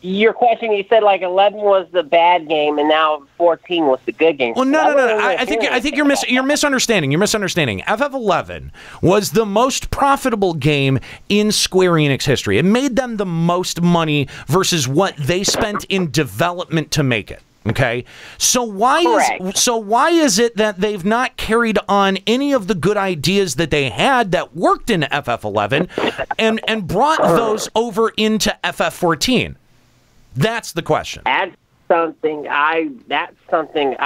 Your question, you said like 11 was the bad game, and now 14 was the good game. Well, no. I think you're misunderstanding. You're misunderstanding. FF11 was the most profitable game in Square Enix history. It made them the most money versus what they spent in development to make it. Okay, so why is it that they've not carried on any of the good ideas that they had that worked in FF11 and brought those over into FF14? That's the question. That's something I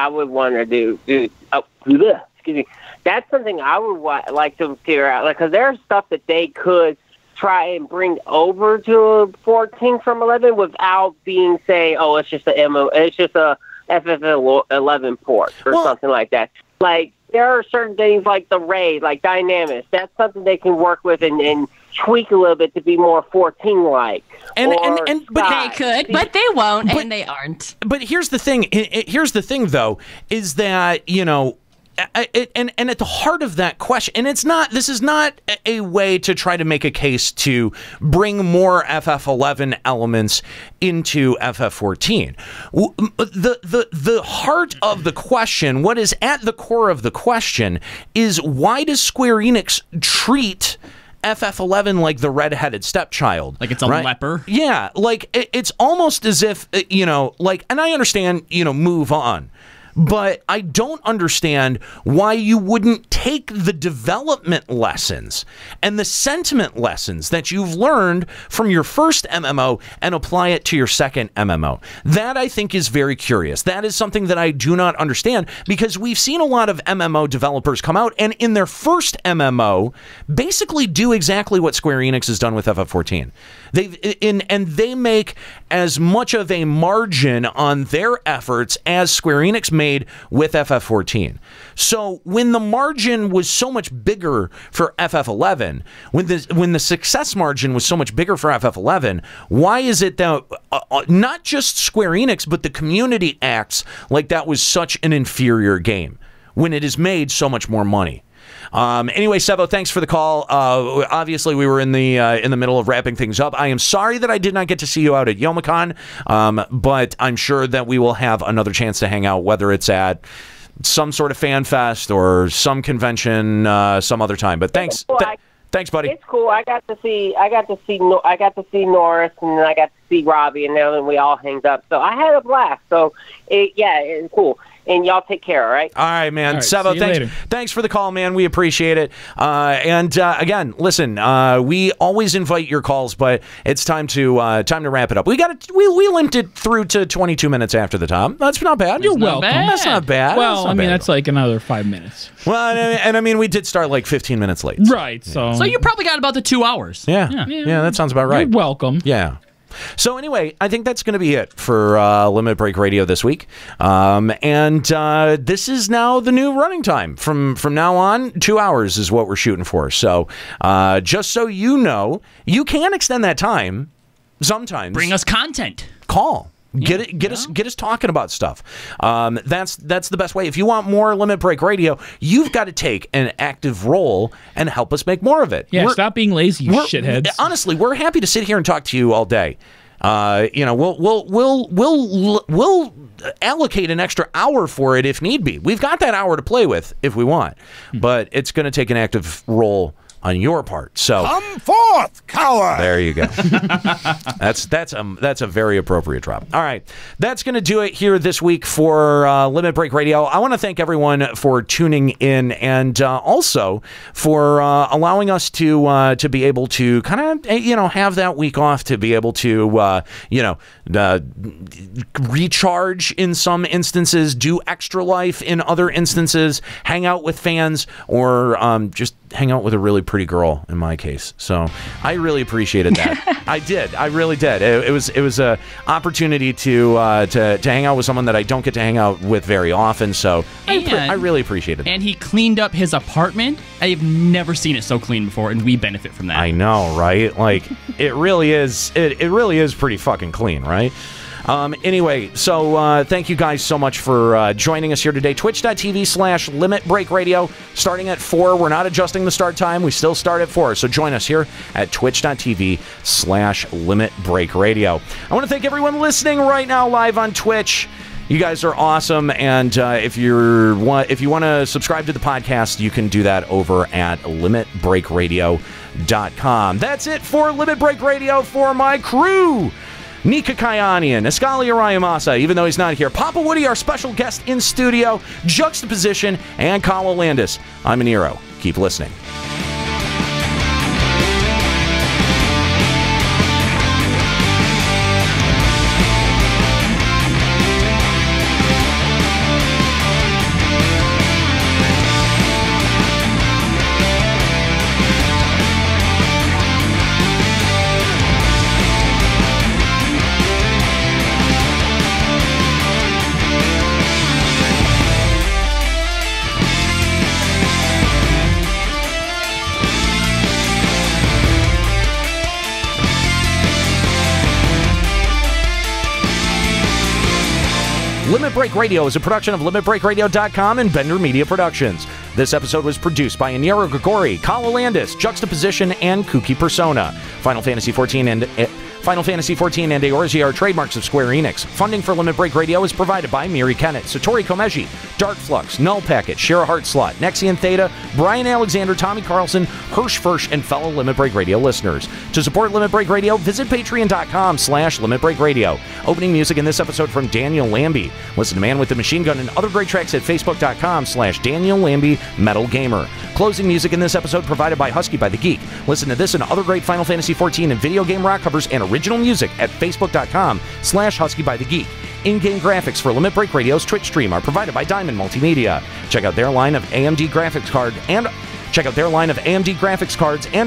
would want to do. Excuse me. That's something I would like to figure out, because there's stuff that they could try and bring over to 14 from 11 without being it's just a FF11 port or something like that. Like there are certain things like the raid, like dynamics. That's something they can work with and tweak a little bit to be more 14-like. But they could, but they won't, and they aren't. But here's the thing. Here's the thing, though, is that and at the heart of that question, and this is not a way to try to make a case to bring more FF11 elements into FF14. The heart of the question, what is at the core of the question, is why does Square Enix treat FF11 like the red-headed stepchild? Like it's a leper? Yeah, like it's almost as if, and I understand, move on. But I don't understand why you wouldn't take the development lessons and the sentiment lessons that you've learned from your first MMO and apply it to your second MMO. That, I think, is very curious. That is something that I do not understand, because we've seen a lot of MMO developers come out and in their first MMO basically do exactly what Square Enix has done with FF14. They make as much of a margin on their efforts as Square Enix made with FF14. So when the margin was so much bigger for FF11, when the success margin was so much bigger for FF11, why is it that not just Square Enix but the community acts like that was such an inferior game when it has made so much more money? Anyway, Sevo, thanks for the call. Obviously, we were in the middle of wrapping things up. I am sorry that I did not get to see you out at Youmacon, but I'm sure that we will have another chance to hang out, whether it's at some sort of fan fest or some convention some other time. But thanks. Thanks, buddy. It's cool. I got to see Norris, and then I got to see Robbie, and then we all hanged up. So I had a blast. So it's cool. And y'all take care, all right? All right, man. All right, Sevo, thanks for the call, man. We appreciate it. Again, listen, we always invite your calls, but it's time to wrap it up. We limped it through to 22 minutes after the time. That's not bad. You're welcome. That's not bad. Well, that's like another 5 minutes. Well, and I mean, we did start like 15 minutes late. Right. So you probably got about the 2 hours. Yeah, that sounds about right. You're welcome. Yeah. So anyway, I think that's going to be it for Limit Break Radio this week. This is now the new running time. From now on, 2 hours is what we're shooting for. So just so you know, you can extend that time sometimes. Bring us content. Call. Get us talking about stuff. That's the best way. If you want more Limit Break Radio, you've got to take an active role and help us make more of it. Yeah, stop being lazy, you shitheads. Honestly, we're happy to sit here and talk to you all day. we'll allocate an extra hour for it if need be. We've got that hour to play with if we want, but it's going to take an active role on your part. So come forth, coward. There you go. That's a very appropriate drop. All right, that's going to do it here this week for Limit Break Radio. I want to thank everyone for tuning in and also for allowing us to be able to kind of have that week off to be able to recharge in some instances, do Extra Life in other instances, hang out with fans, or just hang out with a really pretty girl in my case. So I really appreciated that. I did. I really did. It was a opportunity to hang out with someone that I don't get to hang out with very often. So I really appreciated it. And he cleaned up his apartment. I've never seen it so clean before, and we benefit from that. I know, right? Like it really is. It really is pretty fucking clean, right? Anyway, so thank you guys so much for joining us here today. Twitch.tv/Limit Break Radio. Starting at 4. We're not adjusting the start time. We still start at 4. So join us here at Twitch.tv/Limit Break Radio. I want to thank everyone listening right now live on Twitch. You guys are awesome, and if you want to subscribe to the podcast, you can do that over at limitbreakradio.com. That's it for Limit Break Radio for my crew. Nika Kayanian, Escali Arayamasa, even though he's not here, Papa Woody, our special guest in studio, Juxtaposition, and Kala Landis. I'm Nero. Keep listening. Limit Break Radio is a production of LimitBreakRadio.com and Bender Media Productions. This episode was produced by Anira Gregori, Kala Landis, Juxtaposition, and Kooky Persona. Final Fantasy XIV and Eorzea are trademarks of Square Enix. Funding for Limit Break Radio is provided by Miri Kennett, Satori Komeji, Dark Flux, Null Packet, Shara Heartslot, Nexian Theta, Brian Alexander, Tommy Carlson, Hirsch Fersch, and fellow Limit Break Radio listeners. To support Limit Break Radio, visit patreon.com/Limit Break Radio. Opening music in this episode from Daniel Lambie. Listen to Man with the Machine Gun and other great tracks at facebook.com/Daniel Lambie Metal Gamer. Closing music in this episode provided by Husky by the Geek. Listen to this and other great Final Fantasy XIV and video game rock covers and original music at facebook.com/Husky by the Geek. In-game graphics for Limit Break Radio's Twitch stream are provided by Diamond Multimedia. Check out their line of AMD graphics cards and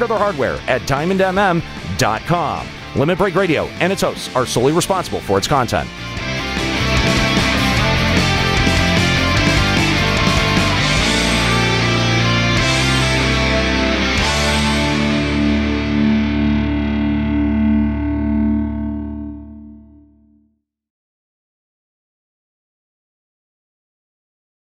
other hardware at diamondmm.com. Limit Break Radio and its hosts are solely responsible for its content.